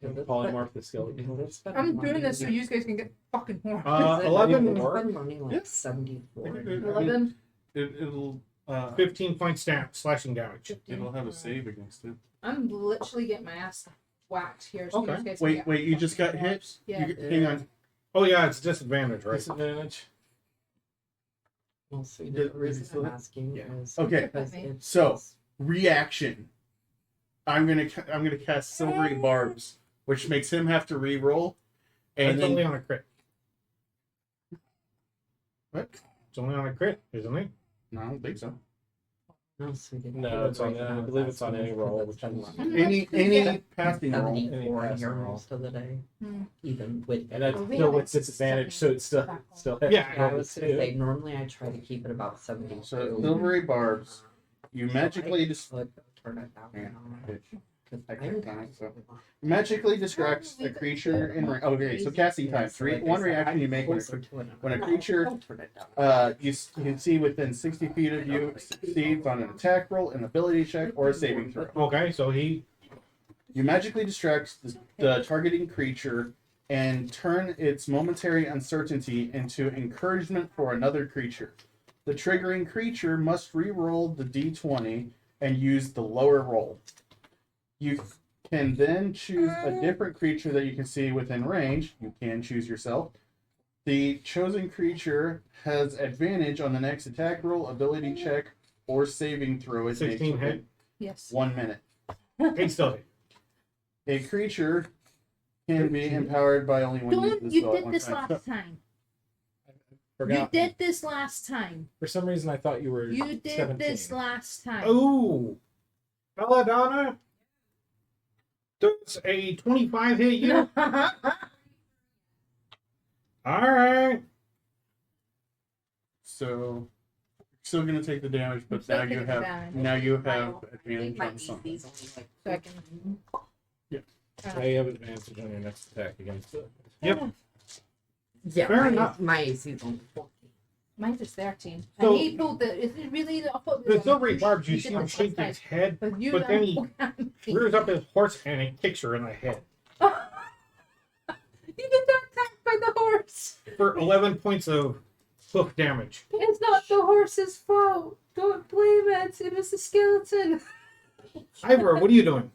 Polymorph the skeleton.
It's been
I'm doing
learning-
this so you guys can get fucking warm.
11,
It's been running like
Yeah.
74.
11.
It'll
15 point slashing damage.
it'll have a save against it.
I'm literally getting my ass whacked here. So
Okay.
you guys can
Wait,
get
wait, you just got
fucking
hit?
warms. Yeah.
Hang on.
Oh, yeah, it's disadvantage, right?
Disadvantage.
Well, see,
Did-
the reason
did you
I'm
see
asking
Yeah.
is
Okay.
because it's
So, reaction. I'm gonna cast Silvery Barbs, which makes him have to re-roll. And
It's only
then
on a crit.
what?
It's only on a crit, isn't it?
No, I don't think so.
no, so we didn't
No,
do it
it's on-
right
I
now.
believe it's on
That's
any
because
roll,
that's
which
been
I'm-
running
Any passing roll.
74
Any
here
passing roll.
most of the day,
Hmm.
even with
And that's
Well, we
still
had
with
it
disadvantage, so
second
it's still
back on.
still
Yeah,
Yeah, I was gonna
too.
say normally I try to keep it about 72.
So Silvery Barbs. You magically
Turn it down.
Yeah.
now, 'cause
I
I'm
can't find it, so. Magically distracts a creature in okay, so casting time. One reaction you make when a creature you can see within 60 feet of you succeeds on an attack roll, an ability check, or a saving throw.
Okay, so he.
You magically distract the targeting creature and turn its momentary uncertainty into encouragement for another creature. The triggering creature must re-roll the d20 and use the lower roll. You can then choose a different creature that you can see within range. You can choose yourself. The chosen creature has advantage on the next attack roll, ability check, or saving throw it makes
16
within
hit.
Yes.
1 minute.
Hey, still hit.
A creature can be empowered by only one use of
Don't
the
you
spell at
did
one
this
time.
last time.
Forgot.
You did this last time.
For some reason, I thought you were.
You did
17.
this last time.
Ooh. Belladonna. Does a 25 hit you? Alright.
So still gonna take the damage, but
Still
now you
taking the
have
damage.
advantage
my
on something.
DC's only like
So I can.
Now you have advantage on your next attack against it.
Yep.
yeah,
Fair
my,
enough.
my AC's only 14.
Mine's is 13.
So-
and he pulled the. Is it really the? I thought it was
The silvery
on-
barbs, you
he
see
did
him
this
shake
last
his
time.
head,
But you
but then he
you
rears up his horse and he kicks her in the head
get attacked by the horse.
for 11 points of hoof damage.
It's not the horse's fault. Don't blame it. It was the skeleton.
Ivor, what are you doing?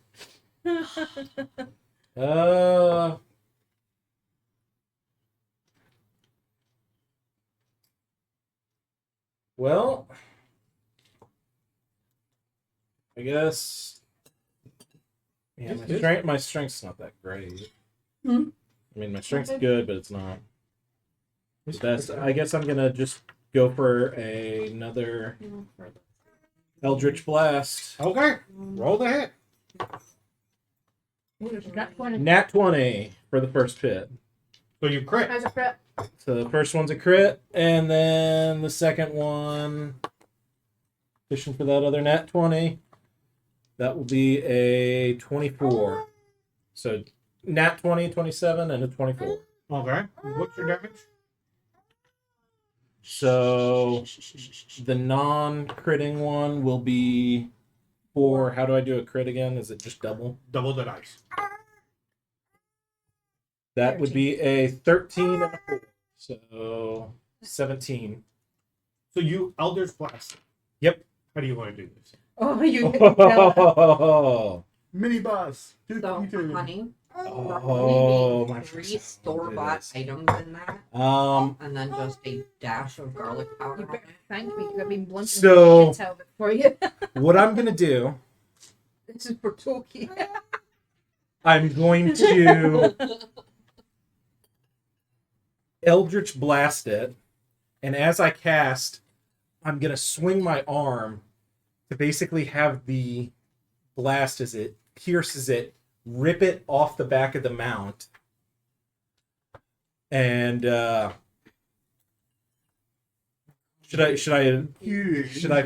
Well, I guess. Yeah, my strength's not that great.
Hmm?
I mean, my strength's good, but it's not the best. I guess I'm gonna just go for another Eldritch Blast.
Okay, roll the hit.
Nat 20 for the first hit.
So you crit.
As a crit.
So the first one's a crit, and then the second one, fishing for that other nat 20, that will be a 24. So nat 20, 27, and a 24.
Okay, what's your damage?
So the non-critting one will be 4. How do I do a crit again? Is it just double?
Double the dice.
That would be a 13 and a 4. So 17.
So you Eldritch Blast.
Yep.
How do you want to do this?
Oh, you hit the
Mini boss.
So,
222.
honey,
Oh, my
three
God.
store-bought items in that, and then just a dash of garlic powder
You
on
better
it.
thank me because I've been blunting
So-
the shit out of it for you.
What I'm gonna do,
This is for Toki.
I'm going to Eldritch Blast it, and as I cast, I'm gonna swing my arm to basically have the blast as it pierces it, rip it off the back of the mount, and should I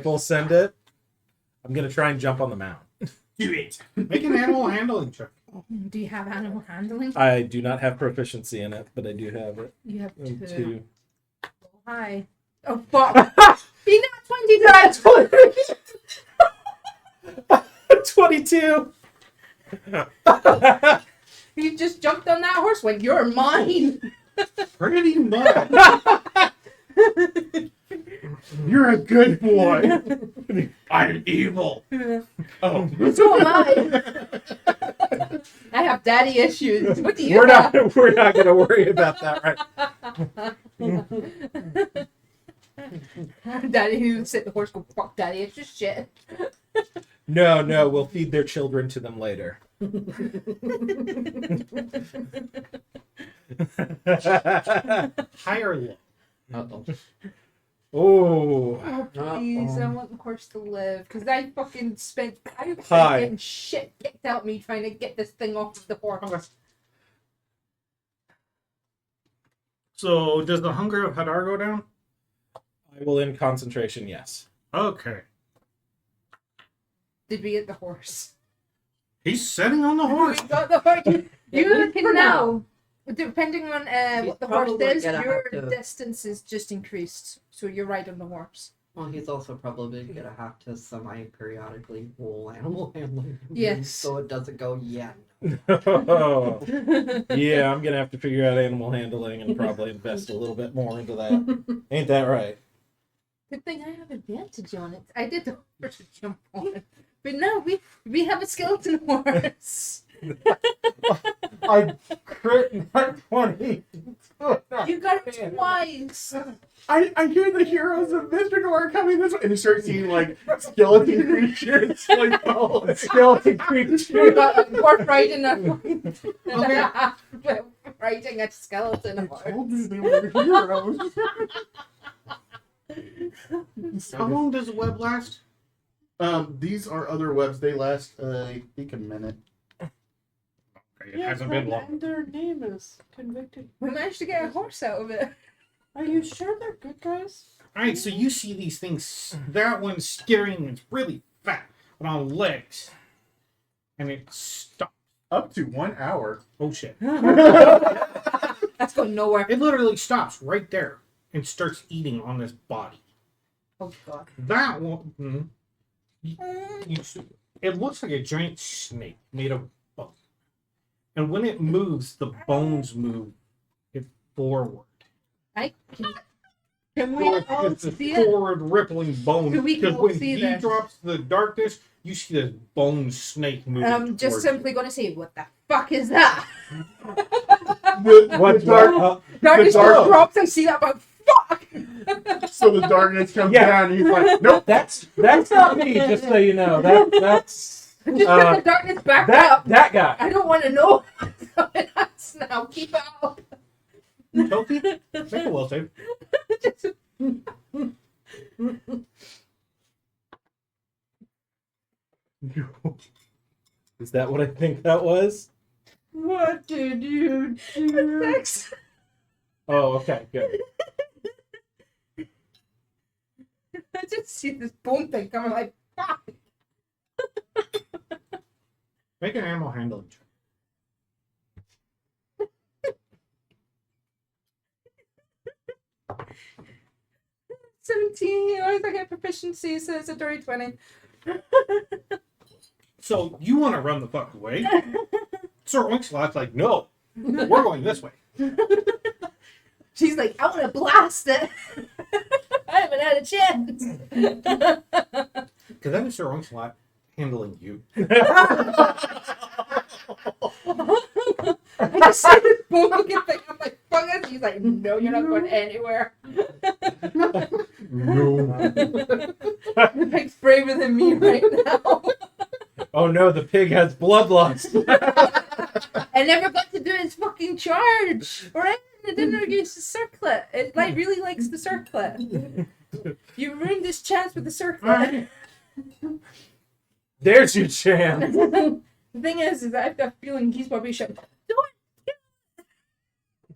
full send it? I'm gonna try and jump on the mount.
Do it. Make an animal handling check.
Do you have animal handling?
I do not have proficiency in it, but I do have it.
You have two.
2.
Hi. Oh, fuck. Be not
22.
You just jumped on that horse when you're mine.
Pretty much. You're a good boy. I'm evil. Oh,
So am I. I have daddy issues. What do you
We're
have?
not going to worry about that right.
Daddy who would sit the horse go, fuck daddy, it's just shit.
No, we'll feed their children to them later.
high or low?
Uh-oh.
Oh,
Oh, please, I want the horse to live. Because I fucking spent, I was
Hi.
getting shit kicked out of me trying to get this thing off of the horse.
Okay. So does the hunger of Hadar go down?
I will end concentration, yes.
Okay.
Did we get the horse?
He's sitting on the horse.
We got the horse. You
Yeah,
can
for
now. Depending on
He's
what the horse
probably
is,
gonna
your
have to-
distance is just increased. So you're right on the horse.
Well, he's also probably gonna have to semi-periodically roll animal handling.
Yes.
So it doesn't go yet.
Yeah, I'm going to have to figure out animal handling and probably invest a little bit more into that. Ain't that right?
Good thing I have advantage on it. I did the horse jump on it. But no, we have a skeleton horse.
I crit not 20.
You got it twice.
I hear the heroes of Mr. Noir coming this way, and you start seeing like skeleton creatures, like oh, skeleton creatures.
We're riding a
Okay.
riding a skeleton
I
horse.
told you they were heroes.
How long does the web last?
These are other webs. They last, I think, a minute.
It hasn't been long.
And their name is convicted.
We managed to get a horse out of it.
Are you sure they're good guys?
All right, so you see these things. That one's steering. It's really fat, but on legs, and it stops.
Up to 1 hour.
Oh shit!
That's going nowhere.
It literally stops right there and starts eating on this body.
Oh god.
That one, it looks like a giant snake made of bone, and when it moves, the bones move it forward.
Can we
So
all
it's a
see it?
forward rippling bone.
So we can
Because
all
when
see
he
this.
drops the darkness, you see this bone snake moving.
I'm just
towards
simply going to say, what the fuck is that?
What?
The dark,
Darkness
dark-
just drops and see that, but fuck!
so the darkness comes
Yeah.
down, and he's like, nope.
That's not me. Just so you know, that's
Just get the darkness back up.
that guy.
I don't want to know what's going on now. Keep it up.
Toki, make a will save.
Is that what I think that was?
What did you do?
Six.
Oh, okay, good.
I just see this bone thing coming like, fuck.
Make an animal handling check.
17. I always get proficiency, so it's a dirty 20.
So you want to run the fuck away? Sir Winkslott's like, no, we're going this way.
She's like, I want to blast it. I haven't had a chance.
Because then Sir Winkslot handling you.
I just see this bone looking thing. I'm like, fuck it. She's like, no, you're not going anywhere.
No.
Pig's braver than me right now.
Oh no, the pig has bloodlust.
I never got to do his fucking charge. Right? It didn't use the circlet. It like really likes the circlet. You ruined this chance with the circlet.
There's your chance.
The thing is that I've got a feeling he's probably shut. Do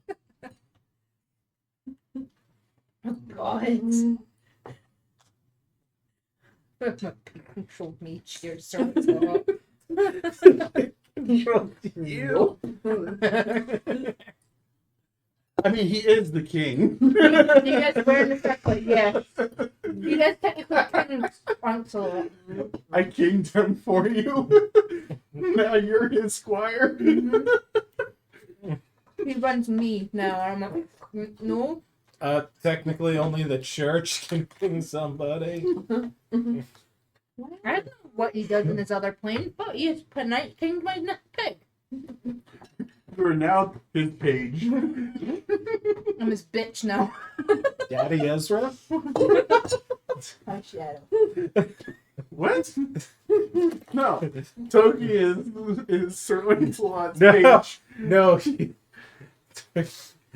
it! Oh god. Controlled me, cheers, sir.
You. I mean, he is the king.
You guys wearing the circlet, yeah. You guys technically couldn't sponsor it.
I kinged him for you. Now you're his squire.
He runs me now. I'm like, no.
Technically, only the church can king somebody.
I don't know what he does in his other plane, but he has night king my pig.
We're now his page.
I'm his bitch now.
Daddy Ezra.
My shadow.
What? No. Toki is Sir Lancelot's
No.
page.
No.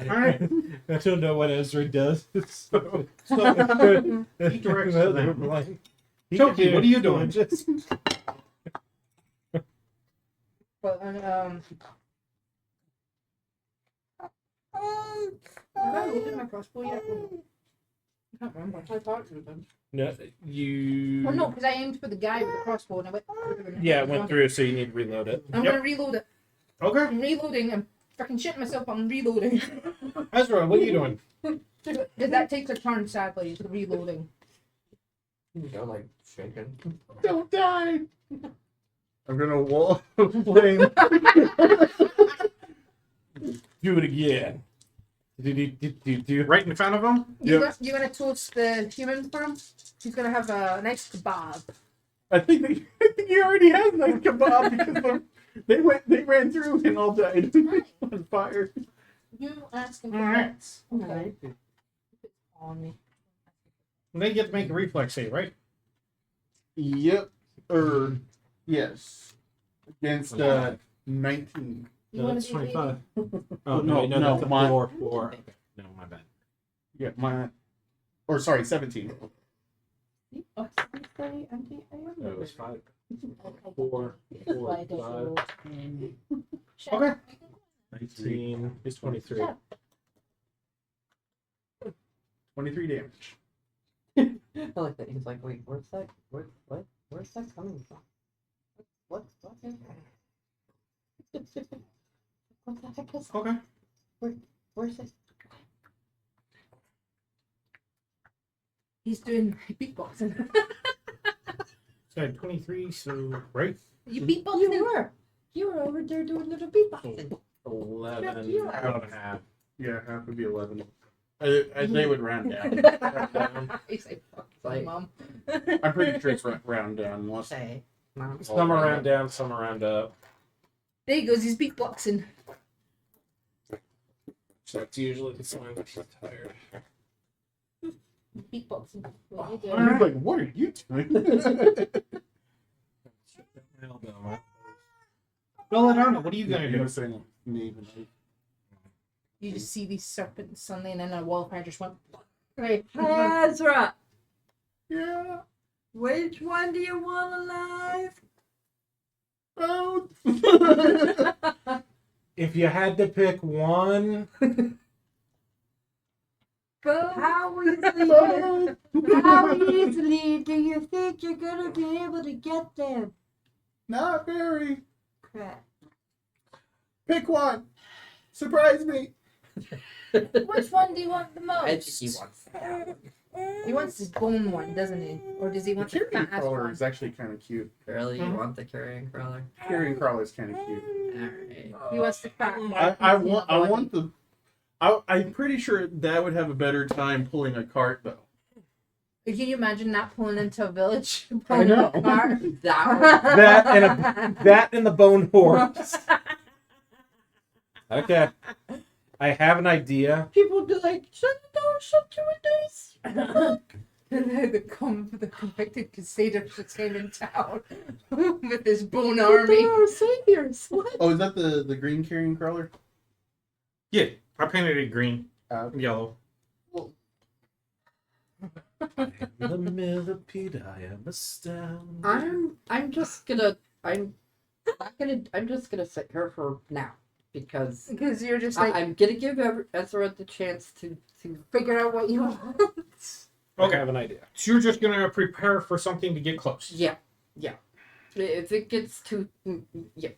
Alright.
I don't know what Ezra does. So,
So he directs to them.
He
Toki,
can do
what are you doing?
just-
But have I loaded my crossbow yet? I can't remember.
I thought you did.
No, you.
Well, no, because I aimed for the guy with the crossbow and I went.
Yeah, it went through, so you need to reload it.
I'm
Yep.
gonna reload it.
Okay.
I'm reloading. I'm fucking shitting myself. I'm reloading.
Ezra, what are you doing?
Because that takes a turn, sadly, the reloading.
I'm like shaking.
Don't die. I'm gonna wall of flame.
Do it again. Do.
Right in front of him?
You're gonna toast the human for him. He's gonna have a nice kebab.
I think he already has nice kebab because They ran through and all died on fire.
You asking for
Alright.
pets. Okay. On me.
They get to make a reflex save, right?
Yep. Yes. Against 19.
You
No,
want
that's
to be
25. Oh,
No,
no,
no,
that's a
my-
4. Okay. No, my bad.
Yeah, 17.
Oh, sorry, Auntie, I am
That was 5.
Okay.
4,
This is why
4,
I don't
5,
roll.
Okay.
19 is 23.
Shut
23 damage.
I like that. He's like, wait, where's that? Where's that coming from? What is that? What the heck is that?
Okay.
Where's it?
He's doing beatboxing.
So 23, so right?
You beatboxing?
You were over there doing little beatboxing.
11
you
and
are.
a half.
Yeah, half would be 11. They would round down.
He's like, fuck
Like-
my mom.
I'm pretty sure it's round down unless.
Say, Mom.
Some around down, some around up.
There he goes, he's beatboxing.
So that's usually the sign that she's tired.
Beatboxing. What are you
I
doing?
was like, what are you doing?
Belladonna, what are you gonna do?
Saying me,
You just see these serpents suddenly, and then a wall of fire just went.
Hey, Ezra,
Yeah.
which one do you want alive?
Oh.
If you had to pick one,
How easily do you think you're gonna be able to get them?
Not very.
Crap.
Pick one. Surprise me.
Which one do you want the most?
I think he wants that one.
He wants this bone one, doesn't he? Or does he
The
want the
carrying
fat ass
crawler
one?
is actually kind of cute.
Really, you
Mhm.
want the carrying crawler?
Carrying crawler is kind of cute.
Alright.
He wants the fat one.
I want the. I'm pretty sure that would have a better time pulling a cart though.
Can you imagine that pulling into a village?
I
Pulling
know.
a car?
that and the bone horse. Okay. I have an idea.
People would be like, shut the door, shut your windows.
the convicted crusader just came in town with his bone army.
Our saviors. What?
Oh, is that the green carrying crawler?
Yeah, I painted it green, yellow.
The millipede, I am astounded.
I'm just gonna sit here for now because
Because you're just like,
I'm gonna give Ezra the chance to
figure out what you want.
I
Okay,
have an idea.
so you're just gonna prepare for something to get close.
yeah. If it gets too yeah.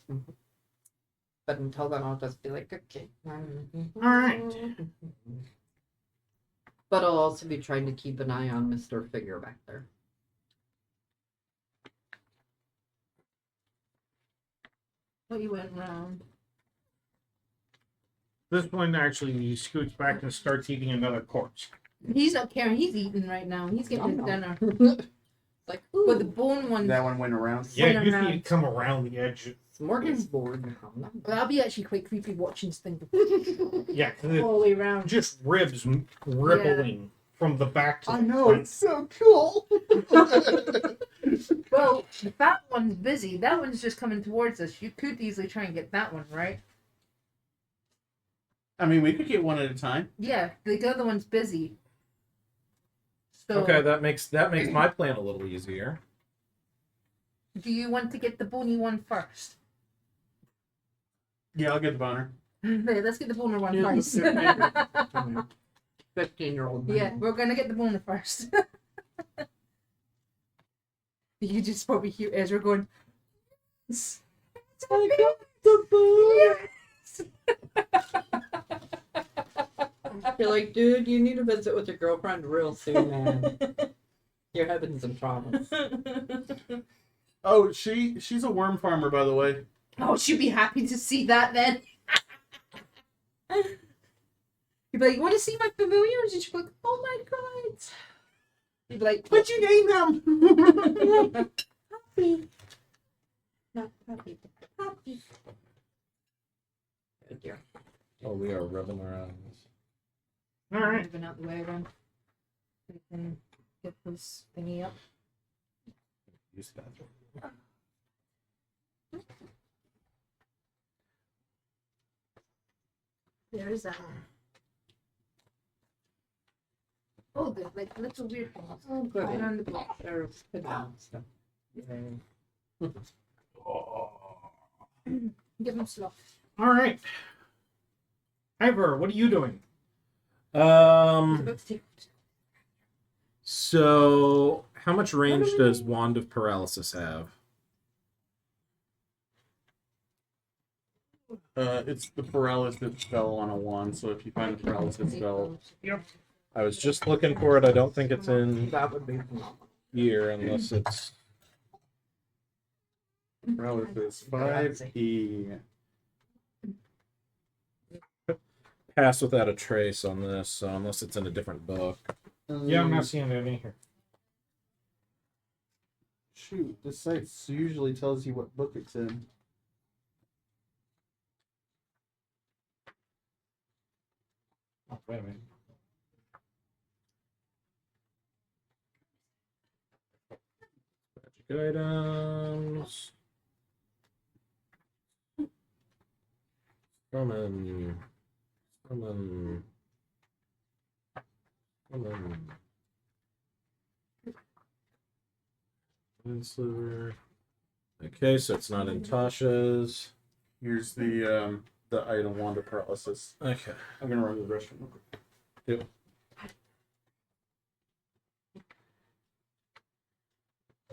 But until then, I'll just be like, okay.
Alright.
But I'll also be trying to keep an eye on Mr. Figure back there.
What you went round.
This one actually he scoots back and starts eating another corpse.
He's not caring. He's eating right now. He's getting his dinner.
Like,
But the bone one,
That one went around.
Yeah,
Went
you
around.
need to come around the edge.
smorgasbord.
well, I'll be actually quite creepy watching this thing
Yeah, 'cause it's
all the way around.
just ribs rippling from the back to the
I know,
front.
it's so cool.
Well, the fat one's busy. That one's just coming towards us. You could easily try and get that one, right?
I mean, we could get one at a time.
Yeah, the other one's busy. So,
Okay, that makes my plan a little easier.
do you want to get the bony one first?
Yeah, I'll get the boner.
Okay, let's get the boner one
Yeah,
first.
yeah, 15-year-old man.
Yeah, we're gonna get the boner first. You just probably hear Ezra going. "Yes, I got the bone."
You're like, dude, you need to visit with your girlfriend real soon, man. You're having some traumas.
Oh, she's a worm farmer, by the way.
Oh, she'd be happy to see that then. You'd be like, "You want to see my familiars?" And she'd be like, "Oh my god!" You'd be like,
What'd you name them?
Puppy. Not puppy. Puppy. Good dear.
Oh, we are rubbing around.
All right.
Moving out the way again. We can get this thingy up.
Use the bathroom.
There is that one. Oh, the like little weird things.
Oh, good.
Put it on the block.
They're good stuff.
Give him slow.
All right. Ivor, what are you doing?
So how much range does Wand of Paralysis have?
It's the paralysis spell on a wand, so if you find a paralysis spell,
I was just looking for it. I don't think it's in
That would be phenomenal.
here unless it's
paralysis 5e.
pass without a trace on this, so unless it's in a different book.
Yeah, I'm not seeing it in here.
Shoot, this site usually tells you what book it's in.
Oh, wait a minute.
Magic items. Summon. Summon. Summon. Sliver. Okay, so it's not in Tasha's.
Here's the item wand of paralysis.
Okay.
I'm gonna run to the restroom real quick.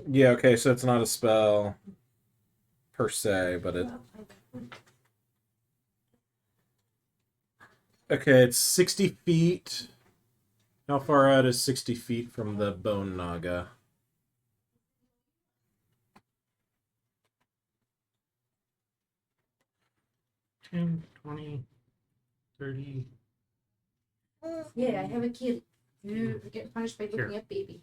Yeah, okay, so it's not a spell per se, but it. Okay, it's 60 feet. How far out is 60 feet from the Bone Naga?
$10, $20, $30.
Yeah, I have a kid. You get punished by looking
Here.
at baby.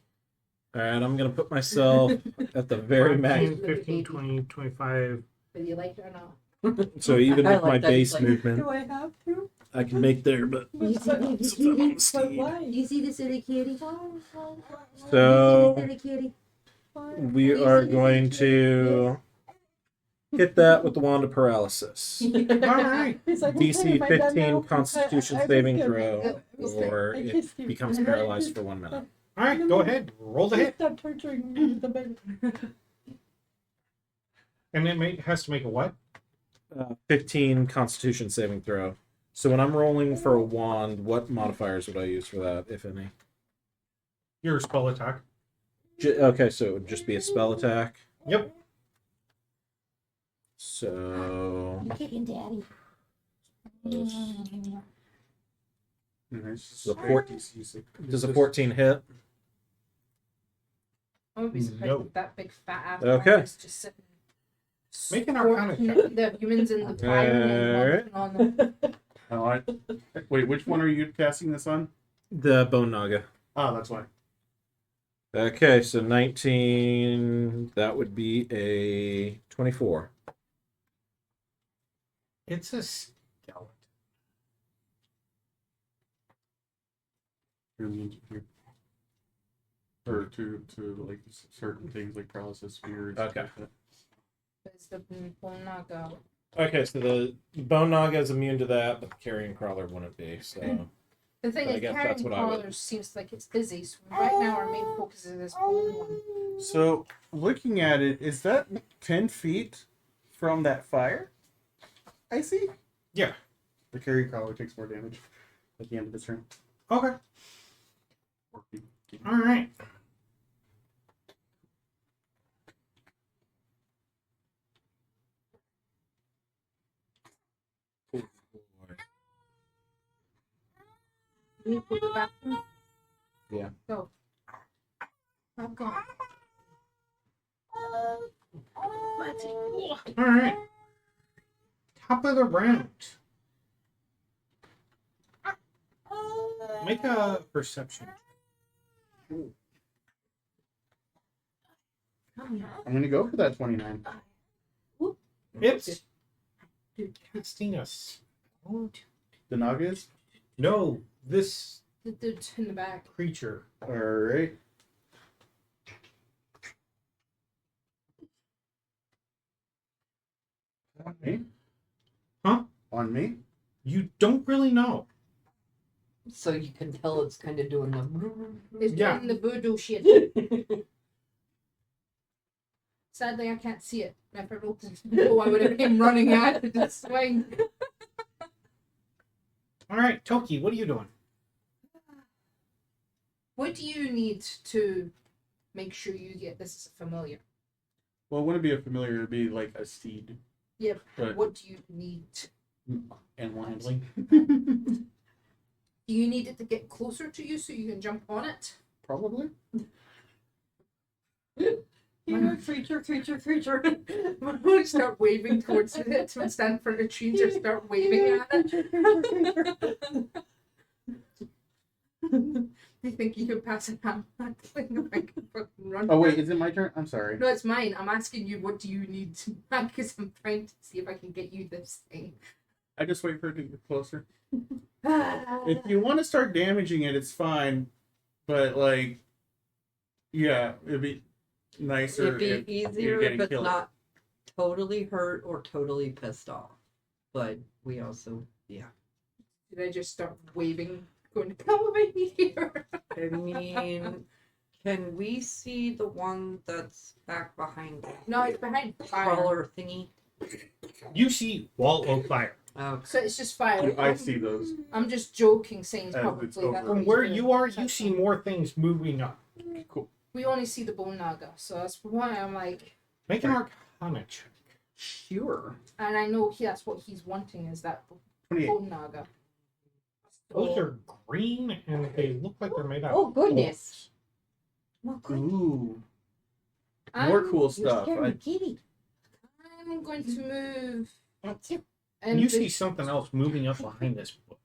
Alright, I'm gonna put myself at the very max.
10, 15, 20, 25.
Whether you like it or not.
So even
I
with
like
my
that. It's
base
like,
movement,
do I have to?
I can make there, but
You see the
since I'm on
kitty?
the steed.
You see the silly kitty?
So
You see the silly kitty?
we are going to hit that with the Wand of Paralysis.
All right.
DC 15 Constitution saving throw, or it becomes paralyzed for 1 minute.
All right, go ahead. Roll the hit.
Stop torturing me with the bed.
And it has to make a what?
15 Constitution saving throw. So when I'm rolling for a wand, what modifiers would I use for that, if any?
Your spell attack.
Okay, so it would just be a spell attack.
Yep.
So
I'm kicking daddy.
Nice.
The 14 does a 14 hit?
I would be surprised
No.
if that big fat ass
Okay.
is just sitting.
Make an Arcana check.
The humans in the fire and on them.
Oh, wait, which one are you casting this on?
The Bone Naga.
Ah, that's why.
Okay, so 19, that would be a 24.
It's a skeleton.
You're immune to or to like certain things like paralysis, fear. and stuff
Okay.
like that.
It's the bone naga.
Okay, so the Bone Naga is immune to that, but the Carrion Crawler wouldn't be, so...
The thing
But I
is,
guess
carrying
that's what I would-
crawlers seems like it's busy. So right now, our main focus is this bone one.
So, looking at it, is that 10 feet from that fire? I see.
Yeah.
The carrier crawler takes more damage at the end of this turn.
Okay. All right.
Can you go to the bathroom?
Yeah.
Go. I'm gone.
All right. Top of the round. Make a perception.
I'm gonna go for that 29.
It's casting a spell?
The Nagas?
No, this
The dude in the back.
creature.
Alright. On me?
Huh?
On me?
You don't really know.
So you can tell it's kind of doing the.
It's
Yeah.
doing the voodoo shit. Sadly, I can't see it. If I rolled this bow, I would have came running at it to swing.
All right, Toki, what are you doing?
What do you need to make sure you get this as a familiar?
Well, it wouldn't be a familiar, it'd be like a steed.
Yep.
But
What do you need?
animal handling.
Do you need it to get closer to you so you can jump on it?
Probably.
Creature.
When we start waving towards it, to stand in front of the tree, just start waving at it. Do you think you could pass it on that thing if I can fucking run?
Oh wait, is it my turn? I'm sorry.
No, it's mine. I'm asking you, what do you need to because I'm trying to see if I can get you this thing.
I just wait for it to get closer. If you want to start damaging it, it's fine. But like, yeah, it'd be nicer.
It'd be
if
easier
you're
if
getting
it's
killed.
not totally hurt or totally pissed off. But we also, yeah.
Did I just start waving, going, come over here?
I mean, can we see the one that's back behind the
No, it's behind fire.
crawler thingy?
You see wall of fire.
Oh,
So it's just fire.
I see those.
I'm just joking, saying it's
As
probably
it's over.
that.
From where you are, you see more things moving up.
Cool.
We only see the bone naga, so that's why I'm like,
Make an arcana check.
Sure.
and I know that's what he's wanting is that
28.
bone naga.
Those are green and they look like they're made out.
Oh, goodness.
Ooh. More
I'm-
cool stuff.
kitty.
I'm going to move.
And you see something else moving up behind this bush.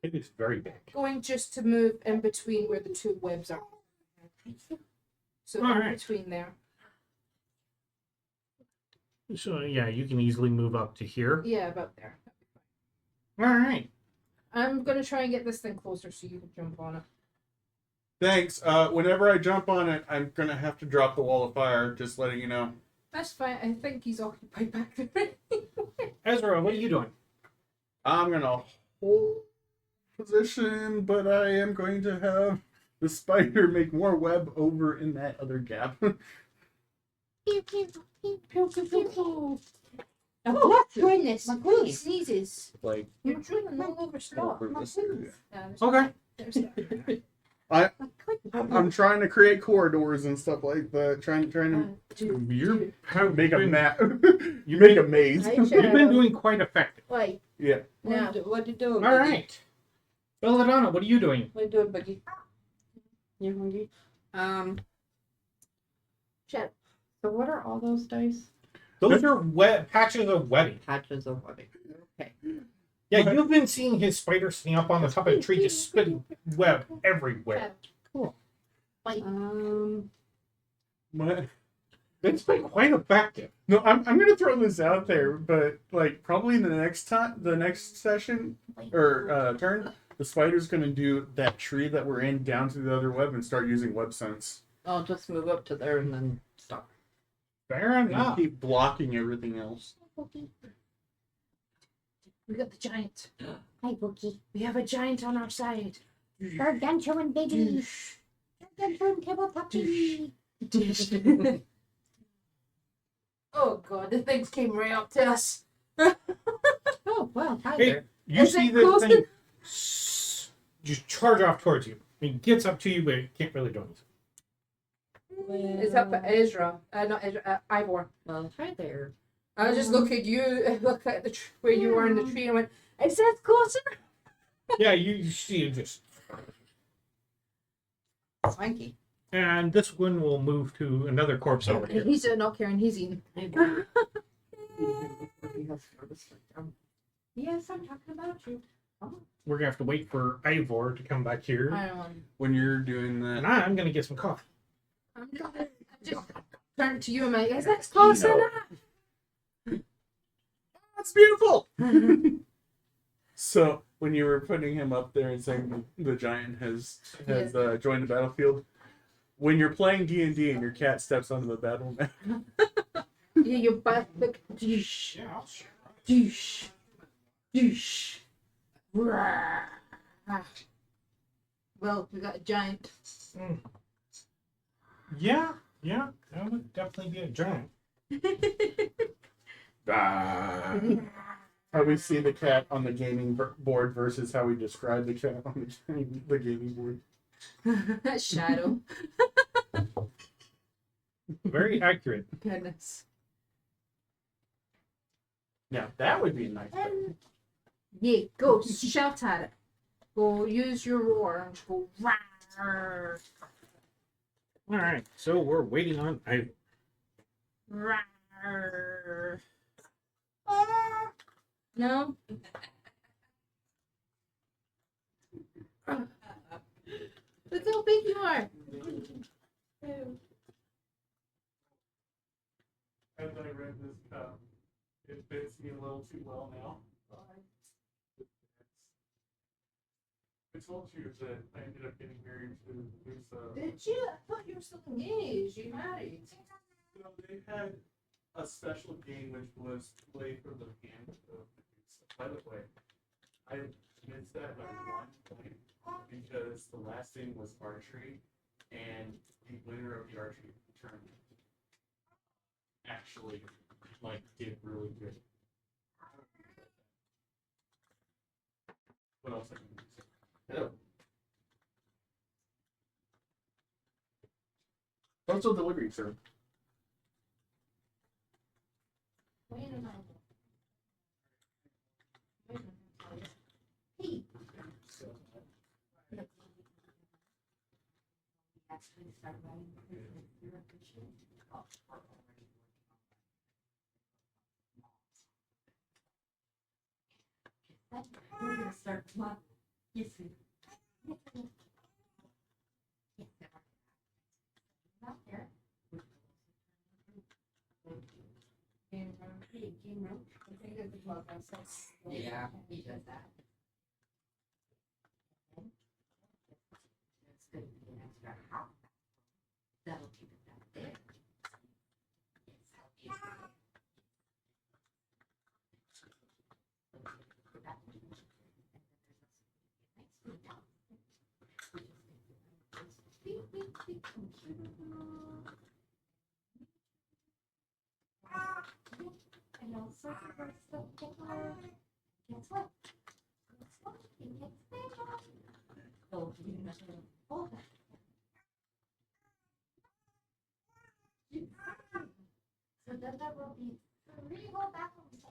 It is very big.
Going just to move in between where the two webs are. So in
Alright.
between there.
So yeah, you can easily move up to here.
Yeah, about there.
All right.
I'm gonna try and get this thing closer so you can jump on it.
Thanks. Whenever I jump on it, I'm gonna have to drop the wall of fire. Just letting you know.
That's fine. I think he's occupied back there.
Ezra, what are you doing?
I'm gonna hold position, but I am going to have the spider make more web over in that other gap.
Oh, goodness.
my
Who
goodness.
sneezes?
like
You're drooling all over stuff.
over this area.
Yeah, there's
Okay.
there's that.
I'm trying to create corridors and stuff like that. Trying to
You
make a
been,
map. You make a maze.
I
You've been doing quite effective.
Like,
Yeah.
now.
What you doing?
All right. Belladonna, what are you doing?
What you doing, Buggy? You hungry?
Chat.
So what are all those dice?
Those are patches of webbing.
Patches of webbing. Okay.
Yeah, you've been seeing his spider sitting up on the top of the tree, just spitting web everywhere.
Cool.
What?
It's been quite effective.
No, I'm gonna throw this out there, but like probably in the next session or turn, the spider's gonna do that tree that we're in down to the other web and start using web sense.
I'll just move up to there and then stop.
Fair
And
enough.
keep blocking everything else.
We got the giant.
Hi, Bookie.
We have a giant on our side.
Gargantuan baby. Gargantuan kibble puppy.
Oh god, the things came right up to us.
Oh, well, hi
Hey,
there.
you
Is
see
it
this
close
thing just charge off towards you. I mean, it gets up to you, but it can't really do anything.
It's up at Ezra. Not Ezra, Ivor.
Well, hi there.
I was just looking at you, look at the where you were in the tree, and went, "Is that closer?"
Yeah, you see it just.
Swanky.
And this one will move to another corpse over here.
He's not caring. He's eating.
Yes, I'm talking about you.
We're gonna have to wait for Ivor to come back here,
I don't know.
When you're doing
and
that,
I'm gonna get some coffee.
I'm just turn to you and like, "Is that close
You know.
enough?"
That's beautiful. So when you were putting him up there and saying the giant has joined the battlefield, when you're playing D&D and your cat steps onto the battle map,
Yeah, your butt look douche.
Yeah, I'll share.
Douche. Douche. Rah. Well, we got a giant.
Yeah, that would definitely be a giant.
how we see the cat on the gaming board versus how we describe the cat on the gaming board.
Shadow.
Very accurate.
Goodness.
Now that would be a nice pet.
Yeah, go shout at it. Go use your roar. Go rawr.
All right, so we're waiting on.
Rawr. No? Look how big you are.
As I read this, it fits me a little too well now. I told you that I ended up getting married to Lisa.
Did you? I thought you were still engaged. You married.
So they had a special game which was play for the hand of Medusa. By the way, I missed that by 1 point because the last thing was archery, and the winner of the archery tournament actually did really good. What else I can do? Hello. Postal delivery, sir.
Wait a minute. Hey.
We're gonna start tomorrow. Yes, we. Out there. Game room. I think it's well done.
Yeah, he does that.
It's good to be an extra half. That'll keep it down there. Yes, and also for stuff guess what? Guess what? It gets bigger. Oh, you know, oh. So then there will be 3 whole bathrooms.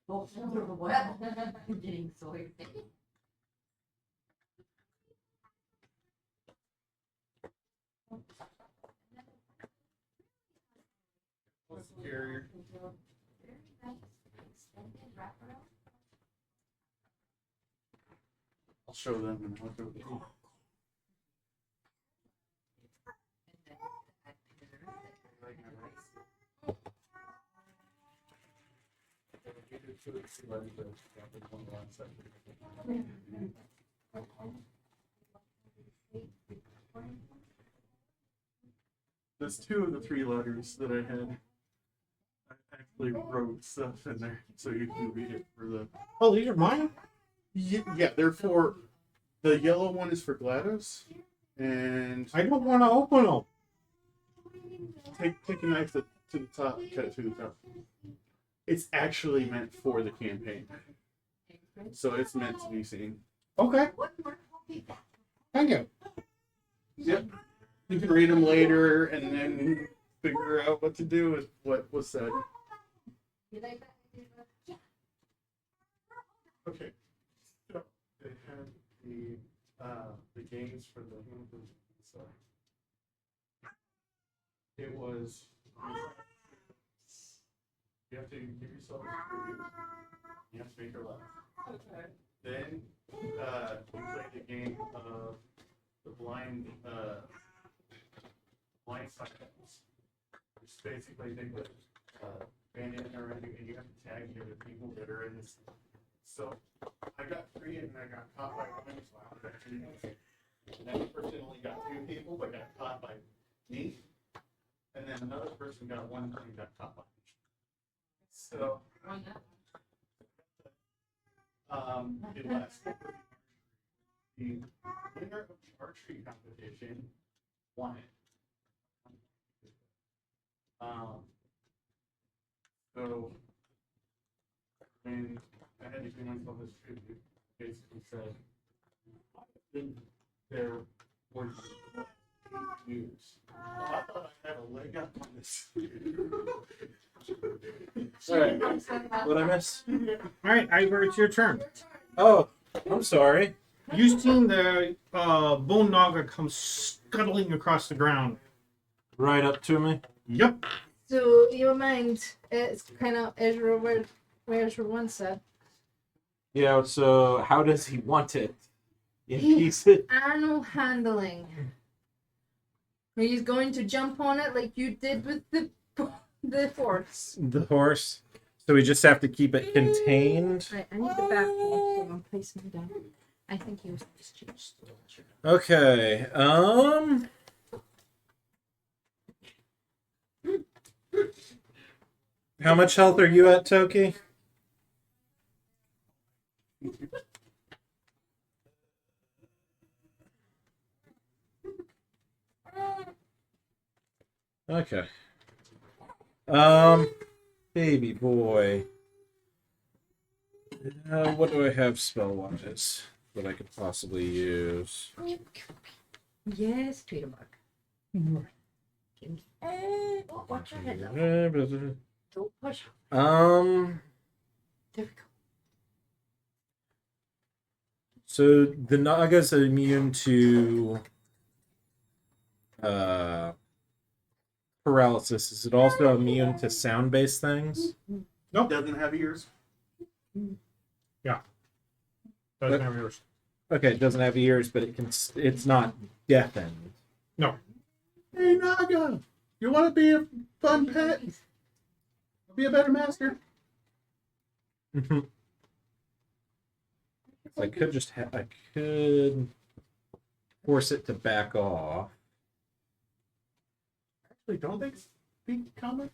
Oh, well, I'm getting so excited.
What's the carrier?
Very nice extended wraparound.
I'll show them and I'll go. There's 2 of the 3 letters that I had. I actually wrote stuff in there so you can read it for the.
Oh, these are mine.
Yeah, they're for. The yellow one is for GLaDOS, and
I don't want to open them.
take a knife to the top, cut it through the top. It's actually meant for the campaign, so it's meant to be seen.
Okay, thank you.
Yep. You can read them later and then figure out what to do with what was said. Okay. So they had the games for the hand. So it was. You have to give yourself a preview. You have to make her laugh.
Okay.
Then we played the game of the blind silence. Just basically they put bandit around you, and you have to tag the other people that are in this. So I got 3, and I got caught by 1, so I got 2. And that person only got 2 people, but got caught by me. And then another person got 1 and got caught by me. So it last the winner of the archery competition won it. So when I had to do myself this tribute, basically said, I've been there for 8 years. Oh, I thought I had a leg up on this.
Alright, what'd I miss?
All right, Ivor, it's your turn.
Oh, I'm sorry.
You've seen the bone naga come scuttling across the ground.
Right up to me.
Yep.
So your mind, it's kind of Ezra where's one said.
Yeah, so how does he want it? In pieces?
Animal handling. He's going to jump on it like you did with the horse.
The horse. So we just have to keep it contained.
Right, I need the back one, so I'm placing it down. I think he was changed.
Okay. How much health are you at, Toki? Okay. Baby boy. What do I have spell-wise that I could possibly use?
Yes, Tweederbug.
Watch your head now. Don't push.
There we go.
So the Naga's immune to paralysis. Is it also immune to sound-based things?
Nope.
Doesn't have ears.
Doesn't have yours.
Okay, it doesn't have ears, but it can. It's not deafened.
No.
Hey Naga, you want to be a fun pet? Be a better master.
I could just I could force it to back off.
Actually, don't they speak common?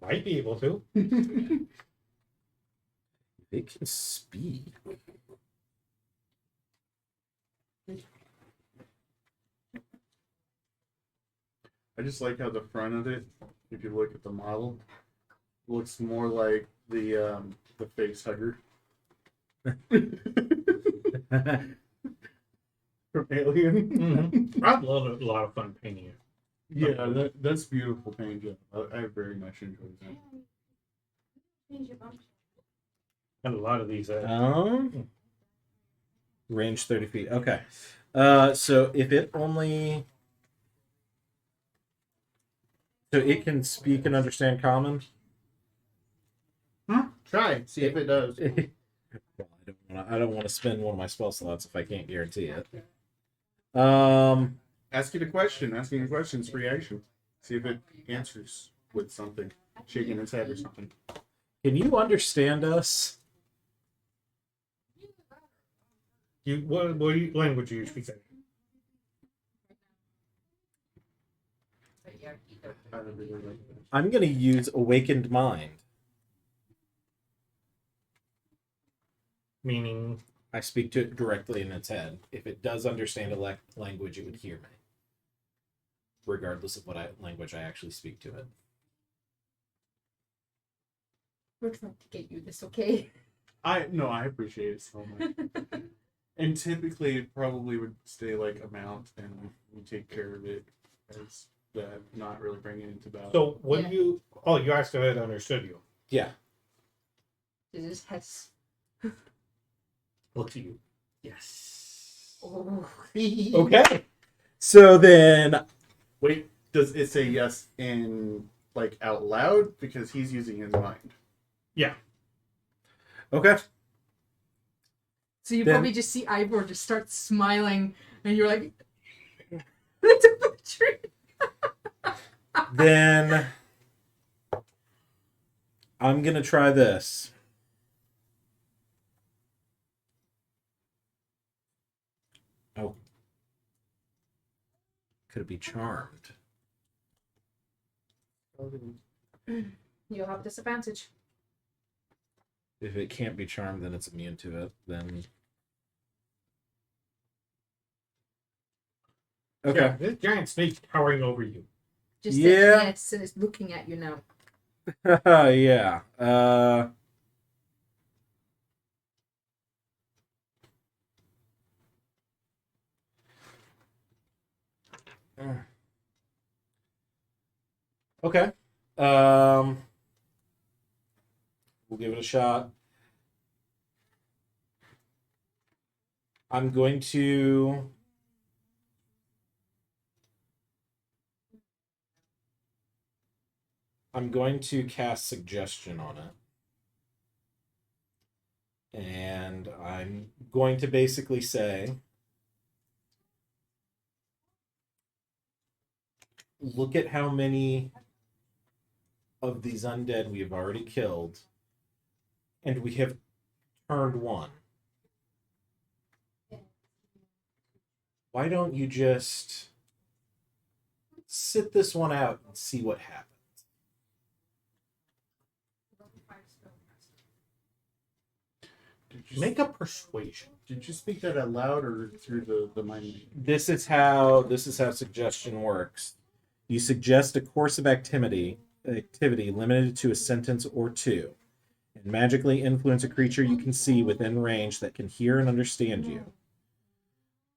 Might be able to.
It can speak.
I just like how the front of it, if you look at the model, looks more like the face hugger from Alien.
I've a lot of fun painting it.
Yeah, that's beautiful paint job. I very much enjoyed that.
And a lot of these.
Range 30 feet. Okay. So if it only. So it can speak and understand common?
Try, see if it does.
Well, I don't want to spend one of my spell slots if I can't guarantee it.
Asking a question's free action. See if it answers with something, shaking its head or something.
Can you understand us?
What language do you speak?
I don't really like that.
I'm going to use Awakened Mind.
Meaning,
I speak to it directly in its head. If it does understand a language, it would hear me, regardless of what language I actually speak to it.
We're trying to get you this, okay?
I appreciate it so much. And typically, it probably would stay like a mount, and we take care of it as that, not really bring it into battle.
so when
Yeah.
you asked if it understood you.
Yeah.
It just has.
Look at you. Yes.
Oh.
Okay. So then,
Wait, does it say yes in like out loud because he's using his mind?
okay.
So you
Then-
probably just see Ivor just start smiling, and you're like, the top of the tree.
Then I'm gonna try this. Oh, could it be charmed?
You'll have disadvantage.
If it can't be charmed, then it's immune to it. Then okay.
Yeah, this giant snake's towering over you.
Just
Yeah.
yes, and it's looking at you now.
Yeah. Okay. We'll give it a shot. I'm going to cast suggestion on it. And I'm going to basically say, look at how many of these undead we have already killed, and we have turned one. Why don't you just sit this one out and see what happens?
Make a persuasion.
Did you speak that out loud or through the mind?
This is how suggestion works. You suggest a course of activity limited to a sentence or two, and magically influence a creature you can see within range that can hear and understand you.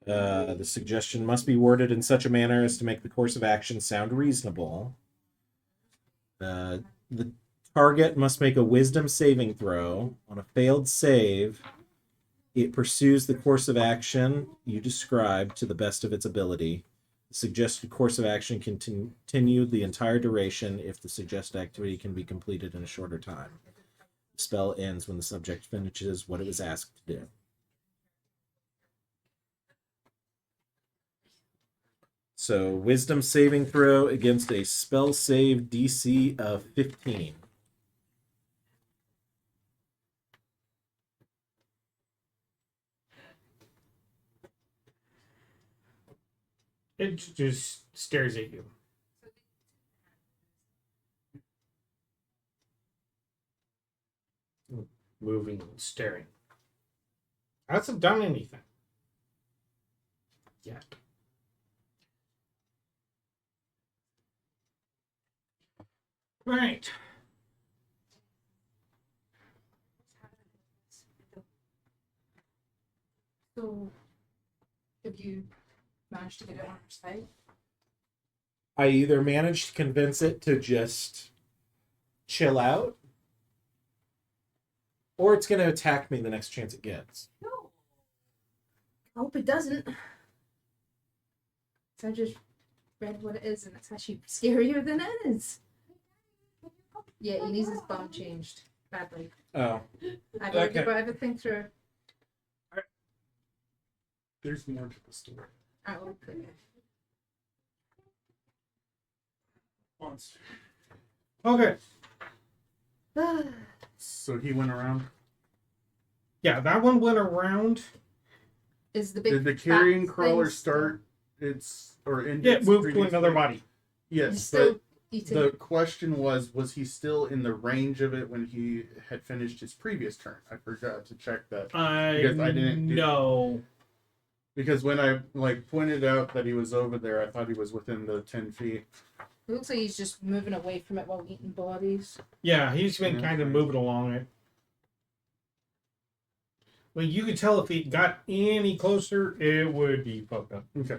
The suggestion must be worded in such a manner as to make the course of action sound reasonable. The target must make a wisdom saving throw. On a failed save, it pursues the course of action you described to the best of its ability. The suggested course of action can continue the entire duration if the suggested activity can be completed in a shorter time. The spell ends when the subject finishes what it was asked to do. So, wisdom saving throw against a spell save DC of 15.
It just stares at you. Moving and staring. Hasn't done anything yet. Right.
So, have you managed to get it on our side?
I either managed to convince it to just chill out, or it's going to attack me the next chance it gets.
No. I hope it doesn't. So I just read what it is, and it's actually scarier than it is. Yeah, Elise's bum changed badly.
Oh,
I've already
Okay.
got everything through.
There's more to the story.
I will put it.
Monster.
Okay.
So he went around.
Yeah, that one went around.
Is the big
Did the carrion
fat
crawler
thing
start its or end
It
its
moved to
previous
another
range?
body.
Yes,
still
but
eating?
the question was he still in the range of it when he had finished his previous turn? I forgot to check that. Because I didn't do-
know.
Because when I pointed out that he was over there, I thought he was within the 10 feet.
It looks like he's just moving away from it while eating bodies.
Yeah, he's been
Yeah,
kind of
right.
moving along it. Well, you could tell if he got any closer, it would be fucked up.
Okay.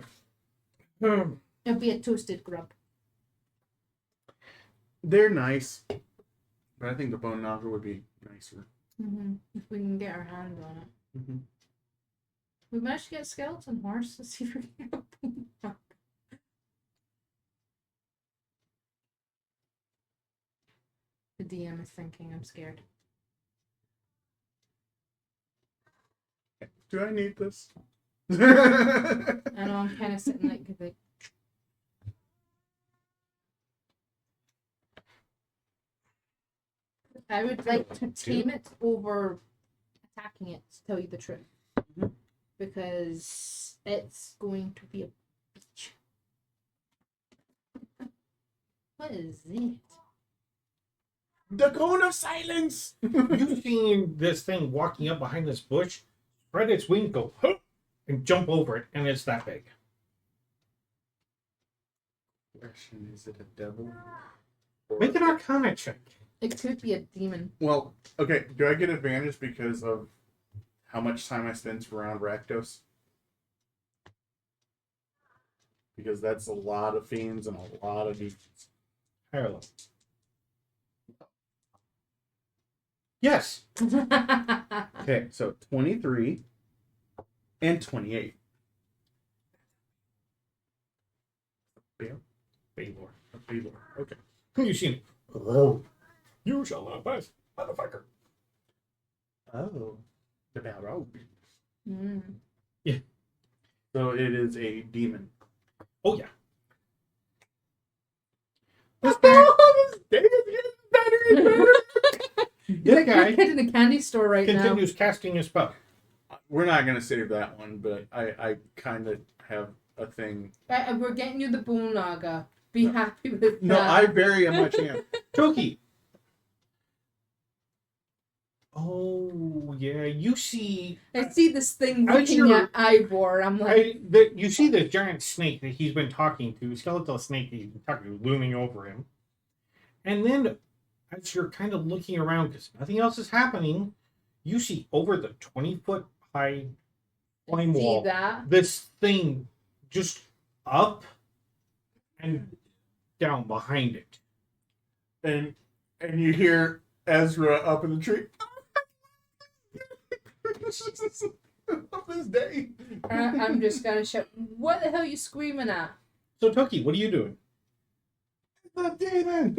It'd be a toasted grub.
They're nice. But I think the bone knocker would be nicer.
If we can get our hands on it.
Mm-hmm.
We managed to get a skeleton horse. Let's see if we can help him up. The DM is thinking I'm scared.
Do I need this?
I know I'm kind of sitting like I would like to tame it over attacking it, to tell you the truth.
Mhm.
Because it's going to be a beach. What is it?
The cone of silence.
You've seen this thing walking up behind this bush, spread its wings, go, huh, and jump over it, and it's that big.
Question: is it a devil?
Make an Arcana check.
It could be a demon.
Well, okay. Do I get advantage because of how much time I spent around Rakdos? Because that's a lot of fiends and a lot of demons.
Higher level. Yes.
Okay, so 23 and 28.
Baylor.
Baylor. Okay.
You seen it. Oh, you shall not pass, motherfucker.
Oh, the Balrog.
Mm.
So it is a demon.
Oh, yeah. This guy, this guy
Kid in a candy store right
continues casting his spell.
We're not gonna save that one, but I kind of have a thing.
now. We're getting you the Bull Naga. Be
No.
happy with
No,
that.
I very much am.
Toki. Oh, yeah. You see,
I see this thing
As
looking
you're-
at Ivor. I'm like,
you see this giant snake that he's been talking to, skeletal snake that he's been talking to, looming over him. And then, as you're kind of looking around, because nothing else is happening, you see over the 20-foot high flame
see
wall,
that?
this thing just up and down behind it.
And you hear Ezra up in the tree. Of this day.
I'm just gonna shout. What the hell are you screaming at?
So, Toki, what are you doing?
The demon.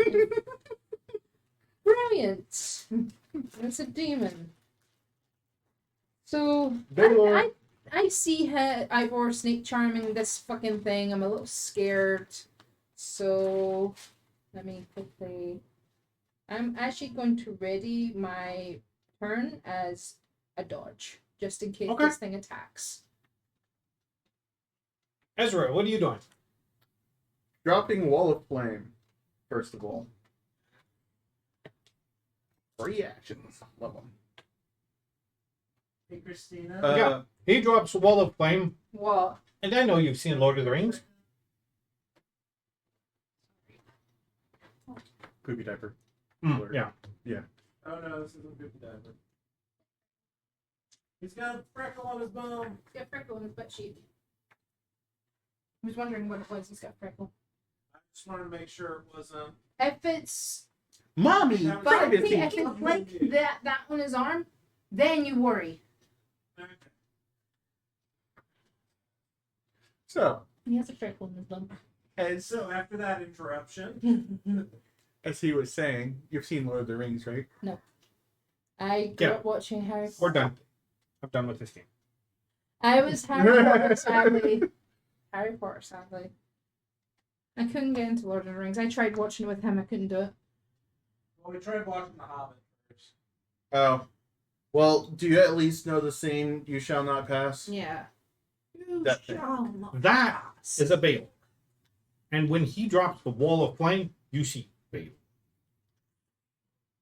Brilliant. It's a demon. So
Baylor.
I see Ivor snake charming this fucking thing. I'm a little scared. So let me quickly. I'm actually going to ready my turn as a dodge, just in case
Okay.
this thing attacks.
Ezra, what are you doing?
Dropping wall of flame. First of all. Free actions. Love them.
Hey, Christina.
Yeah. He drops a wall of flame,
What?
and I know you've seen Lord of the Rings.
Poopy diaper.
Yeah.
Oh no, this isn't Poopy Diver. He's got a freckle on his bum.
He's got a freckle in his butt cheek. I was wondering what it was. He's got a freckle.
I just wanted to make sure it wasn't.
If it's
Mommy,
That was-
but
privacy.
see, if it's like that on his arm, then you worry.
Okay.
So,
He has a freckle in his bum.
So after that interruption,
as he was saying, you've seen Lord of the Rings, right?
I grew
Yeah.
up watching Harry Potter.
We're done. I'm done with this game.
I was Harry Potter, sadly. Harry Potter, sadly. I couldn't get into Lord of the Rings. I tried watching it with him. I couldn't do it.
well, we tried watching The Hobbit first.
Oh. Well, do you at least know the scene, You Shall Not Pass?
Yeah.
That thing.
That is a Baylor. And when he drops the wall of flame, you see Baylor.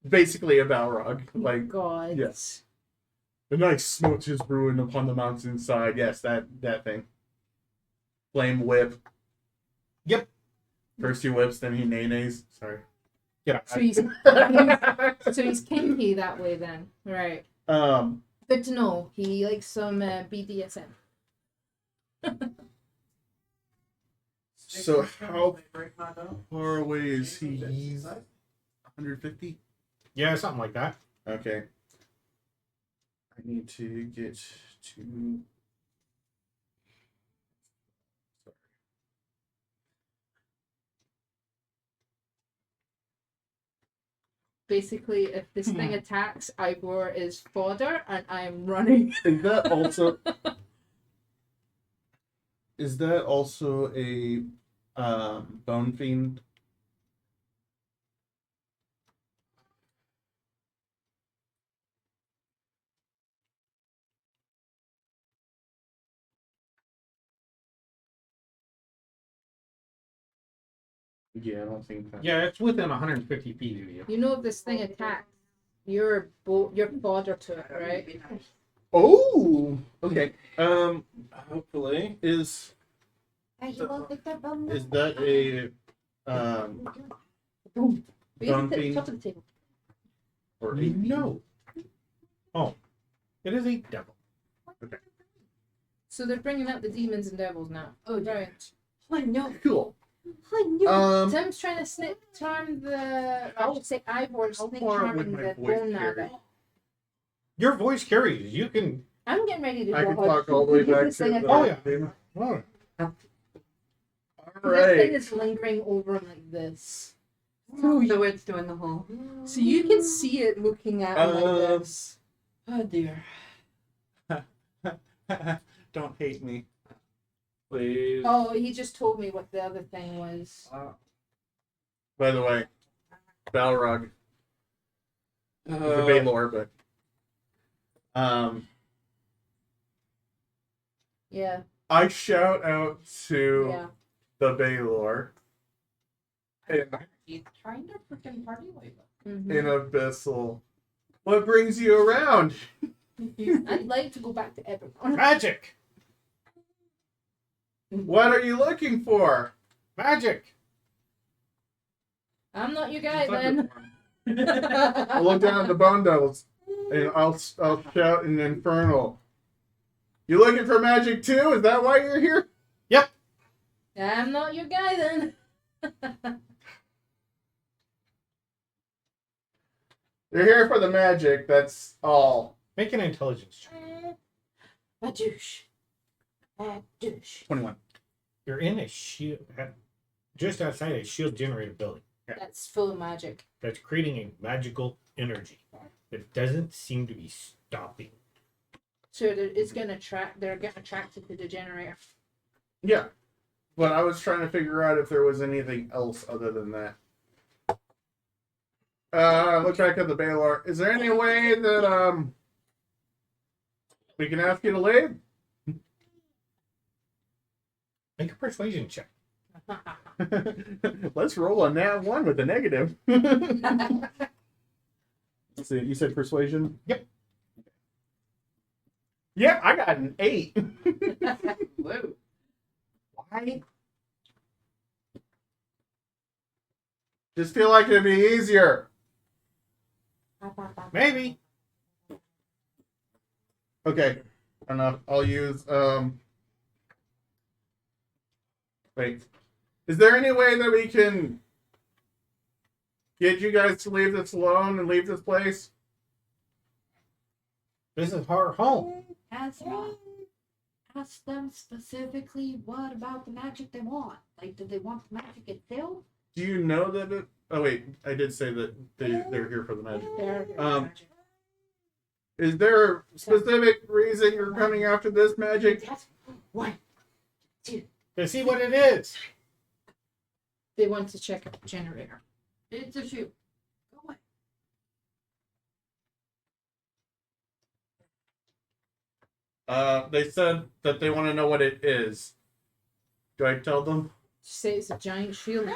Basically a Balrog. Like,
God.
yes. The knight smote his ruin upon the mountainside. Yes, that thing. Flame whip.
Yep.
First he whips, then he nay-nays. Sorry.
Yeah.
So he's so he's kinky that way then. Right. Good to know. He likes some BDSM.
So how
They break my bone.
far away is he?
That's
He's
exciting.
150?
Yeah, something like that.
Okay. I need to get to...
Basically, if this thing attacks, Ivor is fodder and I'm running.
Is that also... Is that also a bone fiend? Yeah, I don't think that.
Yeah, it's within 150 feet of you.
You know if this thing attacks, you're fodder to it, right?
Oh, okay.
Hopefully.
Is
Hey, you won't pick that bum
is that a
Boom.
Dumping.
Top of the table.
or a
No. Oh, it is a devil.
So they're bringing out the demons and devils now.
Oh,
Right.
I know.
Cool.
I knew.
Tim's trying to charm the. I would say Ivor
How
snake
far would
charming
my
the
voice
bone
carry?
naga.
Your voice carries. You can.
I'm getting ready to
I
go.
can talk all the way back
This thing
to
is-
the.
Oh, yeah.
All
This thing
right.
is lingering over like this.
So it's doing the whole.
So you can see it looking at him like this.
Oh dear.
Don't hate me.
Please.
Oh, he just told me what the other thing was.
By the way, Balrog. The
Uh,
Baylor, but
Yeah,
I shout out to
yeah.
the Baylor
He's trying to freaking party like
Mhm.
in Abyssal. What brings you around?
I'd like to go back to everyone.
Magic!
What are you looking for?
Magic!
I'm not your guy then.
I'll look down at the Bone Devils and I'll shout in Infernal. You looking for magic too? Is that why you're here?
I'm not your guy then.
You're here for the magic, that's all.
Make an intelligence check.
A douche. A douche.
21.
You're in a shield. Just outside a shield generator building.
That's full of magic.
That's creating a magical energy that doesn't seem to be stopping.
So it's gonna attract. They're getting attracted to the generator.
Yeah. But I was trying to figure out if there was anything else other than that. Look back at the Baylor. Is there any way that we can ask you to leave?
Make a persuasion check.
Let's roll on that one with the negative. Let's see, you said persuasion?
Yep.
Yep, I got an 8.
Whoa.
Why? Just feel like it'd be easier.
Maybe.
Okay, enough. I'll use wait. Is there any way that we can get you guys to leave this alone and leave this place?
This is our home.
Ask me. Ask them specifically what about the magic they want. Like, do they want the magic itself?
Do you know that it... Oh wait, I did say that they're here for the magic.
They're
magic. Is there a specific reason you're coming after this magic?
That's one.
To see what it is.
They want to check out the generator.
It's a shoot.
Go away.
They said that they want to know what it is. Do I tell them?
Say it's a giant shield.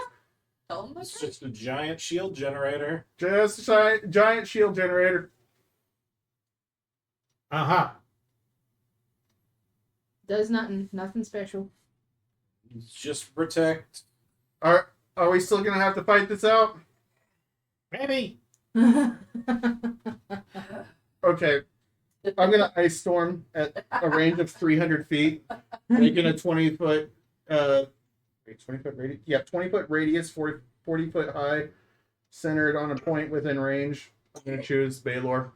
Tell them
It's just a giant shield generator.
Just a giant shield generator.
Uh-huh.
Does nothing special.
It's just protect.
Are we still gonna have to fight this out?
Maybe.
Okay. I'm gonna ice storm at a range of 300 feet, making a 20-foot 20-foot radius. Yeah, 20-foot radius, 40 foot high, centered on a point within range. I'm gonna choose Baylor.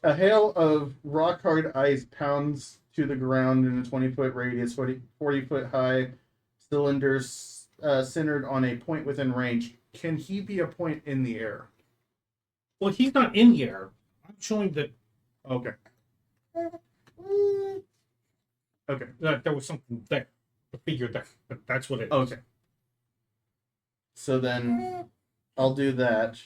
A hail of rock hard ice pounds to the ground in a 20-foot radius, 40 foot high cylinders centered on a point within range. Can he be a point in the air?
Well, he's not in here. I'm showing that
Okay. Okay.
there was something there. The figure there. But that's what it is.
Okay. So then I'll do that.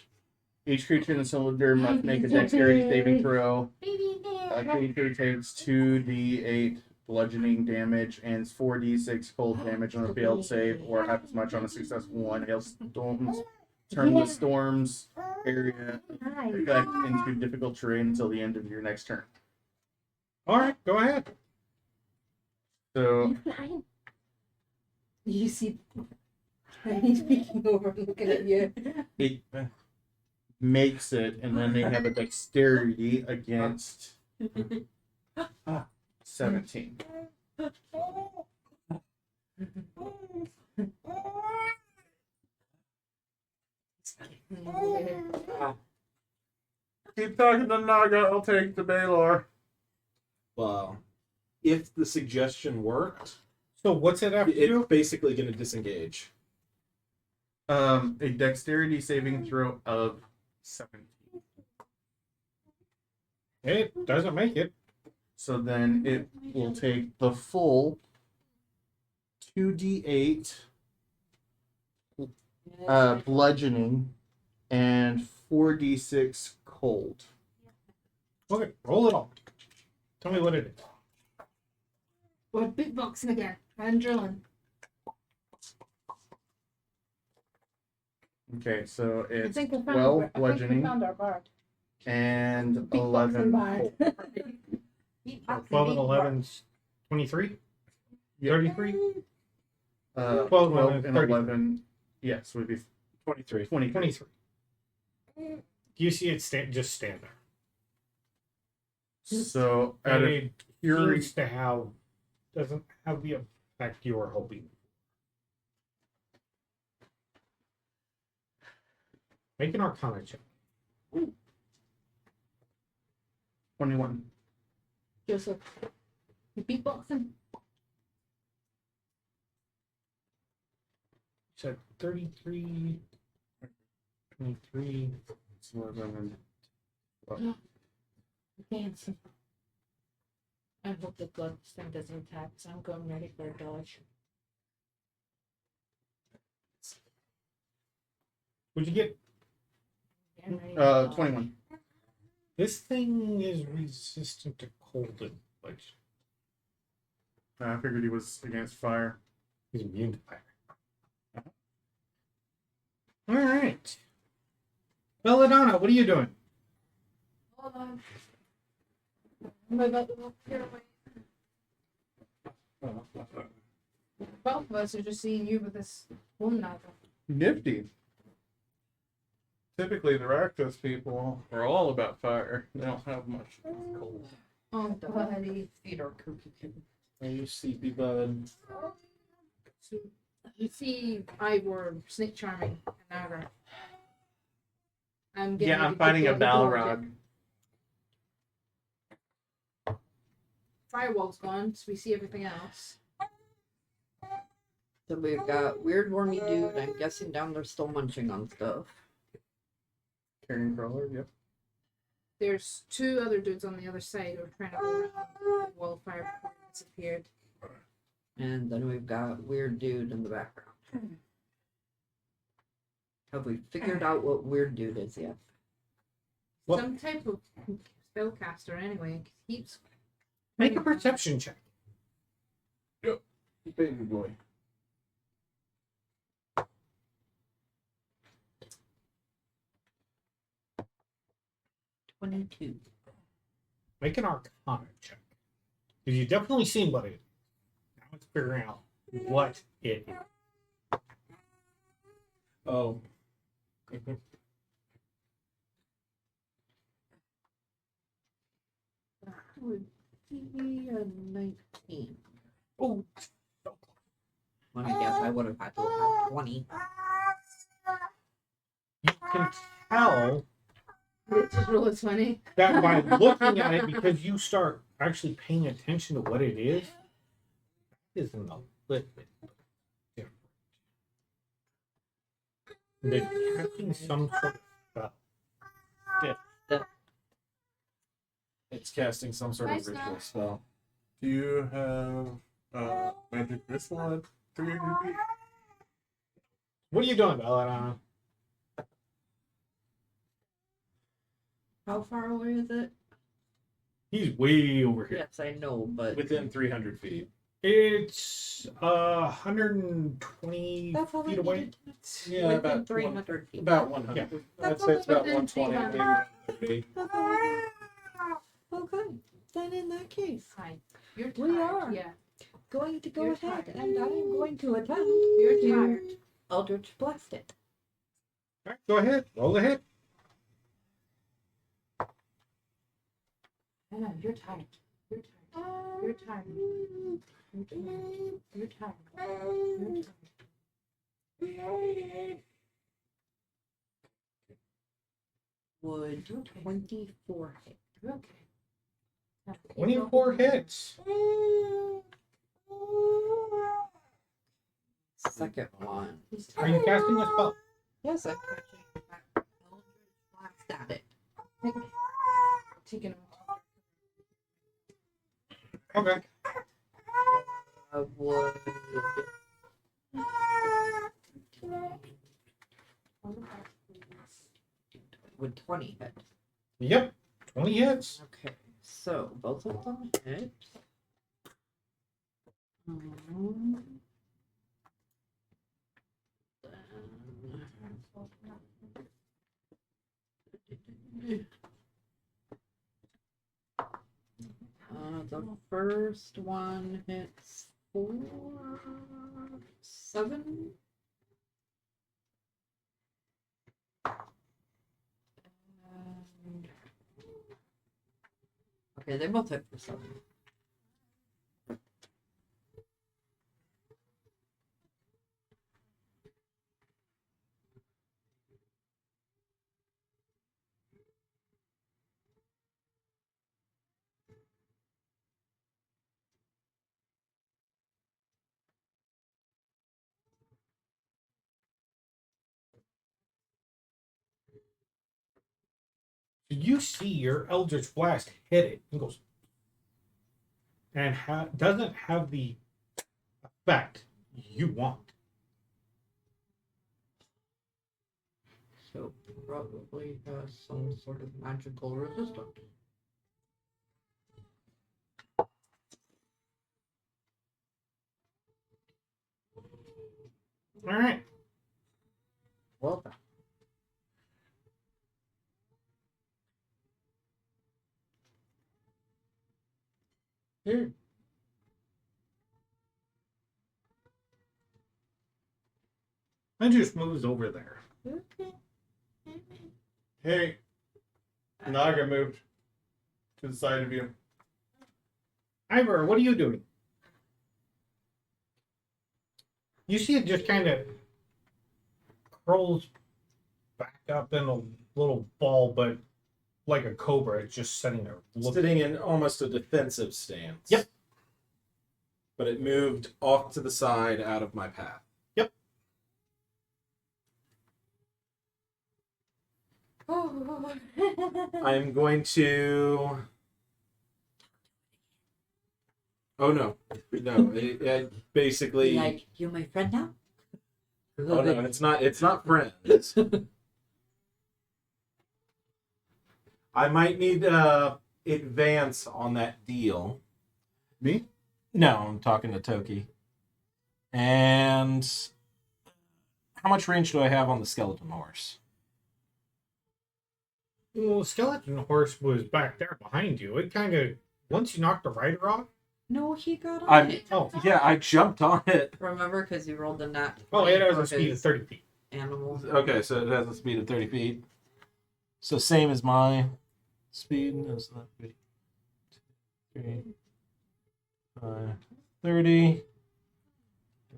Each creature in the cylinder must make a dexterity saving throw.
Baby bear.
A creature takes 2d8 bludgeoning damage and 4d6 cold damage on a failed save, or half as much on a successful one. Hailstorms turn the storm's area effect into difficult terrain until the end of your next turn.
All right, go ahead.
So
You see, he's peeking over and looking at you.
it makes it, and then they have a dexterity against 17. Keep talking to Naga, I'll take the Baylor.
Well, if the suggestion worked,
So what's it have to
it's
do?
basically going to disengage.
A dexterity saving throw of 17.
It doesn't make it.
So then it will take the full 2d8 bludgeoning and 4d6 cold.
Okay, roll it all. Tell me what it is.
We're beatboxing again. I'm drilling.
Okay, so
I
it's
think we found
12
I think we
bludgeoning
found our bard.
and
Beatboxing
11
bard.
cold.
12 and 11's 23?
Yeah.
33?
12
12
and
and
11, yes, would be
23.
23.
23. You see it just stand there.
So out
And
of
it
fury,
seems to have, doesn't have the effect you were hoping. Make an Arcana check.
21.
Joseph. You beatboxing?
Said 33, 23.
It's 11.
Dancing. I hope the blood thing doesn't attack, so I'm going ready for a dodge.
What'd you get?
Getting ready for a dodge.
21.
This thing is resistant to cold and like
I figured he was against fire.
he's immune to fire. All right. Belladonna, what are you doing?
Hold on. I'm about to walk here away. Both of us are just seeing you with this one nozzle.
Nifty. Typically, the Rakdos people are all about fire. They don't have much cold.
Oh, buddy.
Feed our cookie kitten.
Are you sleepy, bud?
So, you see Ivor snake charming an hour. I'm getting
Yeah,
ready
I'm
to
fighting a
blow the door
Balrog.
open. Firewall's gone, so we see everything else.
So we've got weird wormy dude. I'm guessing down there still munching on stuff.
Carrion crawler, yep.
There's two other dudes on the other side who are trying to go around the wildfire before it disappeared.
And then we've got weird dude in the background. Have we figured out what weird dude is yet?
What?
Some type of spellcaster anyway. 'Cause he's
Make a perception check.
Baby boy.
$22.
Make an Arcana check. Because you definitely seen what it is. Now it's figuring out what it is.
Oh.
Would be a 19.
Oh,
Let me guess, I would have had to have 20.
you can tell
just roll a 20.
that by looking at it, because you start actually paying attention to what it is in a little bit different. They're casting some sort of spell.
It's casting some sort of
Nice
ritual
now.
spell.
Do you have magic missile at 300 feet?
What are you doing, Belladonna?
How far away is it?
He's way over here.
Yes, I know, but
Within 300 feet.
It's 120
that's all I
feet away.
needed.
Yeah,
Within
about
300 feet.
About 100.
Yeah.
I'd
That's
say it's about
within
120.
300.
maybe 130.
That's all I need. Okay, then in that case,
Fine. You're tired.
We are.
Yeah.
going to go
You're
ahead
tired.
and I am going to attempt
You're
to
tired.
Eldritch Blast it.
All right, go ahead. Roll ahead.
No, you're tired. You're tired. You're tired. You're tired. You're tired. You're tired.
Would 24 hit?
You're okay. Now,
24 hits.
Second one.
He's
Are you
tired.
casting a spell?
Yes, I'm catching Eldritch Blast at it.
Taking him.
Okay.
I would. Would 20 hit?
Yep. 20 hits.
Okay, so both of them hit. The first one hits 4, 7. And... Okay, they both hit for 7.
You see your Eldritch Blast hit it and goes, and doesn't have the effect you want.
So probably has some sort of magical resistance.
All right.
Well done.
And just moves over there.
Hey, Naga moved to the side of you.
Ivor, what are you doing? You see it just kind of curls back up in a little ball, but like a cobra, it's just sitting there looking.
Sitting in almost a defensive stance.
Yep.
But it moved off to the side out of my path.
Yep.
I'm going to. Oh no, no! It basically.
Like, you my friend now?
Oh no, it's not. It's not friends. I might need advance on that deal.
Me?
No, I'm talking to Toki. And how much range do I have on the skeleton horse?
Well, skeleton horse was back there behind you. It kind of, once you knocked the rider off.
No, he got on
I'm.
it.
Oh,
Yeah, I jumped on it.
Remember, because you rolled the nat.
oh, it has
for
a speed of
his
30 feet.
Animal.
Okay, so it has a speed of 30 feet. So same as my speed. No, it's not 3, 5, 30.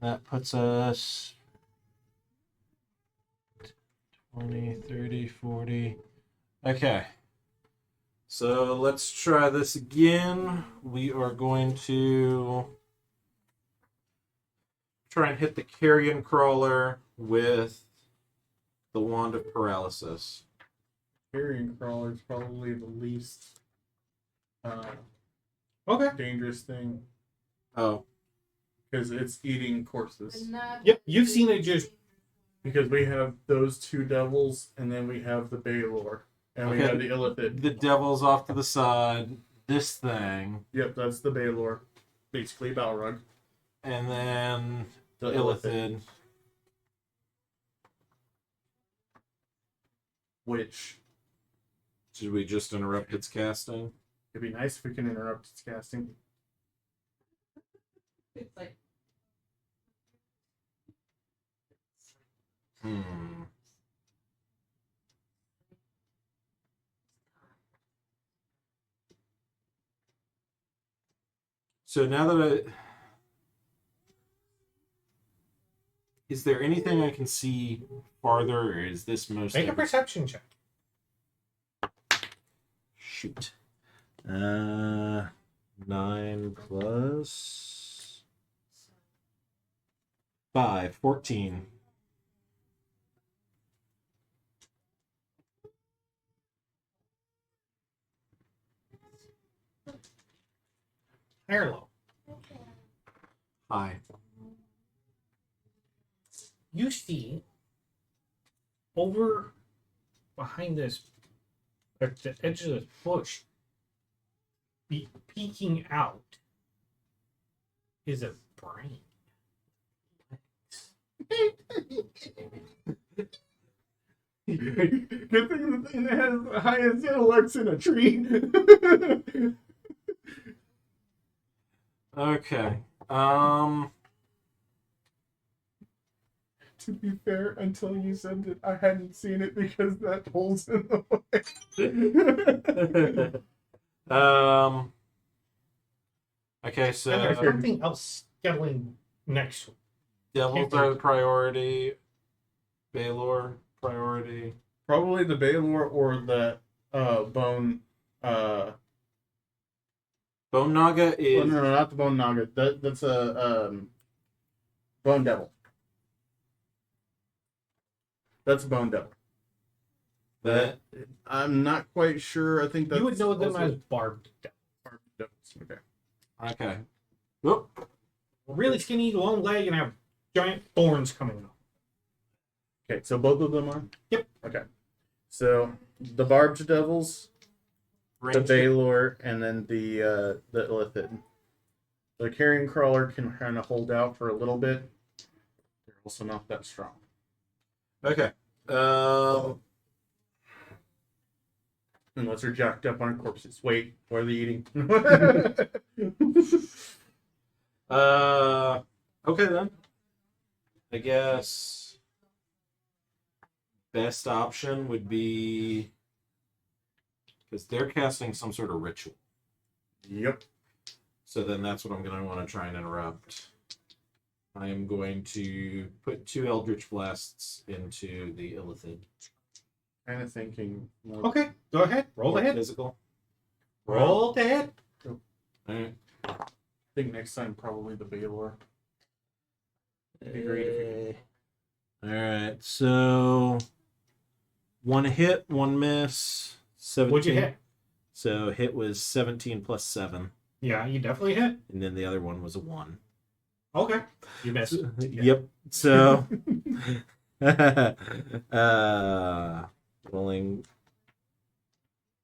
That puts us 20, 30, 40. Okay. So let's try this again. We are going to try and hit the carrion crawler with the wand of paralysis.
Carrion crawler is probably the least
Okay.
dangerous thing
Oh,
because it's eating corpses.
Yep, you've seen it just.
Because we have those two devils, and then we have the Baylor, and we
Okay.
have the Illithid.
the devil's off to the side. this thing,
Yep, that's the Baylor. Basically, Balrog.
and then
The
Illithid.
Which
Should we just interrupt its casting?
it'd be nice if we can interrupt its casting.
It's like
Hmm. So now that is there anything I can see farther, or is this most
Make a
every-
perception check.
Shoot. 9 plus 5, 14.
High or low?
Hi.
You see over behind this, at the edge of this bush, peeking out, is a brain.
Good thing the thing that has the highest intellects in a tree.
Okay.
To be fair, until you said that I hadn't seen it because that hole's in the way.
Okay,
And there's
so
something else scuttling next to it.
devils are the priority. Baylor priority.
Probably the Baylor or the bone.
Bone Naga
Oh,
is
no, not the bone naga. That's a bone devil. That's a bone devil.
that.
I'm not quite sure. I think that's
You would know them
also
as barbed devils.
devils. Okay.
Okay. Whoop.
Really skinny, long leg, and have giant thorns coming out.
Okay, so both of them are?
Yep.
Okay. So the barbed devils, the
Range-
Baylor, and then the Illithid. The carrion crawler can kind of hold out for a little bit. They're also not that strong.
Okay.
Unless they're jacked up on corpses. Wait, what are they eating?
Okay then. I guess best option would be because they're casting some sort of ritual.
Yep.
So then that's what I'm going to want to try and interrupt. I am going to put 2 Eldritch Blasts into the Illithid.
Kind of thinking more.
Okay, go ahead. Roll the hit.
Physical.
Roll the hit.
Alright.
I think next time probably the Baylor. It'd be great if
Alright, so 1 hit, 1 miss. 17.
What'd you hit?
So hit was 17 plus 7.
Yeah, you definitely hit.
And then the other one was a 1.
Okay. You missed.
Yep. So rolling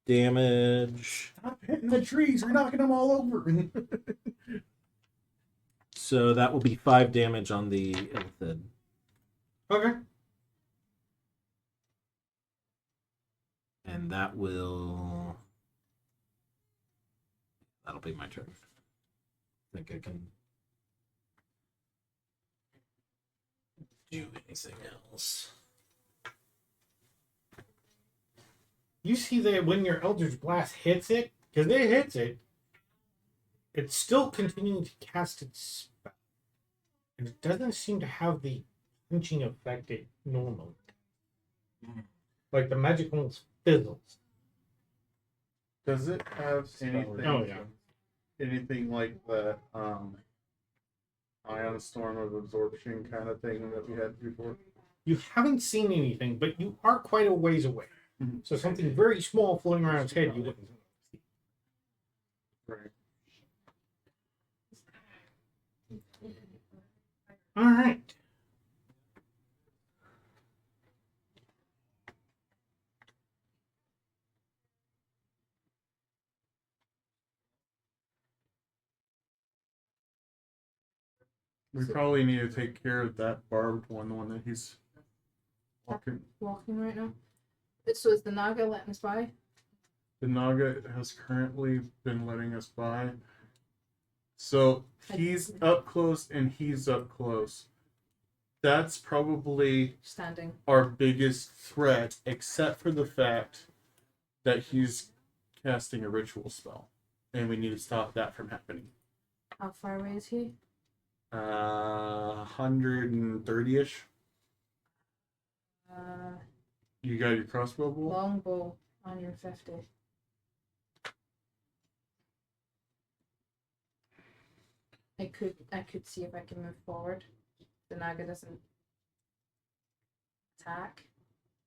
damage.
Stop hitting the trees. You're knocking them all over.
So that will be 5 damage on the Illithid.
Okay.
And that'll be my turn. I think I can do anything else.
You see that when your Eldritch Blast hits it, because it hits it, it's still continuing to cast its spell. And it doesn't seem to have the punching effect it normally. Like the magic almost fizzles.
Does it have anything?
Oh, yeah.
Anything like the ion storm of absorption kind of thing that we had before?
You haven't seen anything, but you are quite a ways away.
Mhm.
So something very small floating around its head, you wouldn't see.
Right.
All right.
We probably need to take care of that barbed one, the one that he's walking.
Walking right now. So is the Naga letting us by?
The Naga has currently been letting us by. So he's up close and he's up close. That's probably
Standing.
our biggest threat, except for the fact that he's casting a ritual spell. And we need to stop that from happening.
How far away is he?
130-ish. You got your crossbow bolt?
Longbow, 150. I could see if I can move forward. The Naga doesn't attack.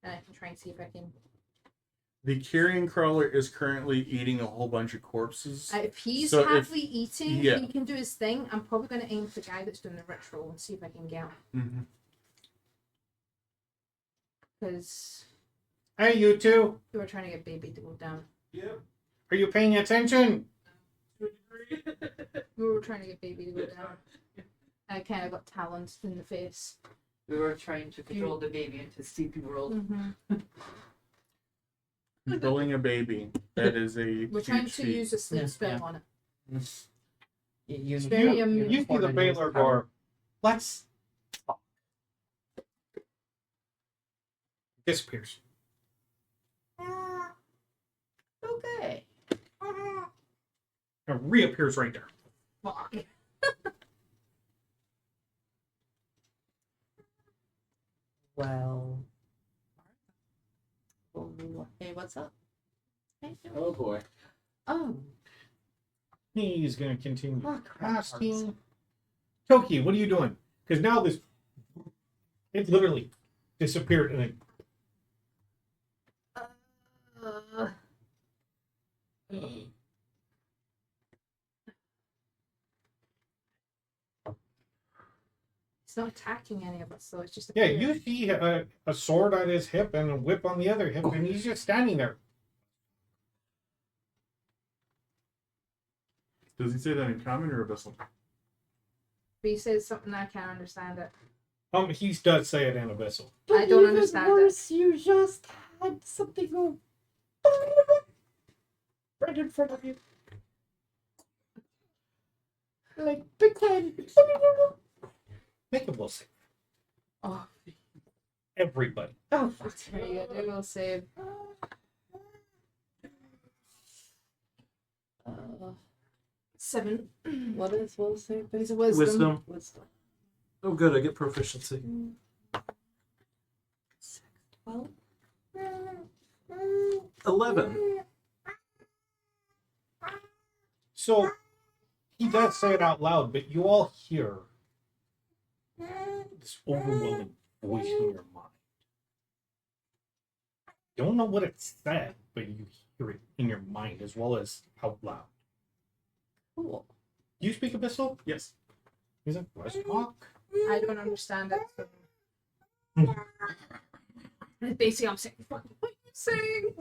And I can try and see if I can.
The carrion crawler is currently eating a whole bunch of corpses.
If he's
So if-
happily eating,
yeah.
he can do his thing. I'm probably going to aim for the guy that's doing the ritual and see if I can get him.
Mm-hmm.
Because
Hey, you two.
we were trying to get baby to go down.
Yep.
Are you paying attention?
We were trying to get baby to go down. I kind of got talons in the face.
We were trying to control the baby into sleepy world.
Mm-hmm.
Controlling a baby. That is a
We're trying
huge
to
feat.
use a sleep
Yeah,
spell
yeah.
on it.
You,
It's very,
You see the Baylor go, let's talk. Disappears.
Okay.
And reappears right there.
Fuck.
Well. Oh, hey, what's up? Hey,
Oh boy.
oh,
He's going to continue
oh crap.
asking. Toki, what are you doing? Because now this, it literally disappeared and then
It's not attacking any of us, so it's just.
yeah, you see a sword on his hip and a whip on the other hip, and he's just standing there.
Does he say that in common or abyssal?
But he says something I can't understand it.
He does say it in Abyssal.
I don't understand it.
You just had something go right in front of you. Like big time.
Make a will save.
Oh,
Everybody.
oh,
There you go. Do will save.
uh,
7.
what is will say?
It's a wisdom.
Wisdom.
Oh, good. I get proficiency.
12.
11.
So he does say it out loud, but you all hear this overwhelming voice in your mind. You don't know what it said, but you hear it in your mind as well as out loud.
Cool.
Do you speak Abyssal?
Yes.
He's like, let's talk.
I don't understand it. So. Basically, I'm saying, "Fuck, what are you saying?"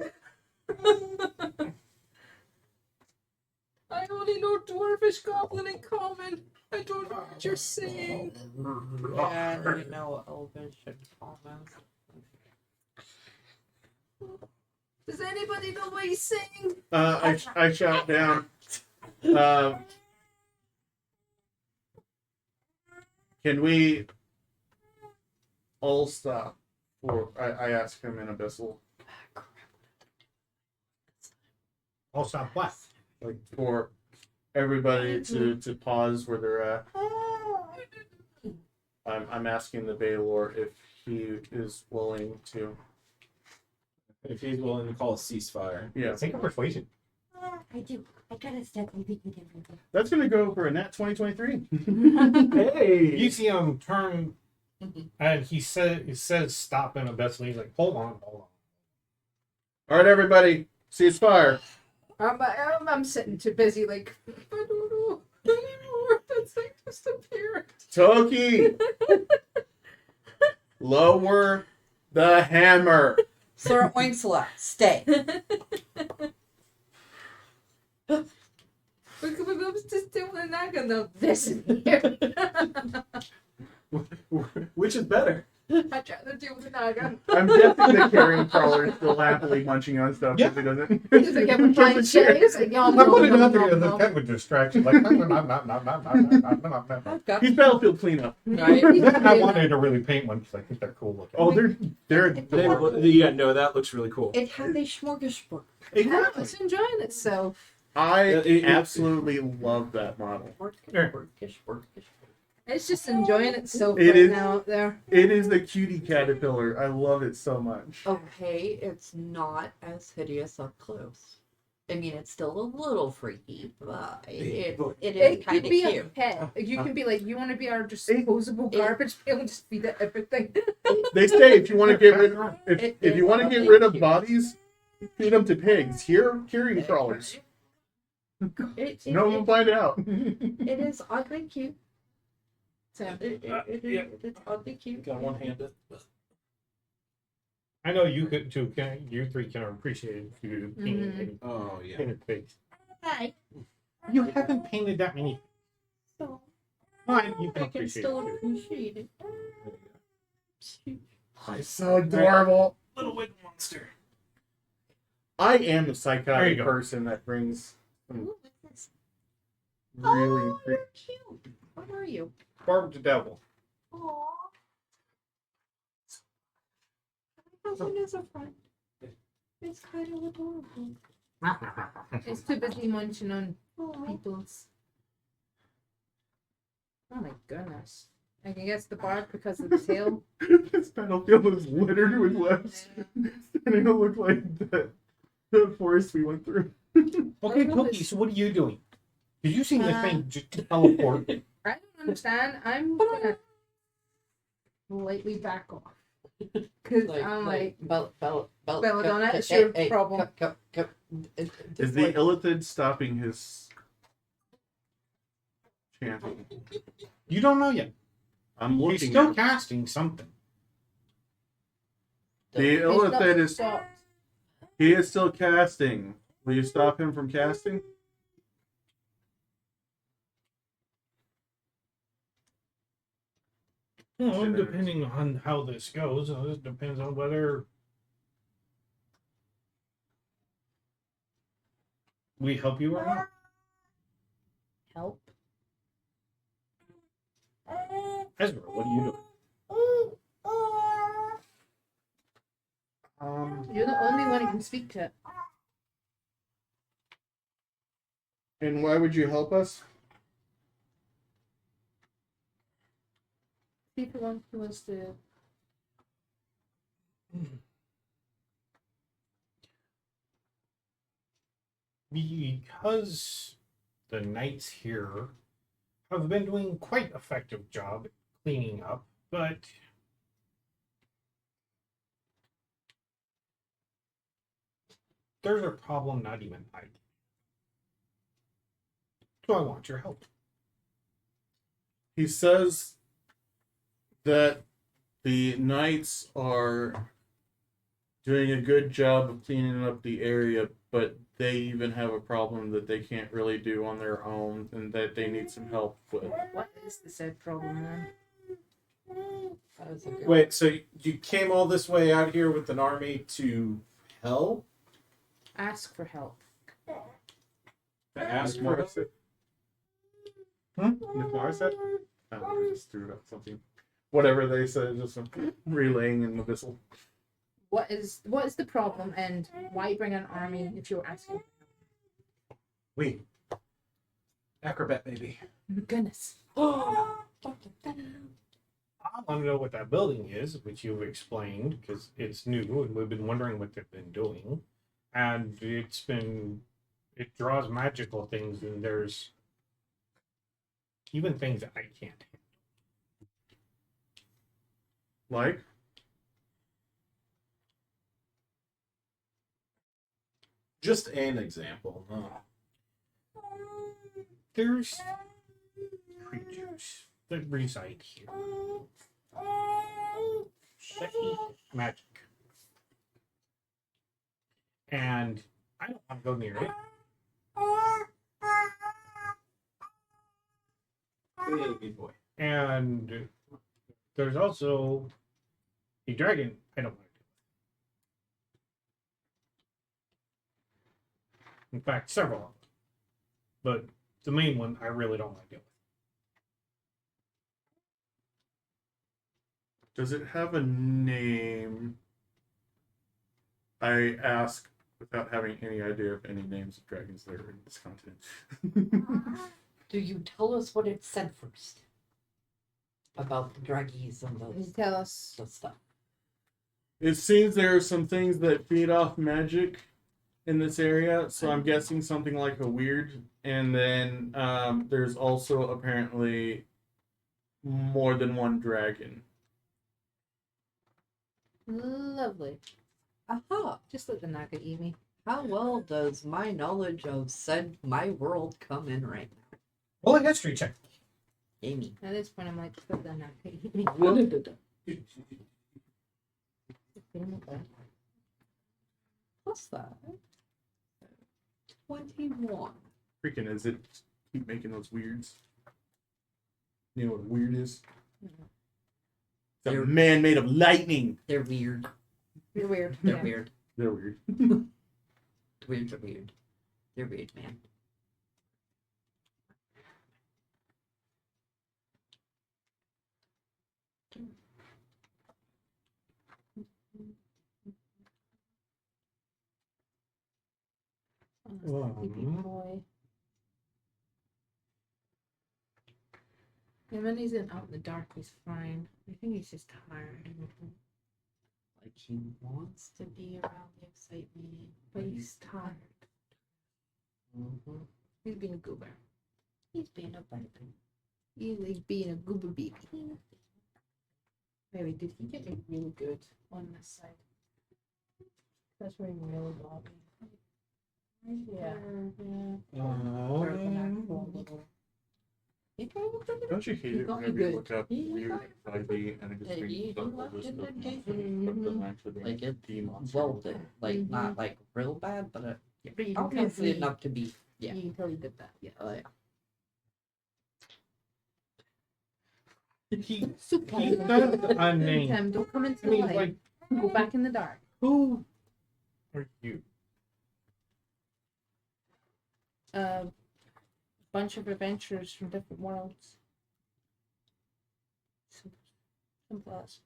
I only know Dwarvish, Goblin, and Common. I don't know what you're saying.
Yeah, you know Elvish and Common.
Does anybody know what he's saying?
I shout down. Can we all stop? Or I ask him in abyssal,
I'll stop what?
like for everybody to pause where they're at. I'm asking the Baylor if he is willing to.
If he's willing to call a ceasefire.
Yeah,
Take a persuasion.
I do. I got a step with everything.
that's gonna go for a nat 2023.
Hey!
You see him turn, and he says stop in Abyssal. He's like, hold on.
All right, everybody, ceasefire.
I'm sitting too busy, like, I don't know anymore. That thing just appeared.
Toki, lower the hammer.
Sir Oinksla, stay.
Because my mom's just doing that, and though this is here.
Which is better?
I'd rather deal with the naga.
I'm guessing the carrying crawler is still happily munching on stuff because he doesn't.
He's like, I'm flying shit. He's like, yum,
I put it
yum,
out
yum,
there as a
yum.
kind of a distraction. Like,
I've got
He's battlefield cleanup.
right.
I wanted to really paint one because I think they're cool looking.
Oh, they're
They,
adorable.
yeah, no, that looks really cool.
It had a smorgasbord.
Yeah, it's enjoying itself.
I absolutely love that model.
Here.
It's just enjoying itself
It
right
is-
now out there.
It is the cutie caterpillar. I love it so much.
Okay, it's not as hideous up close. I mean, it's still a little freaky, but it
It
is
could
kind of
be a
cute.
pet. You can be like, you want to be our disposable garbage pail and just feed it everything.
They say if you want to get rid
It
if you
is
want to get
really
rid of
cute.
bodies, feed them to pigs. Here, carrying crawlers. No one will find out.
It is oddly cute.
So,
It's oddly cute.
Got one handed.
I know you could too. You three can appreciate it if you painted,
Oh yeah.
painted pigs.
Hi.
You haven't painted that many.
So
Fine, you can
I can
appreciate
still
it.
appreciate it.
It's so adorable.
Little wig monster.
I am a
There
psychotic
you go.
person that brings
Ooh, what's this?
really.
Oh, you're cute. What are you?
Barb the devil.
Aw.
My husband is a friend. It's kind of adorable.
it's too busy munching on
Aw.
people's. Oh my goodness. I can guess the bark because of the tail.
This battlefield is littered with webs. Starting to look like the forest we went through.
Okay, Cookie. So what are you doing? Did you see this thing just teleport?
I don't understand. I'm gonna lightly back off. Because I'm like, Belladonna, it's your problem.
Is the illithid stopping his chanting?
You don't know yet.
I'm
He's
looking.
still
At
casting something.
the
It's not
illithid is
stopped.
he is still casting. Will you stop him from casting?
Well, depending on how this goes, it depends on whether we help you or not.
Help.
Ezra, what are you doing?
You're the only one who can speak to it.
And why would you help us?
See if one who wants to.
Because the knights here have been doing quite effective job cleaning up, but there's a problem not even hiding. So I want your help.
He says that the knights are doing a good job of cleaning up the area, but they even have a problem that they can't really do on their own and that they need some help with.
What is the said problem then?
That is a good
Wait, so you came all this way out here with an army to help?
Ask for help.
To ask
What
for
is it?
Hmm?
What is it? I just threw up something. Whatever they said, just relaying in the whistle.
What is the problem and why bring an army if you're asking?
We. Acrobat baby.
Oh my goodness.
I want to know what that building is, which you've explained, because it's new and we've been wondering what they've been doing. And it draws magical things, and there's even things that I can't handle.
Like?
just an example.
There's creatures that reside here that eat magic. And I don't want to go near it.
Baby boy.
And there's also a dragon I don't want to deal with. In fact, several of them. But the main one I really don't want to deal with.
Does it have a name? I ask without having any idea of any names of dragons that are in this continent.
Do you tell us what it said first? About the draggies and
Can you
those
tell us?
stuff.
It seems there are some things that feed off magic in this area, so I'm guessing something like a weird. And then there's also apparently more than one dragon.
Lovely.
Aha!
Just let the naga eat me.
How well does my knowledge of said my world come in right now?
Roll a history check.
Amy.
At this point, I'm like, let the naga eat me.
What's that? 21.
Freaking is it keep making those weirds? You know what a weird is? It's a
They're-
man made of lightning.
They're weird.
You're weird.
They're
Yeah.
weird.
They're weird.
Weirds are weird. They're weird, man.
Sleepy boy. Yeah, when he's out in the dark, he's fine. I think he's just tired.
Like he wants to be around the excitement,
But he's tired.
Mhm.
He's being a goober.
He's being a baby.
He's like being a goober baby. Wait, did he get me really good on this side? That's where he really got me. Yeah.
Don't you hate
You
it
got me
whenever you
good.
look up
You
weird
got-
ID and it just
Yeah,
brings
you
up all
left
this
it
stuff?
in case.
But then actually they're
Like it,
demons.
well, not like real bad, but
But you can tell
obviously
he-
enough to be. Yeah.
You can tell he did that. Yeah.
Like,
He
Super.
he says a name.
Tim, don't come into
And
the
he's
light.
like,
Go back in the dark.
who are you?
A bunch of adventurers from different worlds. Simple as.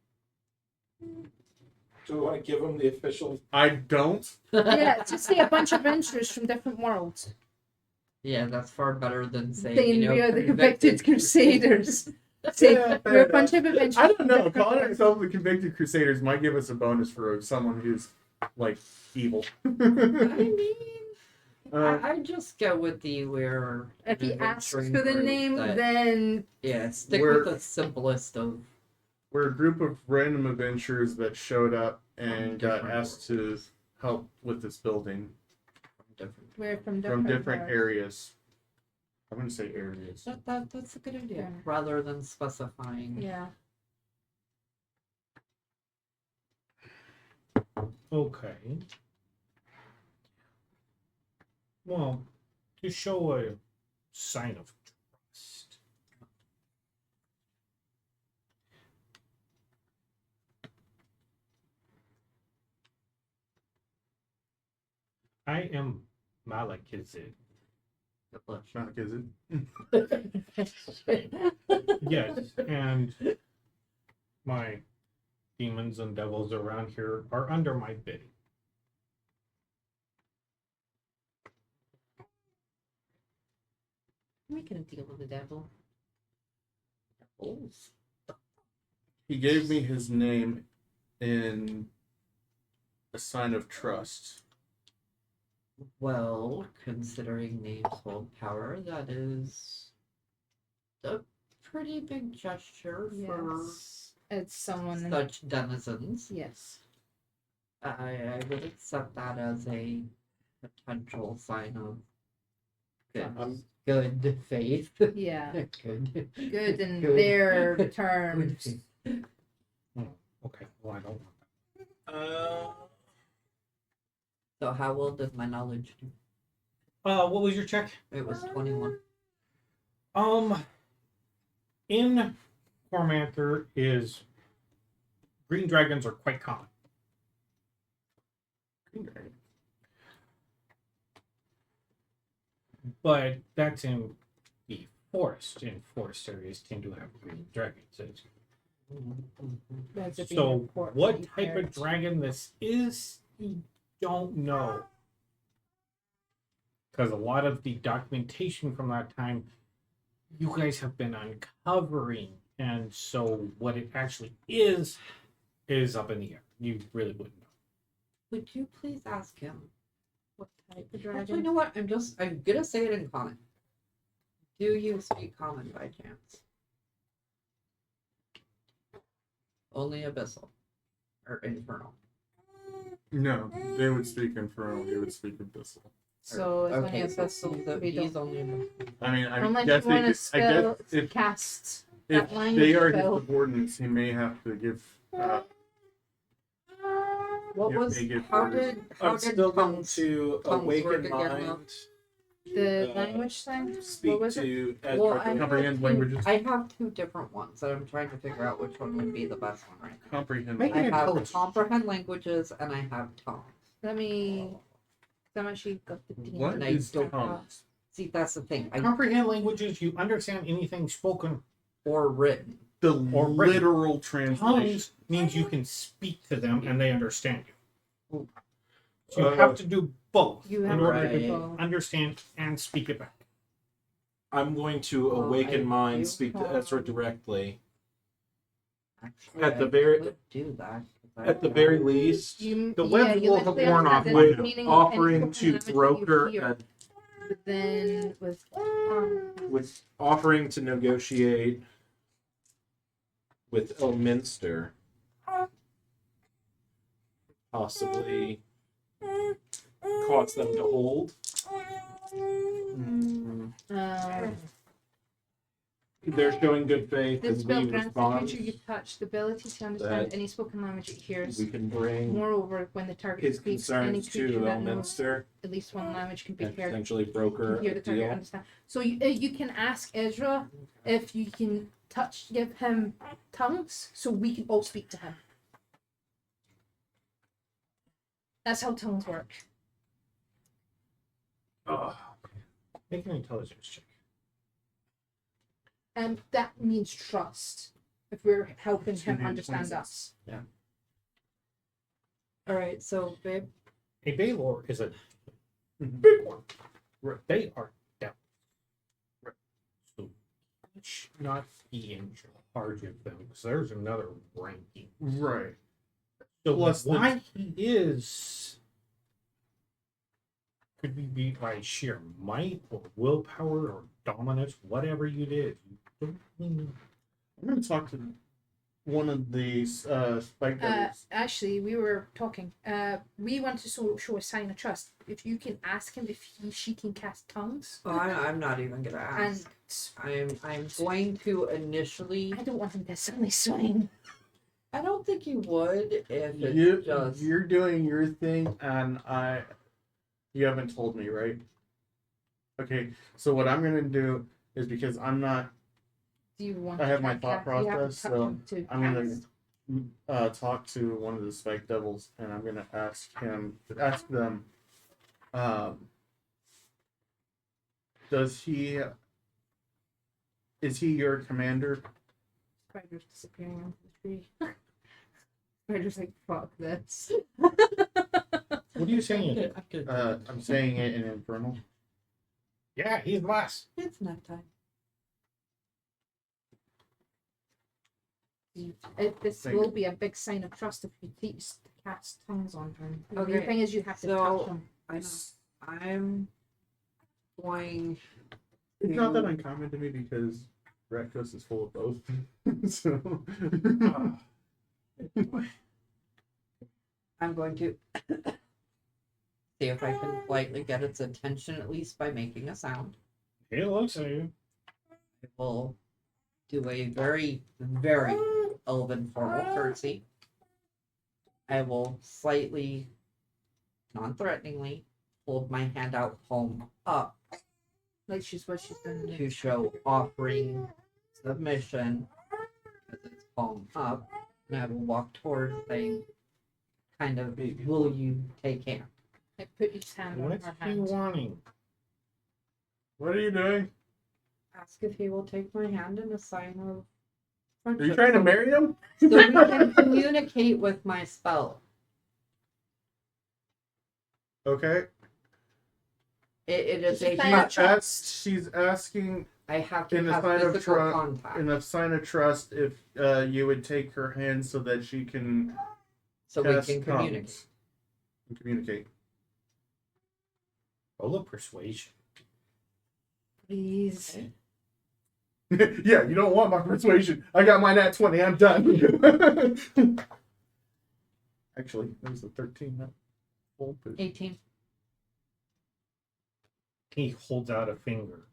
So I give him the official.
I don't.
Yeah, just say a bunch of adventurers from different worlds.
yeah, that's far better than saying,
Saying we are the convicted crusaders. Say
Yeah,
we're a
but,
bunch of adventurers.
I don't
from
know.
different
Calling
worlds.
ourselves the convicted crusaders might give us a bonus for someone who's like evil.
I mean, I just go with the we're.
If he
an
asks for
adventuring
the
group
name,
that-
then
yeah, stick
We're-
with the simplest of.
We're a group of random adventurers that showed up and got
Different
asked to help with this building
Different.
we're from
from different
worlds.
areas. I'm gonna say areas.
That's a good idea.
Yeah.
Rather than specifying.
Yeah.
Okay. Well, to show a sign of trust. I am Malekizid.
God bless
Not is it?
Yes, and my demons and devils around here are under my bidding.
We can deal with the devil.
Devils.
He gave me his name in a sign of trust.
Well, considering names hold power, that is a pretty big gesture for
Yes. It's someone.
such denizens.
Yes.
I would accept that as a potential sign of good, good faith.
Yeah.
good.
Good in
Good.
their
Good
terms.
faith.
Okay, well, I don't want that.
So how well did my knowledge do?
What was your check?
It was 21.
in Cormanther is green dragons are quite common. Green dragon. But that's in the forest. In forest areas tend to have green dragons.
That's a big
So
report
what
that you've
type
heard.
of dragon this is, you don't know. Because a lot of the documentation from that time, you guys have been uncovering. And so what it actually is up in the air. You really wouldn't know.
Would you please ask him?
What type of
Actually, you
dragon?
know what? I'm gonna say it in common. Do you speak common by chance? Only abyssal. Or infernal.
No, they would speak infernal. He would speak abyssal.
So it's only
Okay,
a
so
vessel.
he's only abyssal.
I mean,
Unless
guess
you want to
I
spell
guess if
cast
if
that language
they are his
spell.
subordinates, he may have to give.
What
Yeah,
was
they get
how
orders.
did how
I'm
did
still going
tongues
to
tongues work
awaken
again, Will?
mind.
The
uh,
language thing?
Speak
What was it?
to
Well,
Edward.
I
comprehend
have
languages.
I have two different ones that I'm trying to figure out which one would be the best one right now.
Comprehend.
Make
I
an
have
intelligence.
comprehend languages and I have tongues.
Let me. How much you got the D&D?
What
And I
is
don't
tongues?
See, that's the thing. I
Comprehend languages, you understand anything spoken.
or written.
The
Or written.
literal translation.
Tongues means you can speak to them and they understand you. So you
Uh,
have to do both
You
in
have
order
Right.
to
to
understand and speak it back.
I'm going to
Well,
awaken
I
mind,
do
speak to
have-
Ezra directly.
Actually,
At the
I
very-
could do that. 'cause I
At the
have-
very least,
You,
The
yeah,
webs
you
will have
literally
worn
have
off
the
by now.
meaning of
offering
any
to
spoken language that you
broker
hear.
and
But then with
offering to negotiate with Elminster, possibly cause them to hold. They're showing good faith,
this
and
spell
we
grants the
respond.
creature you touch the ability to understand
that
any spoken language it hears.
We can bring
Moreover, when the target
his
speaks, any
concerns to
creature that knows
Elminster
at least one language can be
and
heard.
potentially broker
Can hear
a
the target
deal.
understand. So you can ask Ezra if you can give him tongues, so we can all speak to him. That's how tongues work.
Make an intelligence check.
And that means trust. If we're helping
So
him
the
understand
26.
us.
All right, so babe,
A Baylor is a
Mhm.
big one. They are devils. So you should not be in charge of them because there's another ranking.
Right.
So
Plus the-
why he is could be beat by sheer might or willpower or dominance, whatever you did. You don't really know.
I'm going to talk to one of these spike devils.
Actually, we were talking. We want to show a sign of trust. If you can ask him if she can cast tongues,
oh, I'm not even gonna
and
ask. I'm going to initially.
I don't want him to suddenly swing.
I don't think you would if it's
You,
just.
you're doing your thing, and you haven't told me, right? Okay, so what I'm going to do is because I'm not,
Do you want?
I have
to
my
cast-
thought
you have to
process,
touch
so
him to
I'm gonna
cast.
talk to one of the spike devils, and I'm gonna ask them, is he your commander?
Spider's disappearing into the tree. Spider's like, fuck this.
What are you saying?
I'm saying it in Infernal.
Yeah, he's last.
It's nighttime.
This
Thank
will
you.
be a big sign of trust if you teach to cast tongues on him. The
Okay,
thing is, you have to
so-
touch him.
I know. I'm going.
It's not that uncommon to me because Rakdos is full of both. So
I'm going to see if I can politely get its attention at least by making a sound.
He looks at you.
I will do a very, very elven formal courtesy. I will slightly, non-threateningly, hold my hand out, palm up,
Like she's what she's done.
to show offering submission, because it's palm up, and I will walk towards saying, kind of, will you take hand?
I put his hand on
What's
her
he
hand.
wanting?
What are you doing?
Ask if he will take my hand in a sign of
Are
friendship.
you trying to marry him?
So we can communicate with my spell.
Okay.
It is a
Sign of
touch.
trust.
She's asking
I have to
in a
have
sign of
physical
trust,
contact.
in a sign of trust, if you would take her hand so that she can
So we
cast
can communicate.
tongues and communicate.
Roll a persuasion.
Please.
Yeah, you don't want my persuasion. I got mine at 20. I'm done. Actually, that was a 13. Not full, but
18.
He holds out a finger.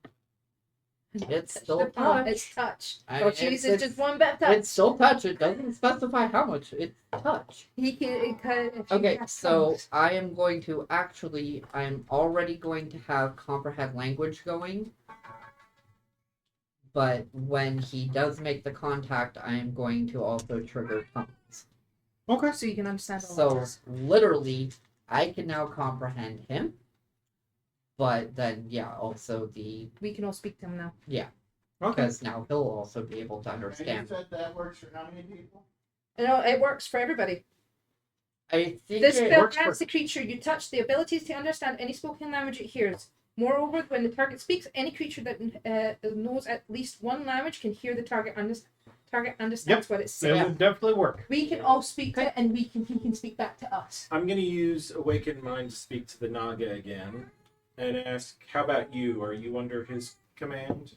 It's
Touch
still
the palm.
touch.
It's touch.
I
Oh,
mean,
jeez, it's
it's-
just one bit of touch.
It's still touch. It doesn't specify how much. It's touch.
He can. If
Okay,
he casts
so
tongues.
I am going to actually, I'm already going to have comprehend language going. But when he does make the contact, I am going to also trigger tongues.
Okay.
So you can understand all
So
letters.
literally, I can now comprehend him. But then, yeah, also the
We can all speak to him now.
Okay.
because now he'll also be able to understand.
said that works for how many people?
No, it works for everybody.
I think
This
it
spell
works for-
grants the creature you touch the abilities to understand any spoken language it hears. Moreover, when the target speaks, any creature that knows at least one language can hear the target understands what it's
It
saying.
would definitely work.
We can all speak to it, and he can speak back to us.
I'm going to use Awakened Mind to speak to the Naga again and ask, how about you? Are you under his command?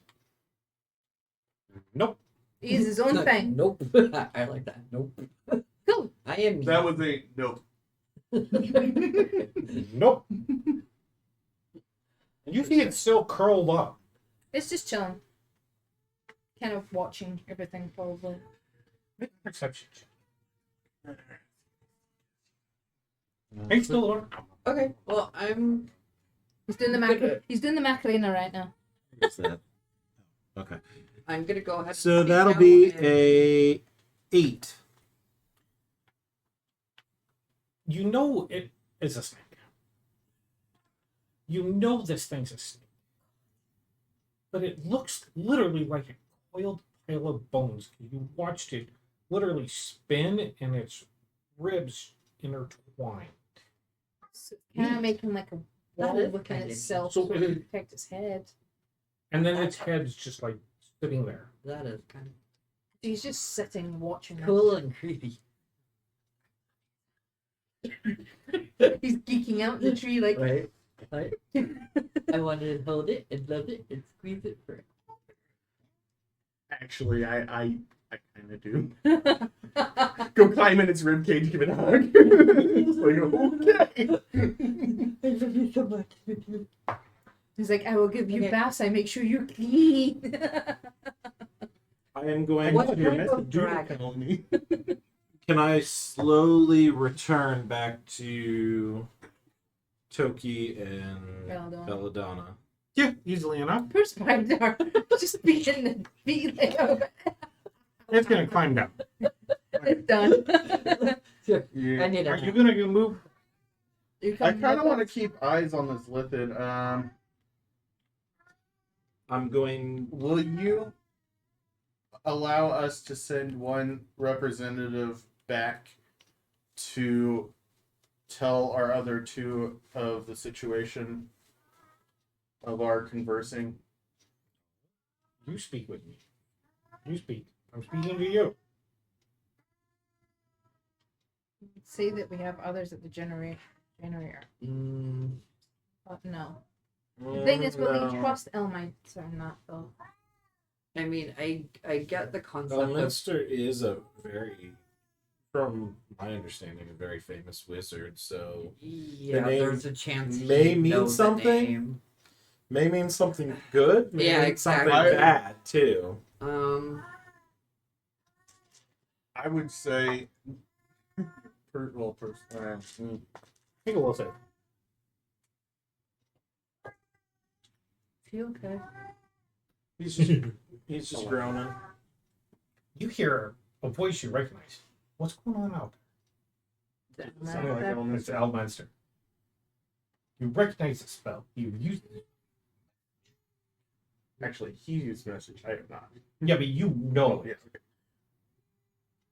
Nope.
He is his own thing.
Nope. I like that. Nope.
Cool.
I am.
That was a nope.
Nope. You see it still curled up.
It's just chilling. Kind of watching everything, probably.
Make a perception check. Hey, still on.
Okay. Well, I'm.
He's doing the He's doing the Macarena right now.
Is that? Okay.
I'm gonna go ahead. And
So
speak
that'll
now
be
and-
a 8.
You know it is a snake. You know this thing's a snake. But it looks literally like a coiled pile of bones. You watched it literally spin and its ribs intertwined.
So kind of making like a
That
wall
is
within
kinda
itself
neat.
so
So
it
it
can
is-
protect its head.
And then its head's just like sitting there.
That is kind
He's just sitting watching
of
us.
cool and creepy.
He's geeking out in the tree like
Right. Right. I wanted to hold it and love it and squeeze it for.
Actually, I kind of do. Go climb in its rib cage, give it a hug. It's like, okay.
I love you so much.
He's like, I will give you
Okay.
baths. I make sure you're clean.
I am going
What
to.
kind of dragon?
colony.
Can I slowly return back to Toki and
Belladonna.
Belladonna?
Yeah, easily enough.
Poor Spider. Just beating the feet.
It's gonna climb down.
It's done.
Yeah.
I need
Are
a.
you gonna move?
You
I
come
kind of
with
want to
us?
keep eyes on this lithid.
I'm going.
Will you allow us to send one representative back to tell our other two of the situation of our conversing?
You speak with me. You speak. I'm speaking to you.
Say that we have others at the generator.
Mm,
But no. The thing is, will
No.
they trust Elmites or not, though?
I mean, I get the concept
Well,
of.
Minster is a very, from my understanding, a very famous wizard, so
Yeah,
name
there's a chance he
may mean
knows the
something.
name.
may mean something good, may
Yeah,
mean something
exactly.
bad too.
I would say,
Take a little sec.
Feel okay.
He's just groaning.
You hear a voice you recognize. What's going on out there?
Sounded like Elminster.
It's Elminster. You recognize the spell. You've used it.
Actually, he used message. I have not.
Yeah, but you know
Oh, yeah.
it.
Okay.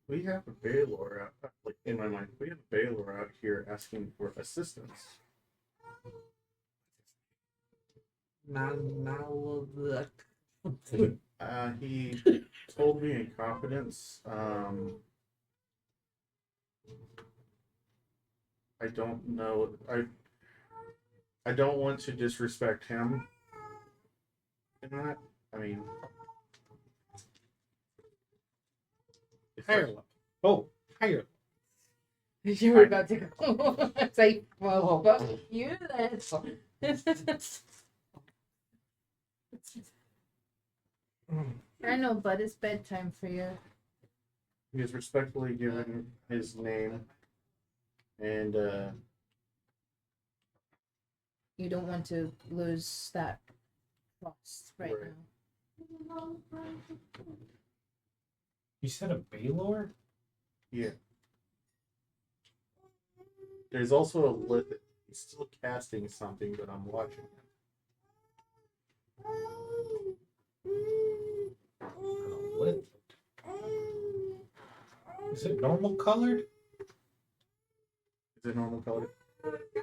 We have a Baylor out, like in my mind, we have a Baylor out here asking for assistance. He told me in confidence. I don't know. I don't want to disrespect him in that. I mean,
Higher level. Oh, higher.
You were about to go. It's like, well, fuck you then. I know, but it's bedtime for you.
he has respectfully given his name, and
You don't want to lose that trust right
Right.
now.
You said a Baylor?
yeah. There's also a lit. He's still casting something, but I'm watching him.
Is it normal colored?
Is it normal color?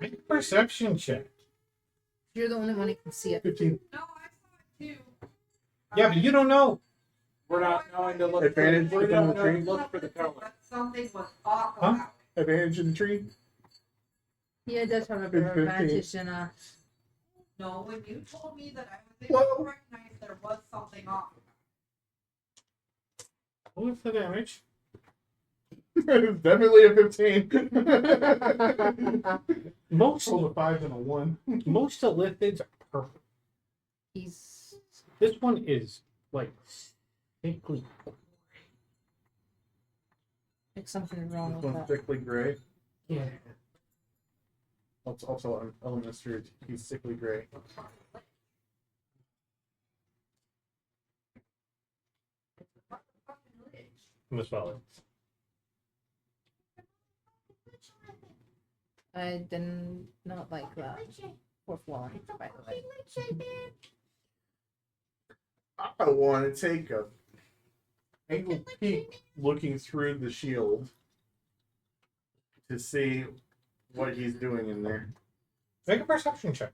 Make a perception check.
You're the only one who can see it.
15.
No, I saw it too.
Yeah, but you don't know.
We're not going to look.
Advantage
For, we're
within
not
the
going
tree?
to look for the color.
But something was off
Huh?
about it.
Advantage in the tree.
Yeah, it does have a bit of
15.
advantage in a.
No, when you told me that I was able
Whoa.
to recognize there was something off.
What's the damage?
It's definitely a 15.
Most
Rolled a 5 and a 1.
most of lithids are purple.
He's.
This one is like thickly.
Like something wrong
This
with
one's
that.
thickly gray.
Yeah.
Also an Elminster, he's sickly gray.
Miss Valley.
I did not like that. Fourth one, by the way.
I want to take a angle peek looking through the shield to see what he's doing in there.
Make a perception check.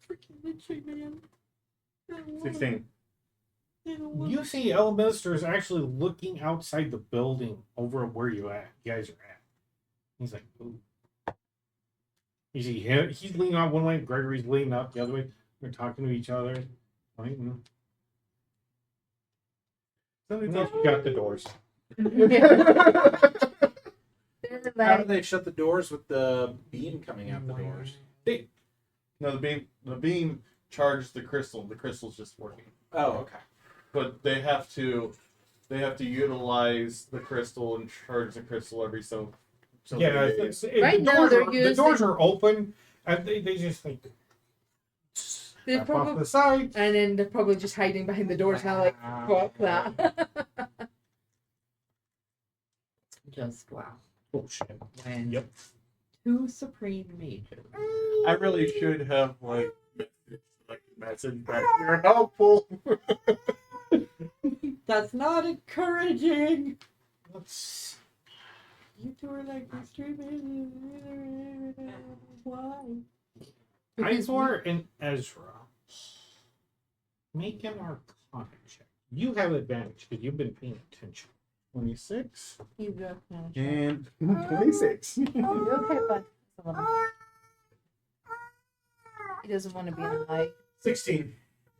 16.
You see Elminster is actually looking outside the building over where you guys are at. He's like, ooh. You see him, he's leaning out one way, Gregory's leaning up the other way. They're talking to each other. Pointing. And then you got the doors.
How do they shut the doors with the beam coming out the doors?
No, the beam charged the crystal. The crystal's just working.
Oh, okay.
But they have to utilize the crystal and charge the crystal every so
Yeah,
many days.
Right
the
now
doors
they're
are, the doors
using-
are open, and they just like
They
step off
probably,
the side.
and then they're probably just hiding behind the doors now, like, fuck that.
Just wow.
Oh shit!
When
Yep.
two supreme mages.
I really should have message back. You're helpful.
That's not encouraging.
Let's.
You two are like extreme. Why?
Ivor and Ezra make an Arcana check. You have advantage because you've been paying attention.
26
You go.
and 26.
You okay, bud? He doesn't want to be in the light.
16.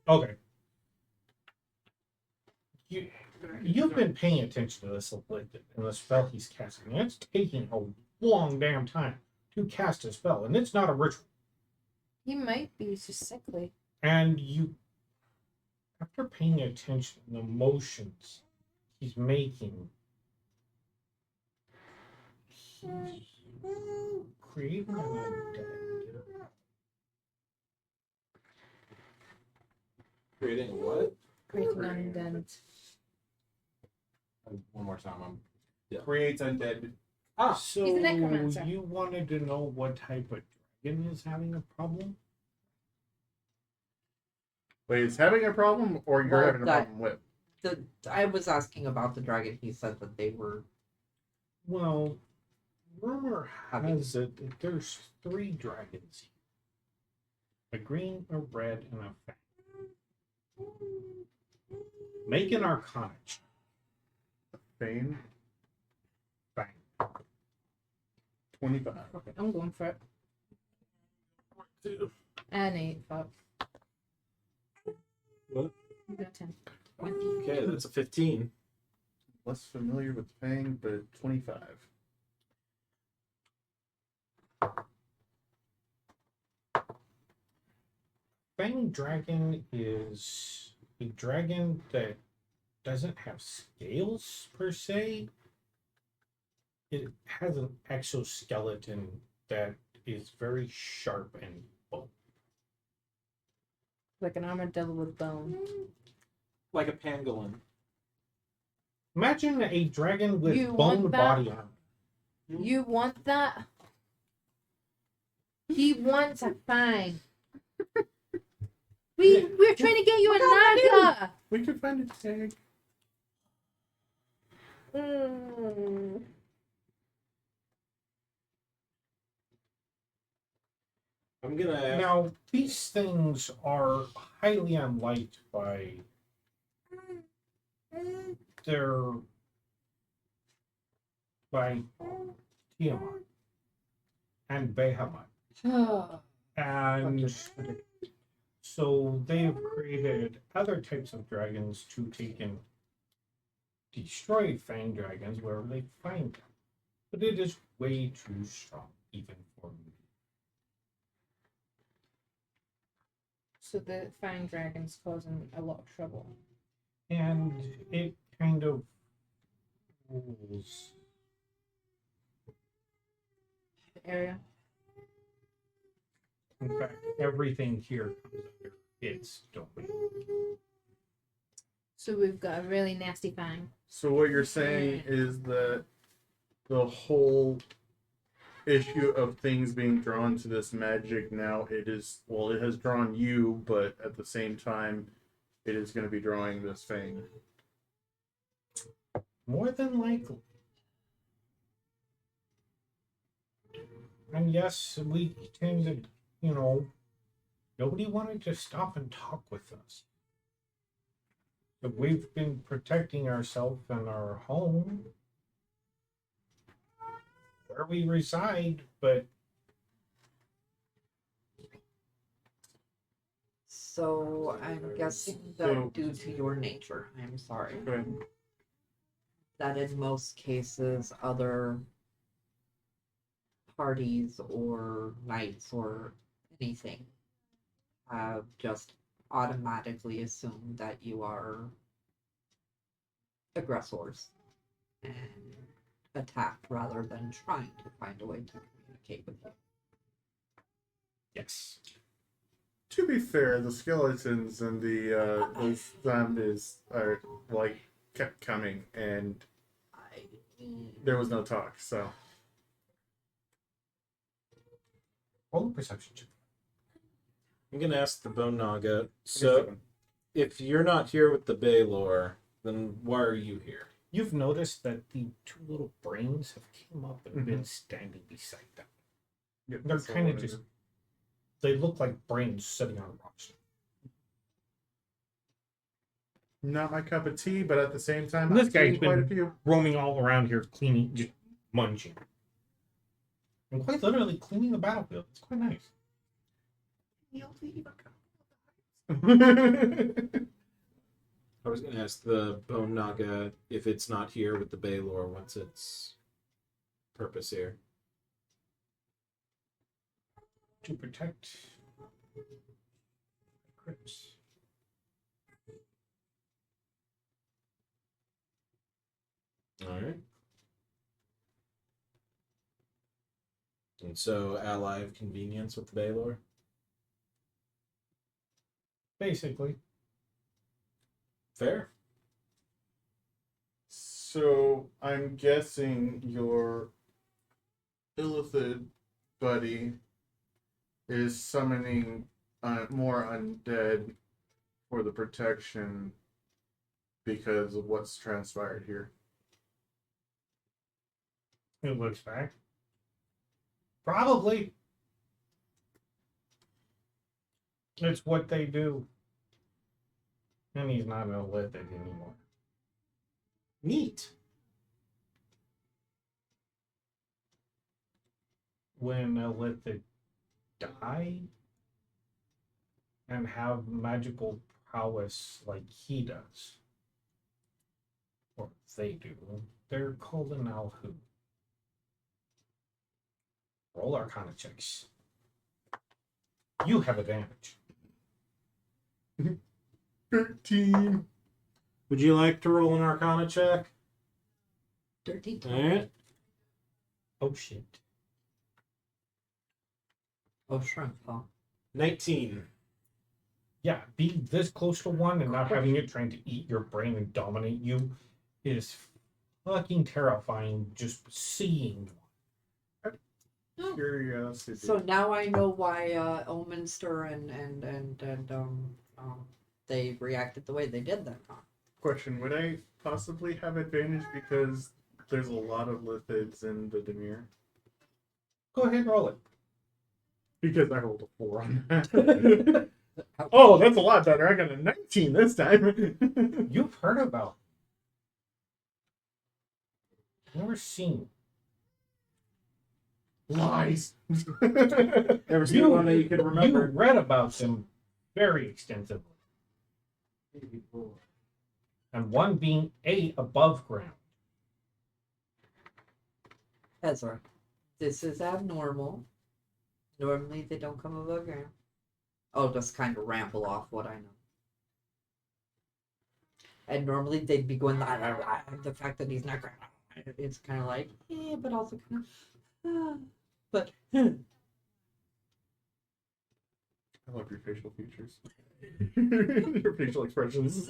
Okay. You've been paying attention to this afflicted and the spell he's casting. And it's taking a long damn time to cast a spell, and it's not a ritual.
He might be just sickly.
And you, after paying attention to the motions he's making, he's creating an undead.
Creating what?
Creating undead.
One more time.
Creates undead.
So
He's a necromancer.
you wanted to know what type of dragon is having a problem?
Wait, is having a problem or you're
Well,
having a
that-
problem with?
I was asking about the dragon. He said that they were.
Well, rumor has it that there's 3 dragons here. A green, a red, and a fang. Make an arcana check.
Fane.
Fang.
25.
Okay, I'm going for it. And 8, fuck.
What?
I got 10.
Okay, that's a 15.
Less familiar with Fang, but 25.
Fang dragon is a dragon that doesn't have scales per se. It has an exoskeleton that is very sharp and bone.
Like an armadillo with bone.
Like a pangolin.
Imagine a dragon with
You
bone
want that?
body armor.
You want that? He wants a fang. We're trying to get you a naga.
We could find a tag.
I'm gonna.
Now, these things are highly unliked by their by Tiamat and Bahamut. And so they have created other types of dragons to take and destroy fang dragons wherever they find them. But it is way too strong, even for me.
So the fang dragon's causing a lot of trouble.
And it kind of rules.
The area.
In fact, everything here comes under its domain.
So we've got a really nasty fang.
So what you're saying is that the whole issue of things being drawn to this magic now, it has drawn you, but at the same time it is going to be drawing this thing.
More than likely. And yes, we tend to, nobody wanted to stop and talk with us. But we've been protecting ourselves and our home where we reside, but
So I'm guessing that due to your nature, I'm sorry,
Go ahead.
that in most cases other parties or knights or anything have just automatically assumed that you are aggressors and attack rather than trying to find a way to communicate with you.
yes.
To be fair, the skeletons and the zombies are kept coming, and there was no talk. So
Roll a perception check.
I'm gonna ask the Bone Naga. So, if you're not here with the Baylor, then why are you here?
You've noticed that the 2 little brains have came up and been standing beside them.
Yep,
They're
that's all
kind of
it
just,
is.
they look like brains sitting on rocks.
Not my cup of tea, but at the same time,
This
I've
guy's
seen quite a
been-
few.
Roaming all around here, cleaning, just munching. And quite literally cleaning the battlefield. It's quite nice.
I was gonna ask the Bone Naga if it's not here with the Baylor, what's its purpose here?
To protect crypts.
Alright. And so, ally of convenience with the Baylor?
Basically.
Fair.
So I'm guessing your Illithid buddy is summoning more undead for the protection because of what's transpired here.
It looks back. Probably. It's what they do. And he's not an Illithid anymore.
Neat.
When Illithid die and have magical prowess like he does, or they do, they're called an Alhu. Roll Arcana checks. You have advantage.
13.
Would you like to roll an Arcana check?
13.
All right.
Oh shit.
Oh, shrimp, huh?
19.
Yeah, being this close to one and not having it trying to eat your brain and dominate you is fucking terrifying just seeing.
Curiosity.
So now I know why Elminster and they reacted the way they did then, huh?
Question: would I possibly have advantage because there's a lot of lithids in the Demir?
Go ahead and roll it.
Because I rolled a 4 on that. Oh, that's a lot better. I got a 19 this time.
You've heard about. Never seen.
Lies.
Never seen one that you could remember.
You read about them very extensively. And one being 8 above ground.
Ezra, this is abnormal. Normally they don't come above ground. I'll just kind of ramble off what I know. And normally they'd be going, the fact that he's not, it's kind of like, but also kind of, but.
I love your facial features. Your facial expressions.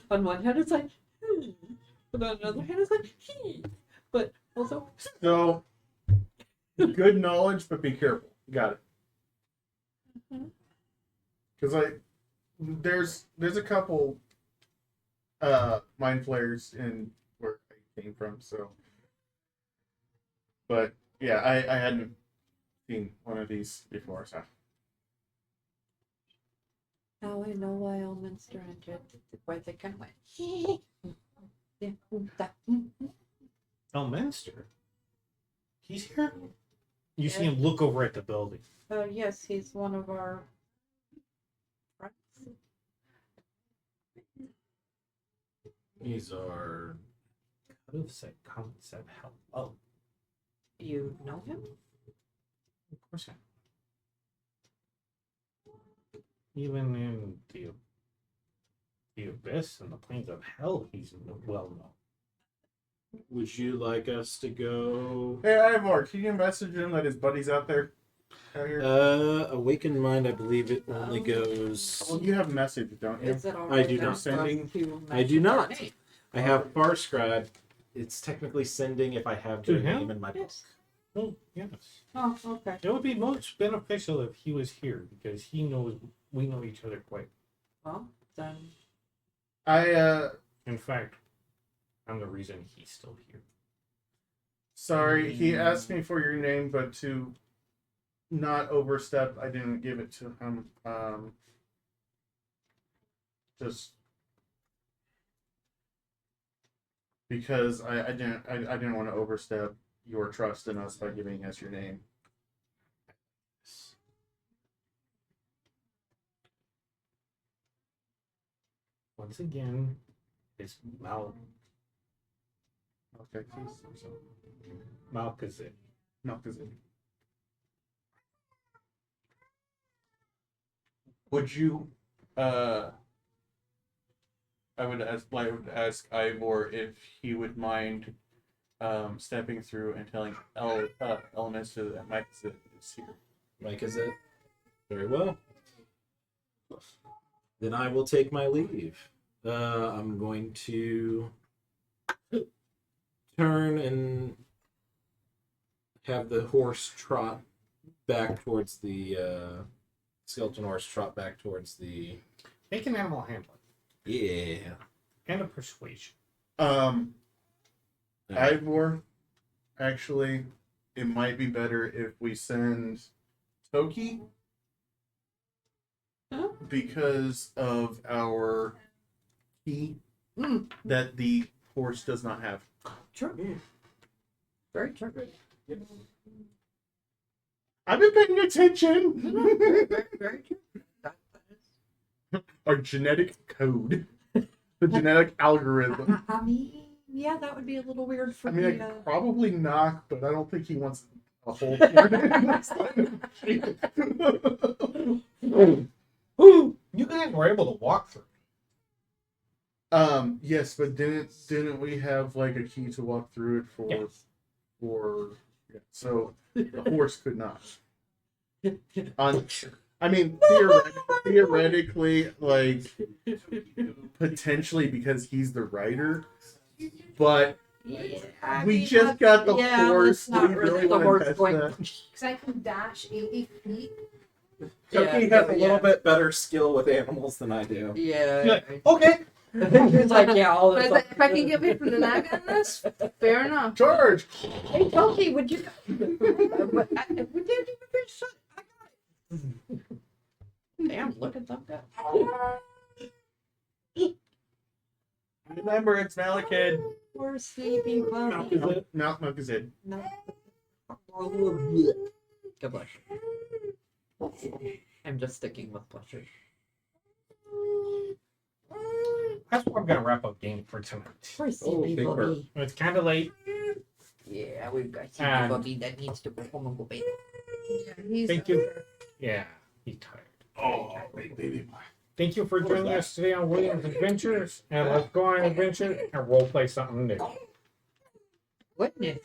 on one hand, it's like, but on another hand, it's like, but also.
So, good knowledge, but be careful. Got it. Because there's a couple mind flayers in where I came from, so. But yeah, I hadn't seen one of these before, so.
Now I know why Elminster entered, why they kind of went, yeah, that.
Elminster? He's here? You see him look over at the building.
Yes, he's one of our friends.
These are.
Could have said concept help. Oh,
You know him?
of course I. Even in the abyss and the plains of hell, he's well known.
Would you like us to go?
Hey, Ivor, can you message him that his buddy's out there? Out here?
Awakened Mind, I believe it only goes.
Well, you have message, don't you?
Is it all
I
right
do
now
not.
for us
Sending-
to
I do
mention
not.
their name?
I have Far Scribe. It's technically sending if I have
To
their
him?
name in my book.
Yes.
Oh, yes.
Oh, okay.
It would be most beneficial if he was here because he knows we know each other quite.
Well, then
In fact, I'm the reason he's still here.
Sorry, he asked me for your name, but to not overstep, I didn't give it to him. Just because I didn't want to overstep your trust in us by giving us your name.
Once again, it's
Okay, so
Malkazit.
Melchizedek.
Would you, I would ask Ivor if he would mind stepping through and telling Elminster that Mike is here.
Mike, is it? Very well. Then I will take my leave. I'm going to turn and have the horse trot back towards the skeleton horse trot back towards the
Make an animal handling
yeah.
and a persuasion.
Ivor, actually, it might be better if we send Toki
Huh?
because of our key
Mm.
that the horse does not have.
True. Very true.
I've been paying attention.
Very, very, very true. That is.
Our genetic code, the genetic algorithm.
I mean, yeah, that would be a little weird for
I mean, I
the.
could probably knock, but I don't think he wants a whole next time.
You guys were able to walk through.
Yes, but didn't we have like a key to walk through it for
Yes.
yeah, so the horse could not. I mean, theoretically, like potentially because he's the writer, but
Yeah, I
we
mean,
just got the
yeah,
horse.
let's not
We
risk
really
the
want
horse
to test
going-
that.
Because I can dash 80 feet.
Toki
Yeah,
has a
yeah.
little bit better skill with animals than I do.
Yeah.
You're like, okay.
It's like, yeah, all this.
But if I can get away from the naga in this, fair enough.
George,
Hey, Toki, would you? Would you finish? I got it. Damn, look at that guy.
remember it's Malekith.
Poor sleeping puppy.
Milk is it.
No. God bless you. I'm just sticking with pleasure.
That's where I'm gonna wrap up game for tonight.
Poor sleepy
big
puppy.
It's kind of late.
Yeah, we've got sleepy
And-
puppy that needs to go home and go bed.
Yeah, he's
Thank you. Yeah, he's tired.
Oh, big baby boy.
Thank you for joining us today on William's Adventures, and let's go on an adventure and role play something new.
Witness.